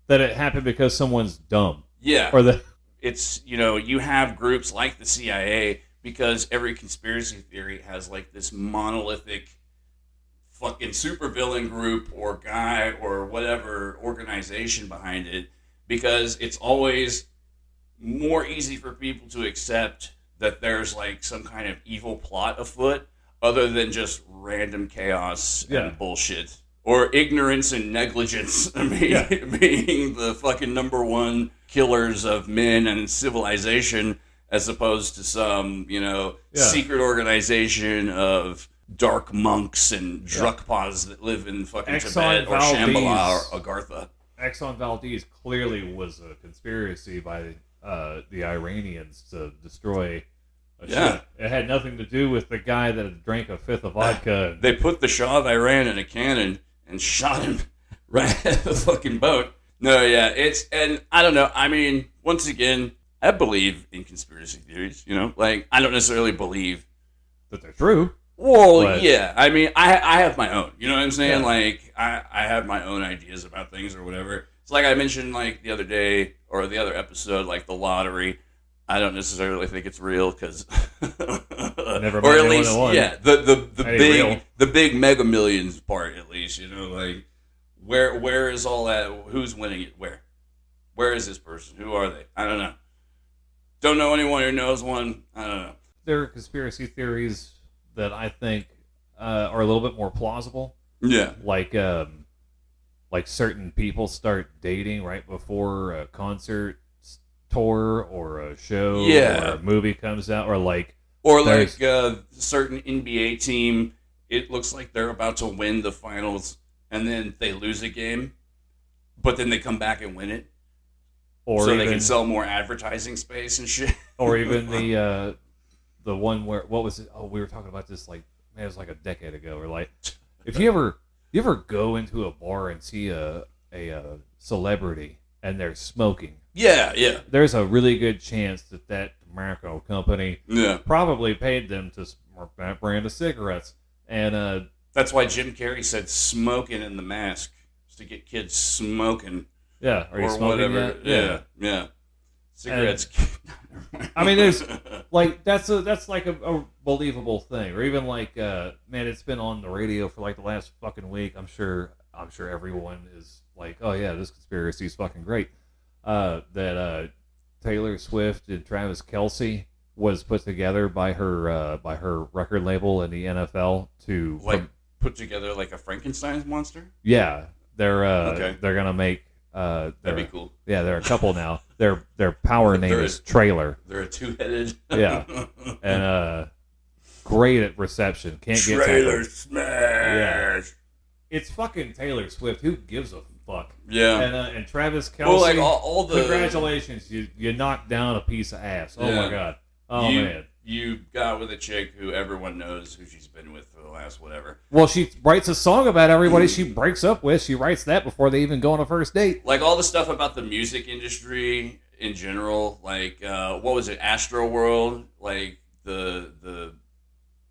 Speaker 1: That it happened because someone's dumb.
Speaker 2: Yeah.
Speaker 1: Or
Speaker 2: it's, you have groups like the CIA because every conspiracy theory has, like, this monolithic fucking supervillain group or guy or whatever organization behind it, because it's always more easy for people to accept that there's, like, some kind of evil plot afoot other than just random chaos and bullshit. Or ignorance and negligence being the fucking number one killers of men and civilization, as opposed to some, secret organization of dark monks and drukpas that live in fucking Tibet or Shambhala or Agartha.
Speaker 1: Exxon Valdez clearly was a conspiracy by the Iranians to destroy a ship. It had nothing to do with the guy that drank a fifth of vodka.
Speaker 2: They put the Shah of Iran in a cannon and shot him right at the fucking boat. No, yeah, and I don't know. I mean, once again, I believe in conspiracy theories, Like, I don't necessarily believe
Speaker 1: that they're true.
Speaker 2: Well, yeah. I mean, I have my own. You know what I'm saying? Yeah. Like, I have my own ideas about things or whatever. It's like I mentioned, like, the other day or the other episode, like the lottery. I don't necessarily think it's real because,
Speaker 1: never
Speaker 2: or at least,
Speaker 1: the
Speaker 2: big Mega Millions part, at least, like where is all that? Who's winning it? Where is this person? Who are they? I don't know. Don't know anyone who knows one. I don't know.
Speaker 1: There are conspiracy theories that I think are a little bit more plausible.
Speaker 2: Yeah,
Speaker 1: like certain people start dating right before a concert tour or a show or a movie comes out, or like
Speaker 2: a certain NBA team, it looks like they're about to win the finals and then they lose a game, but then they come back and win it, or so they can sell more advertising space and shit.
Speaker 1: Or even the one where, what was it? Oh, we were talking about this it was like a decade ago. Or like, if you ever go into a bar and see a celebrity and they're smoking.
Speaker 2: Yeah.
Speaker 1: There's a really good chance that tobacco company probably paid them to smoke that brand of cigarettes. And
Speaker 2: that's why Jim Carrey said smoking in The Mask, to get kids smoking.
Speaker 1: Yeah, are you
Speaker 2: or
Speaker 1: smoking
Speaker 2: whatever.
Speaker 1: Yet?
Speaker 2: Yeah. Cigarettes.
Speaker 1: I mean, there's like that's like a believable thing. Or even like man, it's been on the radio for like the last fucking week. I'm sure everyone is like, oh yeah, this conspiracy is fucking great. That Taylor Swift and Travis Kelce was put together by her record label in the NFL to
Speaker 2: put together like a Frankenstein's monster.
Speaker 1: Yeah, they're gonna make.
Speaker 2: That'd be cool.
Speaker 1: Yeah, they're a couple now. Their power name is Trailer.
Speaker 2: They're a two-headed.
Speaker 1: Yeah, and great at reception. Can't get
Speaker 2: Trailer smash.
Speaker 1: Yeah. It's fucking Taylor Swift. Who gives a fuck?
Speaker 2: Yeah.
Speaker 1: And Travis Kelce.
Speaker 2: Well, like all the
Speaker 1: congratulations, you knocked down a piece of ass. Oh my god. Oh man.
Speaker 2: You got with a chick who everyone knows who she's been with for the last whatever.
Speaker 1: Well, she writes a song about everybody she breaks up with. She writes that before they even go on a first date.
Speaker 2: Like all the stuff about the music industry in general, like what was it, Astro World? Like the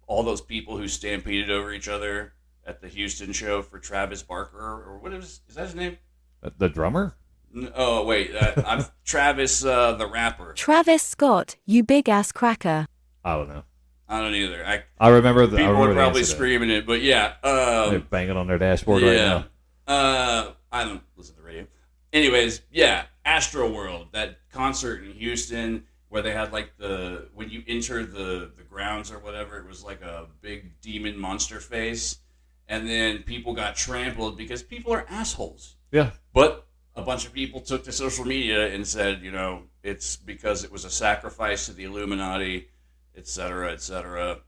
Speaker 2: all those people who stampeded over each other at the Houston show for Travis Barker, or what is that his name?
Speaker 1: The drummer?
Speaker 2: Oh wait, I'm Travis the rapper.
Speaker 4: Travis Scott, you big ass cracker.
Speaker 1: I don't know.
Speaker 2: I don't either.
Speaker 1: I remember
Speaker 2: people were probably screaming it, but yeah,
Speaker 1: they're banging on their dashboard right now.
Speaker 2: I don't listen to the radio. Anyways, yeah, Astro World, that concert in Houston where they had like when you enter the grounds or whatever, it was like a big demon monster face, and then people got trampled because people are assholes.
Speaker 1: Yeah,
Speaker 2: but a bunch of people took to social media and said, it's because it was a sacrifice to the Illuminati, etc., etc.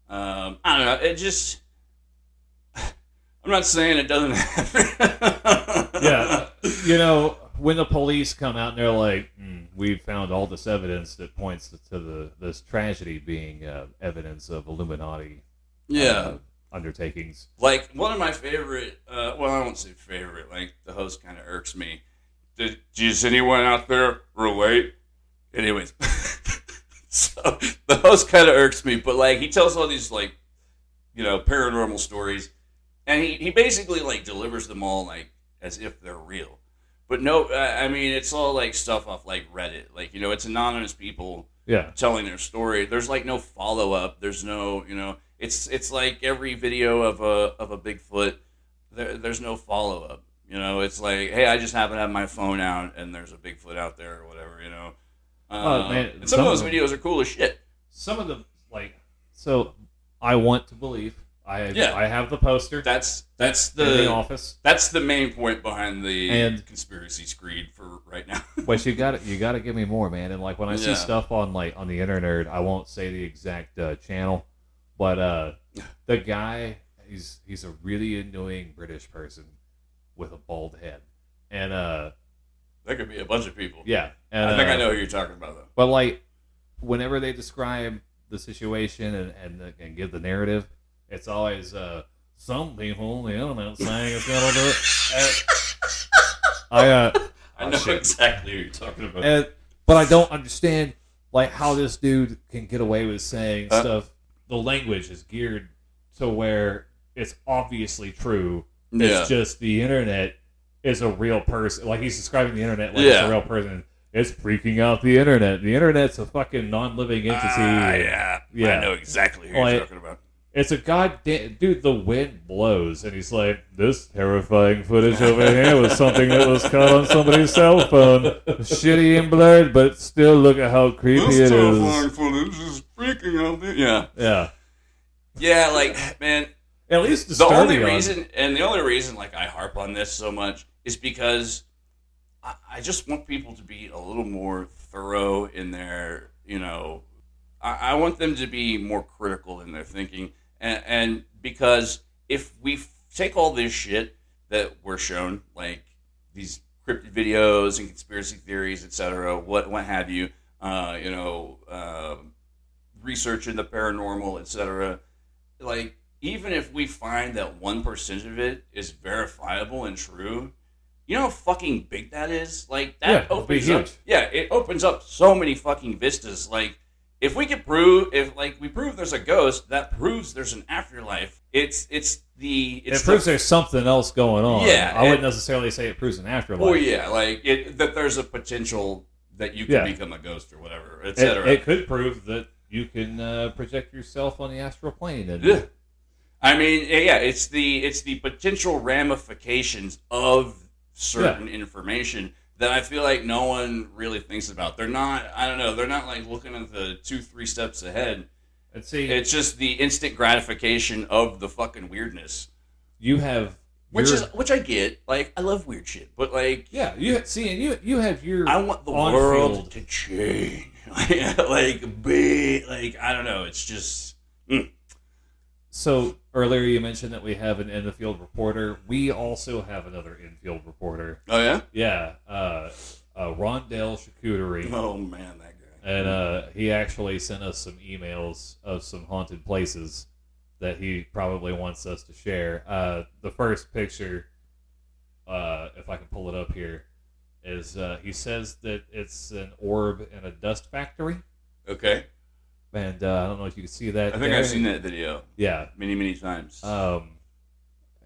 Speaker 2: I don't know. It just... I'm not saying it doesn't happen.
Speaker 1: Yeah. When the police come out and they're like, we've found all this evidence that points to this tragedy being evidence of Illuminati undertakings.
Speaker 2: Like, one of my favorite... I won't say favorite. Like, the host kind of irks me. Does anyone out there relate? Anyways. So, the host kind of irks me, but, like, he tells all these, like, paranormal stories, and he basically like delivers them all like as if they're real. But no, I mean, it's all like stuff off like Reddit, like it's anonymous people telling their story. There's like no follow up. There's no it's like every video of a Bigfoot. There's no follow up. It's like, hey, I just happen to have my phone out and there's a Bigfoot out there or whatever.
Speaker 1: Man,
Speaker 2: and some of those videos are cool as shit.
Speaker 1: Some of them so I want to believe. I have the poster.
Speaker 2: That's
Speaker 1: in the office.
Speaker 2: That's the main point behind the conspiracy screed for right now.
Speaker 1: But you got to give me more, man. And like when I see stuff on the internet, I won't say the exact channel, but the guy he's a really annoying British person with a bald head, and
Speaker 2: that could be a bunch of people.
Speaker 1: Yeah,
Speaker 2: and I think I know who you're talking about though.
Speaker 1: But like whenever they describe the situation and give the narrative. It's always some people on the internet saying it's gonna do it.
Speaker 2: I know exactly what you're talking about.
Speaker 1: But I don't understand like how this dude can get away with saying stuff. The language is geared to where it's obviously true. It's just the internet is a real person. Like he's describing the internet like it's a real person. It's freaking out the internet. The internet's a fucking non-living entity.
Speaker 2: I know exactly who you're talking about.
Speaker 1: It's a goddamn... Dude, the wind blows, and he's like, this terrifying footage over here was something that was caught on somebody's cell phone. Shitty and blurred, but still look at how creepy it is. This terrifying footage is freaking out there. Yeah.
Speaker 2: Yeah. Yeah, like, man...
Speaker 1: At least
Speaker 2: the only reason, like, I harp on this so much is because I just want people to be a little more thorough in their, I want them to be more critical in their thinking. And because if we take all this shit that we're shown, like these cryptid videos and conspiracy theories, etc., what have you, research in the paranormal, etc., like even if we find that 1% of it is verifiable and true, you know how fucking big that is? Like that opens up. Yeah, it opens up so many fucking vistas. Like if we could prove, we prove there's a ghost, that proves there's an afterlife. It proves
Speaker 1: there's something else going on.
Speaker 2: Yeah,
Speaker 1: I wouldn't necessarily say it proves an afterlife.
Speaker 2: Well, yeah, like that there's a potential that you can become a ghost or whatever, etc.
Speaker 1: It could prove that you can project yourself on the astral plane.
Speaker 2: Yeah, I mean, it's the potential ramifications of certain information that I feel like no one really thinks about. They're not, they're not like looking at the 2-3 steps ahead.
Speaker 1: And see,
Speaker 2: it's just the instant gratification of the fucking weirdness.
Speaker 1: You have,
Speaker 2: which I get. Like, I love weird shit, but like,
Speaker 1: you have your.
Speaker 2: I want the world to change. I don't know. It's just.
Speaker 1: So earlier you mentioned that we have an in-the-field reporter. We also have another in-field reporter.
Speaker 2: Oh yeah?
Speaker 1: Yeah, Rondell Charcuterie.
Speaker 2: Oh man, that guy.
Speaker 1: And he actually sent us some emails of some haunted places that he probably wants us to share. The first picture, if I can pull it up here, is he says that it's an orb in a dust factory.
Speaker 2: Okay.
Speaker 1: And I don't know if you can see that.
Speaker 2: I think I've seen that video.
Speaker 1: Yeah.
Speaker 2: Many times.
Speaker 1: And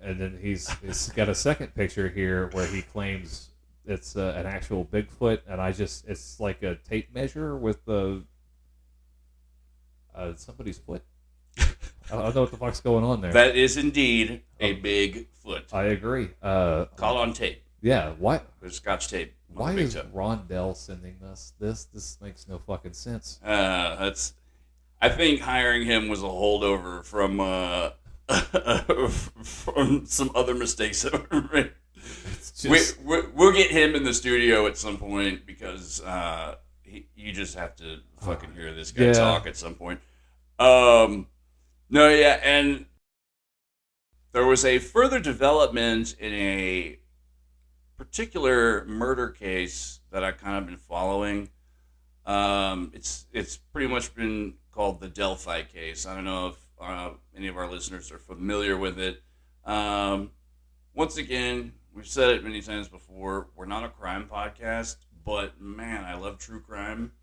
Speaker 1: then he's got a second picture here where he claims it's an actual Bigfoot, and it's like a tape measure with somebody's foot. I don't know what the fuck's going on there.
Speaker 2: That is indeed a big foot.
Speaker 1: I agree.
Speaker 2: Caught on tape.
Speaker 1: Yeah. Why?
Speaker 2: There's Scotch tape.
Speaker 1: Why is Rondell sending us this? This makes no fucking sense.
Speaker 2: I think hiring him was a holdover from some other mistakes that were made. We'll get him in the studio at some point because you just have to fucking hear this guy talk at some point. And there was a further development in a particular murder case that I've kind of been following. It's pretty much been called the Delphi case. I don't know if any of our listeners are familiar with it. Once again, we've said it many times before, we're not a crime podcast, but man, I love true crime.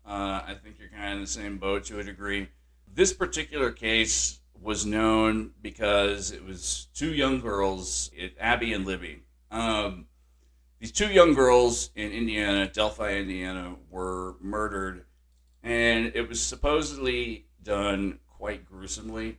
Speaker 2: I think you're kind of in the same boat to a degree. This particular case was known because it was two young girls, Abby and Libby. These two young girls in Indiana, Delphi, Indiana, were murdered, and it was supposedly done quite gruesomely,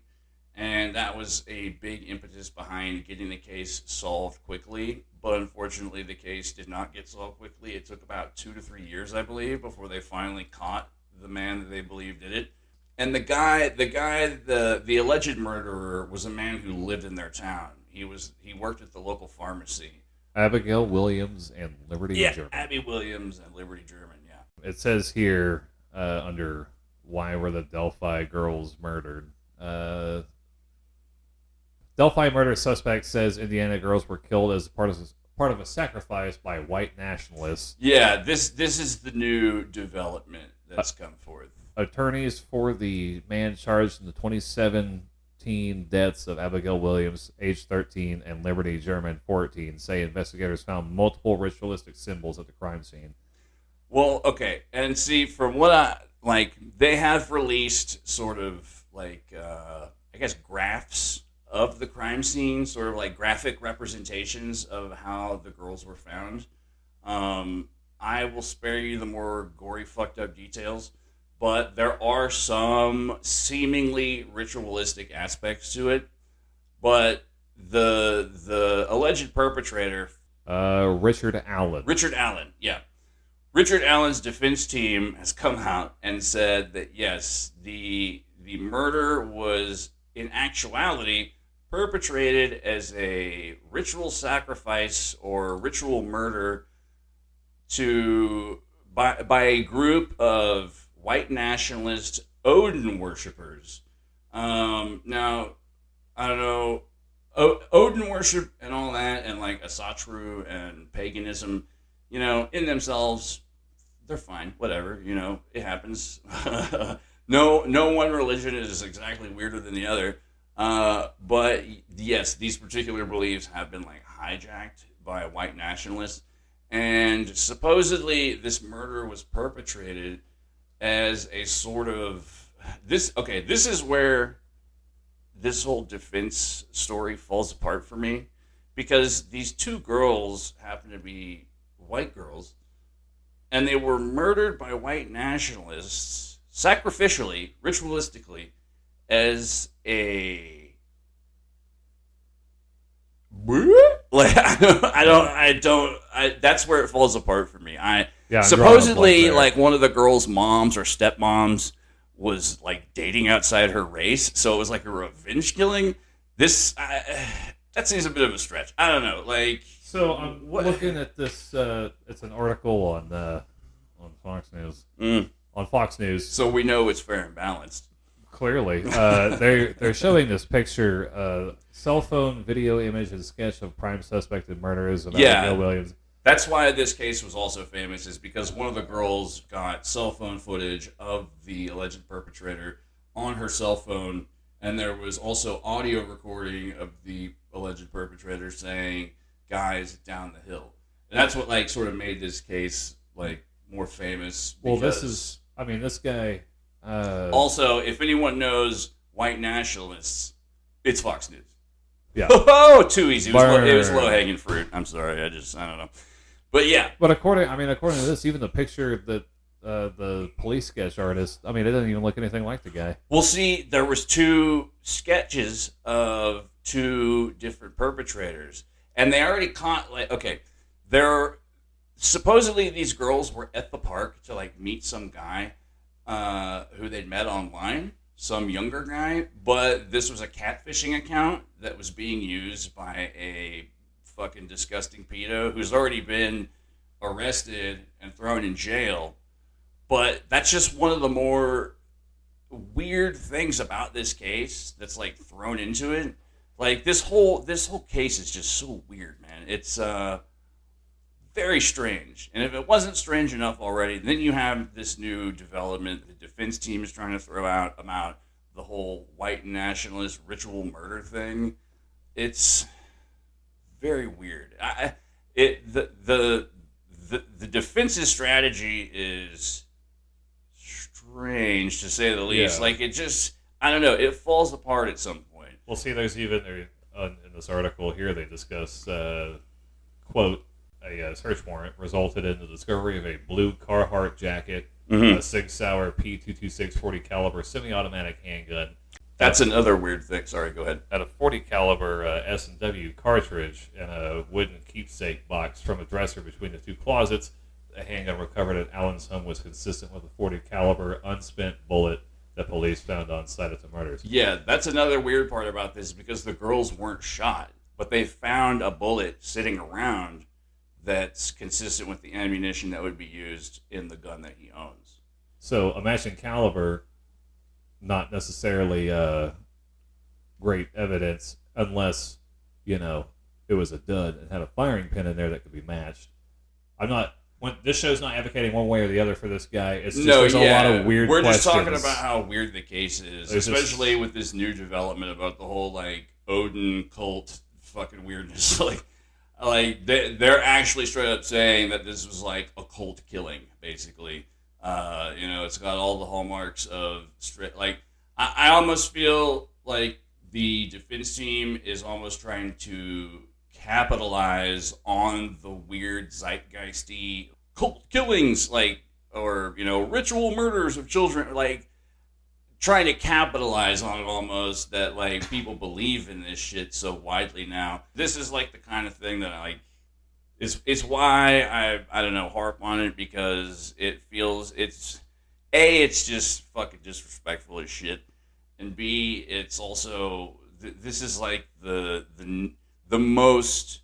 Speaker 2: and that was a big impetus behind getting the case solved quickly. But unfortunately, the case did not get solved quickly. It took about 2 to 3 years, I believe, before they finally caught the man that they believed did it. And the alleged murderer was a man who lived in their town. He worked at the local pharmacy.
Speaker 1: Abigail Williams and Liberty German.
Speaker 2: Yeah, Abby Williams and Liberty German, yeah.
Speaker 1: It says here under why were the Delphi girls murdered? Delphi murder suspect says Indiana girls were killed as part of a sacrifice by white nationalists.
Speaker 2: Yeah, this is the new development that's come forth.
Speaker 1: Attorneys for the man charged in the 2017 deaths of Abigail Williams, age 13, and Liberty German, 14, say investigators found multiple ritualistic symbols at the crime scene.
Speaker 2: Well, okay, and see, from what they have released sort of I guess graphs of the crime scene, sort of like graphic representations of how the girls were found. I will spare you the more gory, fucked up details, but there are some seemingly ritualistic aspects to it. But the alleged perpetrator,
Speaker 1: Richard Allen,
Speaker 2: yeah. Richard Allen's defense team has come out and said that yes, the murder was in actuality perpetrated as a ritual sacrifice or ritual murder by a group of white nationalist Odin worshippers. Now, I don't know, Odin worship and all that, and like Asatru and paganism, in themselves, they're fine. Whatever, it happens. No one religion is exactly weirder than the other. But yes, these particular beliefs have been hijacked by white nationalists, and supposedly this murder was perpetrated as a sort of this. Okay, this is where this whole defense story falls apart for me, because these two girls happen to be white girls, and they were murdered by white nationalists sacrificially, ritualistically, as a that's where it falls apart for me. Supposedly one of the girls' moms or stepmoms was dating outside her race, so it was like a revenge killing. That seems a bit of a stretch. I don't know.
Speaker 1: So I'm looking at this. It's an article on Fox News. On Fox News,
Speaker 2: so we know it's fair and balanced.
Speaker 1: Clearly, they're showing this picture, cell phone video image and sketch of prime suspect in murders of Abigail Williams.
Speaker 2: That's why this case was also famous, is because one of the girls got cell phone footage of the alleged perpetrator on her cell phone, and there was also audio recording of the alleged perpetrator saying, "Guys, down the hill." And that's what sort of made this case more famous.
Speaker 1: Well, this guy.
Speaker 2: Also, if anyone knows white nationalists, it's Fox News.
Speaker 1: Yeah.
Speaker 2: Oh, too easy. It was low-hanging fruit. I'm sorry. I don't know. But yeah.
Speaker 1: But according to this, even the picture that the police sketch artist, it doesn't even look anything like the guy.
Speaker 2: Well, see, there was 2 sketches of 2 different perpetrators, and they already caught supposedly these girls were at the park to meet some guy who they'd met online, some younger guy, but this was a catfishing account that was being used by a fucking disgusting pedo who's already been arrested and thrown in jail. But that's just one of the more weird things about this case that's thrown into it. This whole case is just so weird, man. It's very strange. And if it wasn't strange enough already, then you have this new development. The defense team is trying to throw out about the whole white nationalist ritual murder thing. It's very weird. The defense's strategy is strange, to say the least.
Speaker 1: Yeah.
Speaker 2: I don't know. It falls apart at some point.
Speaker 1: Well, see, there's even in this article here they discuss, quote, a search warrant resulted in the discovery of a blue Carhartt jacket, a Sig Sauer P226 40 caliber semi-automatic handgun.
Speaker 2: That's another weird thing. Sorry, go ahead.
Speaker 1: At a 40 caliber S&W cartridge and a wooden keepsake box from a dresser between the two closets. The handgun recovered at Allen's home was consistent with a 40 caliber unspent bullet that police found on site at the murders.
Speaker 2: Yeah, that's another weird part about this because the girls weren't shot, but they found a bullet sitting around that's consistent with the ammunition that would be used in the gun that he owns.
Speaker 1: So a matching caliber, not necessarily great evidence unless, it was a dud and had a firing pin in there that could be matched. This show's not advocating one way or the other for this guy. It's just there's a lot of weird questions.
Speaker 2: We're just talking about how weird the case is, especially with this new development about the whole, Odin cult fucking weirdness. They're actually straight up saying that this was, a cult killing, basically. It's got all the hallmarks of straight... I almost feel like the defense team is almost trying to capitalize on the weird zeitgeisty cult killings, or ritual murders of children, trying to capitalize on it almost, that people believe in this shit so widely now. This is the kind of thing that it's why I don't know, harp on it, because it feels it's just fucking disrespectful as shit, and B, it's also this is the most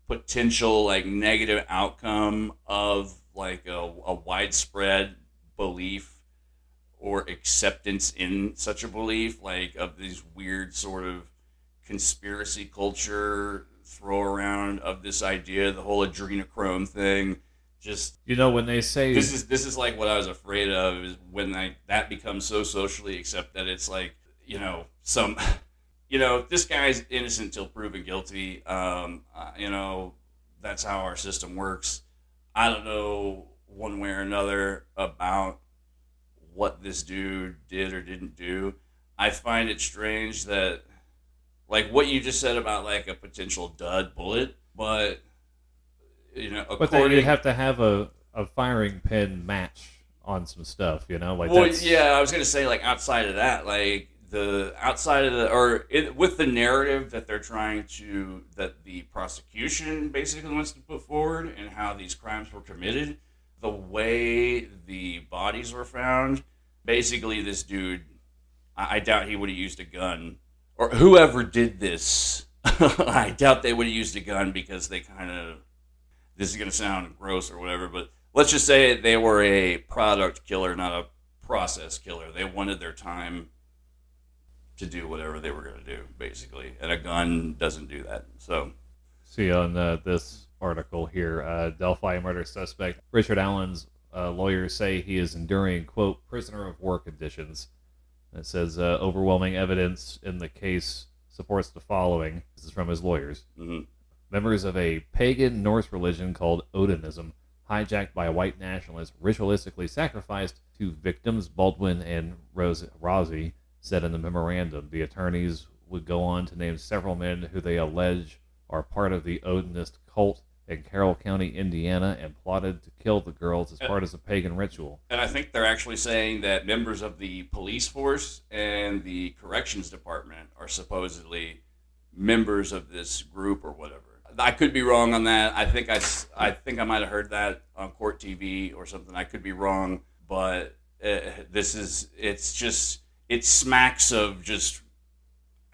Speaker 2: potential negative outcome of a widespread belief or acceptance in such a belief, of these weird sort of conspiracy culture throw around of this idea, the whole adrenochrome thing. Just
Speaker 1: when they say
Speaker 2: this is what I was afraid of, is when that becomes so socially accepted that it's this guy's innocent till proven guilty. That's how our system works. I don't know one way or another about what this dude did or didn't do. I find it strange that, what you just said about a potential dud bullet, but
Speaker 1: but then you'd have to have a firing pin match on some stuff,
Speaker 2: yeah, I was gonna say outside of that, with the narrative that they're that the prosecution basically wants to put forward and how these crimes were committed, the way the bodies were found, basically this dude, I doubt he would have used a gun, or whoever did this, I doubt they would have used a gun because they this is going to sound gross or whatever, but let's just say they were a product killer, not a process killer. They wanted their time to do whatever they were going to do, basically. And a gun doesn't do that. So,
Speaker 1: see on this article here, Delphi murder suspect Richard Allen's lawyers say he is enduring, quote, prisoner of war conditions. It says overwhelming evidence in the case supports the following. This is from his lawyers.
Speaker 2: Mm-hmm.
Speaker 1: Members of a pagan Norse religion called Odinism, hijacked by white nationalists, ritualistically sacrificed two victims, Baldwin and Rosie, said in the memorandum. The attorneys would go on to name several men who they allege are part of the Odinist cult in Carroll County, Indiana, and plotted to kill the girls as part of a pagan ritual.
Speaker 2: And I think they're actually saying that members of the police force and the corrections department are supposedly members of this group or whatever. I could be wrong on that. I think I might have heard that on Court TV or something. I could be wrong, but it smacks of just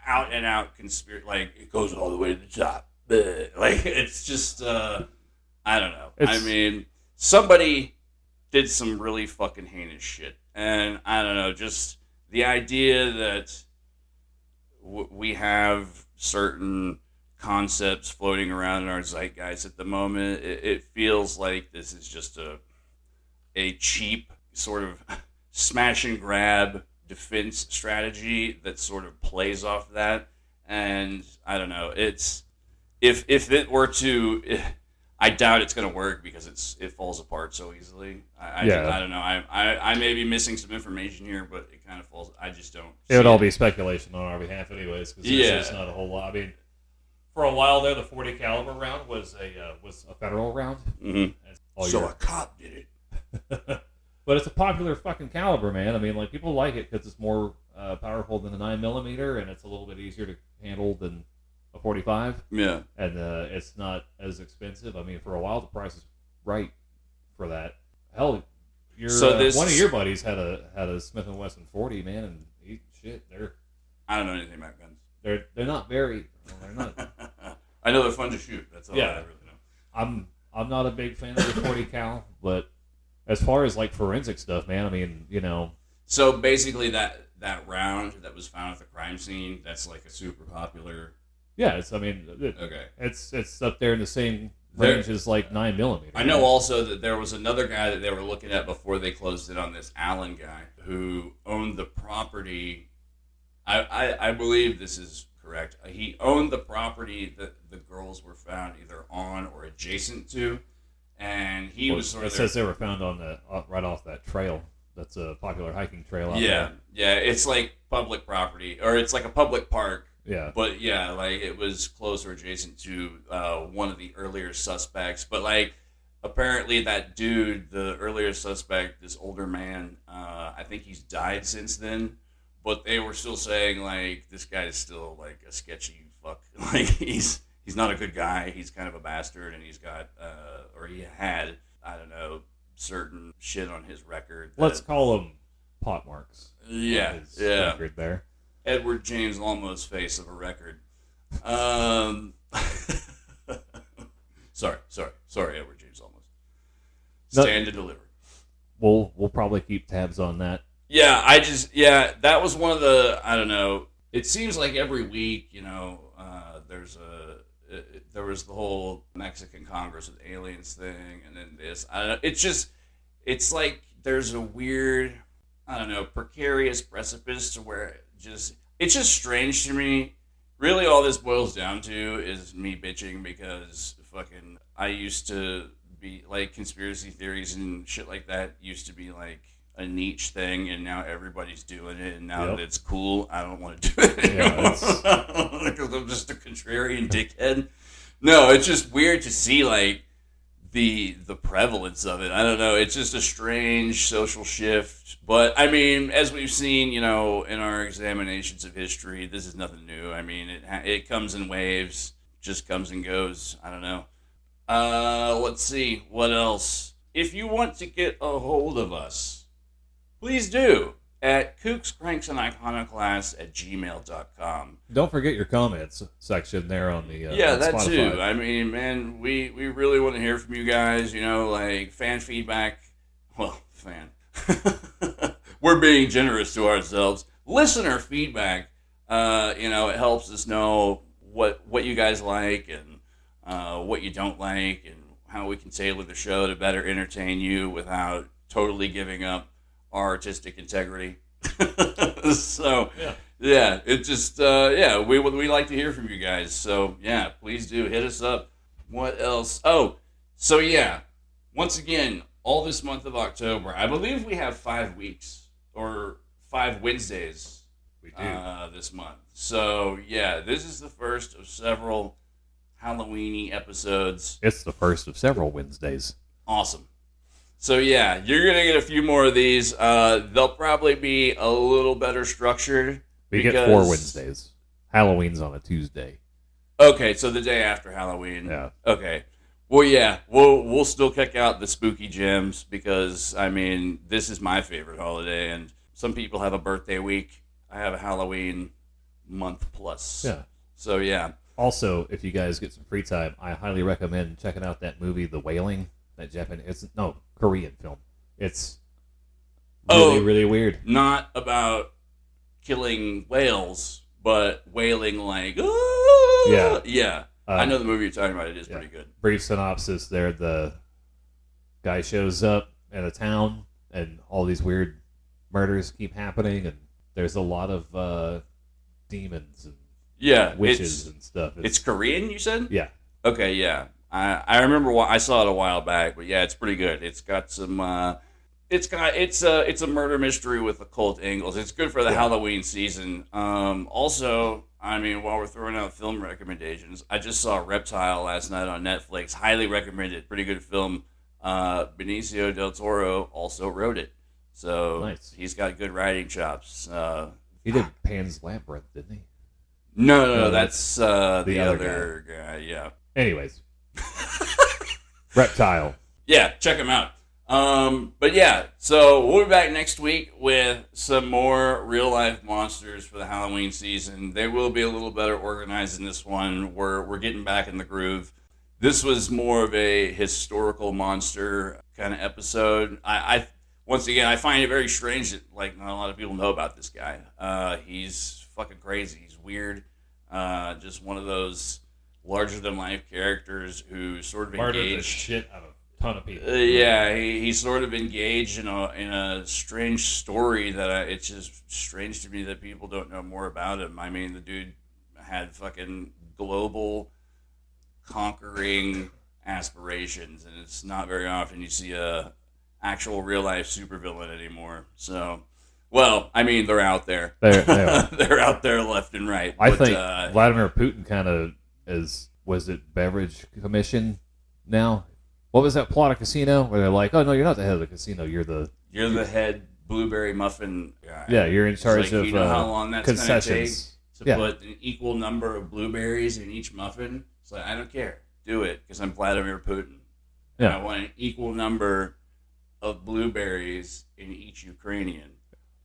Speaker 2: out and out conspiracy. It goes all the way to the top. It's just I don't know. Somebody did some really fucking heinous shit, and I don't know. Just the idea that we have certain concepts floating around in our zeitgeist at the moment, it feels like this is just a cheap sort of smash and grab defense strategy that sort of plays off that. And I don't know, it's if it were to, I doubt it's going to work because it falls apart so easily. I don't know. I may be missing some information here, but it kind of falls. I just don't.
Speaker 1: It would all be speculation on our behalf, anyways. Because there's not a whole lot. I mean, for a while there, the .40 caliber round was a federal round.
Speaker 2: Mm-hmm. So a cop did it.
Speaker 1: But it's a popular fucking caliber, man. I mean, like, people like it because it's more powerful than the 9mm, and it's a little bit easier to handle than a .45.
Speaker 2: Yeah.
Speaker 1: And it's not as expensive. I mean, for a while, the price is right for that. Hell, one of your buddies had a Smith & Wesson .40, man, and
Speaker 2: I don't know anything about guns.
Speaker 1: They're not very. Well, they're not.
Speaker 2: I know they're fun to shoot. That's all I really know.
Speaker 1: I'm not a big fan of the .40 cal, but as far as like forensic stuff, man, I mean, you know.
Speaker 2: So basically, that round that was found at the crime scene, that's like a super popular.
Speaker 1: Yeah, it's up there in the same range as like 9mm.
Speaker 2: I know also that there was another guy that they were looking at before they closed it on this Allen guy who owned the property. I believe this is correct. He owned the property that the girls were found either on or adjacent to, and he was sort of.
Speaker 1: It says they were found on right off that trail. That's a popular hiking trail out there.
Speaker 2: Yeah, it's like public property, or it's like a public park.
Speaker 1: Yeah.
Speaker 2: But yeah, like it was close or adjacent to one of the earlier suspects. But like apparently that dude, the earlier suspect, this older man, I think he's died since then. But they were still saying like this guy is still like a sketchy fuck. Like he's not a good guy. He's kind of a bastard, and he's got or he had, I don't know, certain shit on his record.
Speaker 1: Let's call them pot marks.
Speaker 2: Yeah.
Speaker 1: Record there.
Speaker 2: Edward James Olmos face of a record. Sorry, Edward James Olmos. Stand and deliver.
Speaker 1: We'll probably keep tabs on that.
Speaker 2: Yeah, that was one of the, I don't know, it seems like every week, you know, there was the whole Mexican Congress with aliens thing, and then this. I don't know, it's like there's a weird, I don't know, precarious precipice to where it's just strange to me. Really, all this boils down to is me bitching because fucking I used to be like conspiracy theories and shit like that used to be like a niche thing, and now everybody's doing it, and now that it's cool, I don't want to do it anymore because I'm just a contrarian dickhead. No, it's just weird to see like the prevalence of it. I don't know. It's just a strange social shift. But I mean, as we've seen, you know, in our examinations of history, this is nothing new. I mean, it comes in waves, just comes and goes. I don't know. Let's see what else. If you want to get a hold of us, please do at kookscranks@gmail.com.
Speaker 1: Don't forget your comments section there on the
Speaker 2: on that
Speaker 1: Spotify.
Speaker 2: too. I mean, man, we really want to hear from you guys. You know, like fan feedback. Well, we're being generous to ourselves. Listener feedback. You know, it helps us know what you guys like and what you don't like, and how we can tailor the show to better entertain you without totally giving up our artistic integrity. So yeah, it just we like to hear from you guys. So yeah, please do hit us up. What else? Oh, so yeah, once again, all this month of October, I believe we have 5 weeks or 5 Wednesdays.
Speaker 1: We do
Speaker 2: this month. So yeah, this is the first of several Halloween-y episodes.
Speaker 1: It's the first of several Wednesdays.
Speaker 2: Awesome. So yeah, you're going to get a few more of these. They'll probably be a little better structured.
Speaker 1: We get 4 Wednesdays. Halloween's on a Tuesday.
Speaker 2: Okay, so the day after Halloween.
Speaker 1: Yeah.
Speaker 2: Okay. Well, yeah, we'll still kick out the spooky gems because, I mean, this is my favorite holiday, and some people have a birthday week. I have a Halloween month plus.
Speaker 1: Yeah.
Speaker 2: So yeah.
Speaker 1: Also, if you guys get some free time, I highly recommend checking out that movie, The Wailing. That Korean film. It's really weird.
Speaker 2: Not about killing whales, but wailing like, oh! Yeah. I know the movie you're talking about. It is pretty good.
Speaker 1: Brief synopsis there. The guy shows up in a town, and all these weird murders keep happening, and there's a lot of demons and witches and stuff.
Speaker 2: It's Korean, you said?
Speaker 1: Yeah.
Speaker 2: Okay, yeah. I remember I saw it a while back, but yeah, it's pretty good. It's got some. It's a murder mystery with occult angles. It's good for the Halloween season. Also, I mean, while we're throwing out film recommendations, I just saw Reptile last night on Netflix. Highly recommended. Pretty good film. Benicio del Toro also wrote it, so nice. He's got good writing chops.
Speaker 1: He did Pan's Labyrinth, didn't he?
Speaker 2: No, that's the other guy. Yeah.
Speaker 1: Anyways, Reptile.
Speaker 2: Yeah, check him out. But yeah, so we'll be back next week with some more real life monsters for the Halloween season. They will be a little better organized in this one. We're getting back in the groove. This was more of a historical monster kind of episode. I once again, I find it very strange that like not a lot of people know about this guy. He's fucking crazy. He's weird. Just one of those larger than life characters who sort of engaged
Speaker 1: the shit out of a ton of people.
Speaker 2: Yeah, he's sort of engaged in a strange story that it's just strange to me that people don't know more about him. I mean, the dude had fucking global conquering aspirations, and it's not very often you see a actual real life supervillain anymore. So, well, I mean, they're out there. They're out there left and right.
Speaker 1: I think Vladimir Putin kind of was it Beverage Commission now? What was that plot of Casino where they're like, oh no, you're not the head of the casino, you're the
Speaker 2: head blueberry muffin guy.
Speaker 1: Yeah, you're in charge of
Speaker 2: you know how long that's
Speaker 1: concessions.
Speaker 2: Gonna take to put an equal number of blueberries in each muffin? It's like, I don't care. Do it, because I'm Vladimir Putin. And I want an equal number of blueberries in each Ukrainian.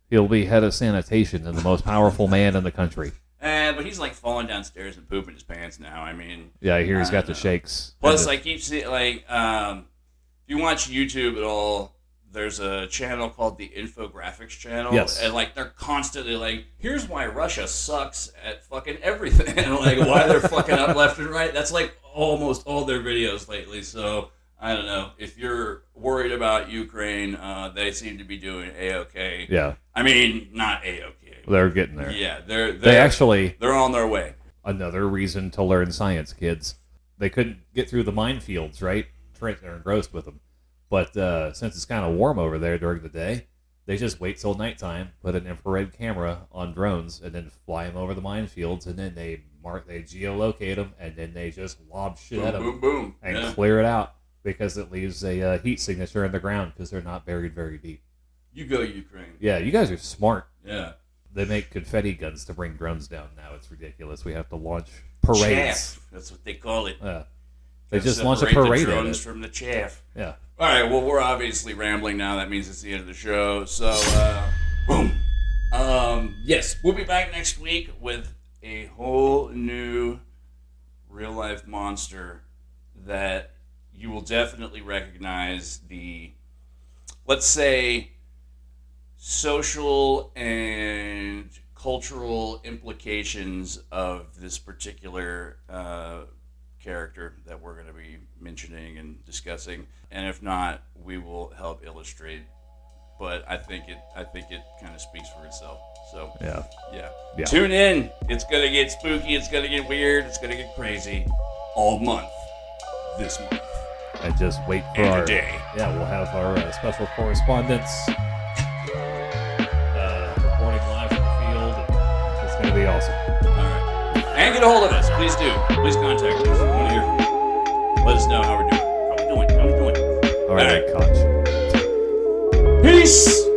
Speaker 1: He'll be head of sanitation and the most powerful man in the country.
Speaker 2: But he's like falling downstairs and pooping his pants now. I mean,
Speaker 1: yeah, I hear he's got the shakes.
Speaker 2: Plus, I keep seeing like, if you watch YouTube at all, there's a channel called the Infographics channel.
Speaker 1: Yes.
Speaker 2: And like they're constantly like, here's why Russia sucks at fucking everything. And like why they're fucking up left and right. That's like almost all their videos lately. So I don't know. If you're worried about Ukraine, they seem to be doing A-okay.
Speaker 1: Yeah.
Speaker 2: I mean, not A-okay.
Speaker 1: They're getting there.
Speaker 2: Yeah,
Speaker 1: they're
Speaker 2: on their way.
Speaker 1: Another reason to learn science, kids. They couldn't get through the minefields, right? They're engrossed with them. But since it's kind of warm over there during the day, they just wait till nighttime, put an infrared camera on drones, and then fly them over the minefields, and then they geolocate them, and then they just lob shit at them.
Speaker 2: Boom, boom.
Speaker 1: And clear it out, because it leaves a heat signature in the ground, because they're not buried very deep.
Speaker 2: You go, Ukraine.
Speaker 1: Yeah, you guys are smart.
Speaker 2: Yeah.
Speaker 1: They make confetti guns to bring drones down now. It's ridiculous. We have to launch parades.
Speaker 2: Chaff. That's what they call it.
Speaker 1: Yeah. They just launched a parade.
Speaker 2: The drones from the chaff.
Speaker 1: Yeah.
Speaker 2: All right. Well, we're obviously rambling now. That means it's the end of the show. So, boom. Yes, we'll be back next week with a whole new real life monster that you will definitely recognize the, let's say, social and cultural implications of this particular character that we're going to be mentioning and discussing, and if not, we will help illustrate. But I think it kind of speaks for itself. So yeah. Tune in. It's going to get spooky. It's going to get weird. It's going to get crazy all month. This month.
Speaker 1: And just wait for
Speaker 2: our day.
Speaker 1: Yeah, we'll have our special correspondents reporting live from the field. It's going to be awesome.
Speaker 2: All right. And get a hold of us. Please do. Please contact us. We want to hear from you. Let us know how we're doing. How we doing?
Speaker 1: All right, Koch.
Speaker 2: Peace.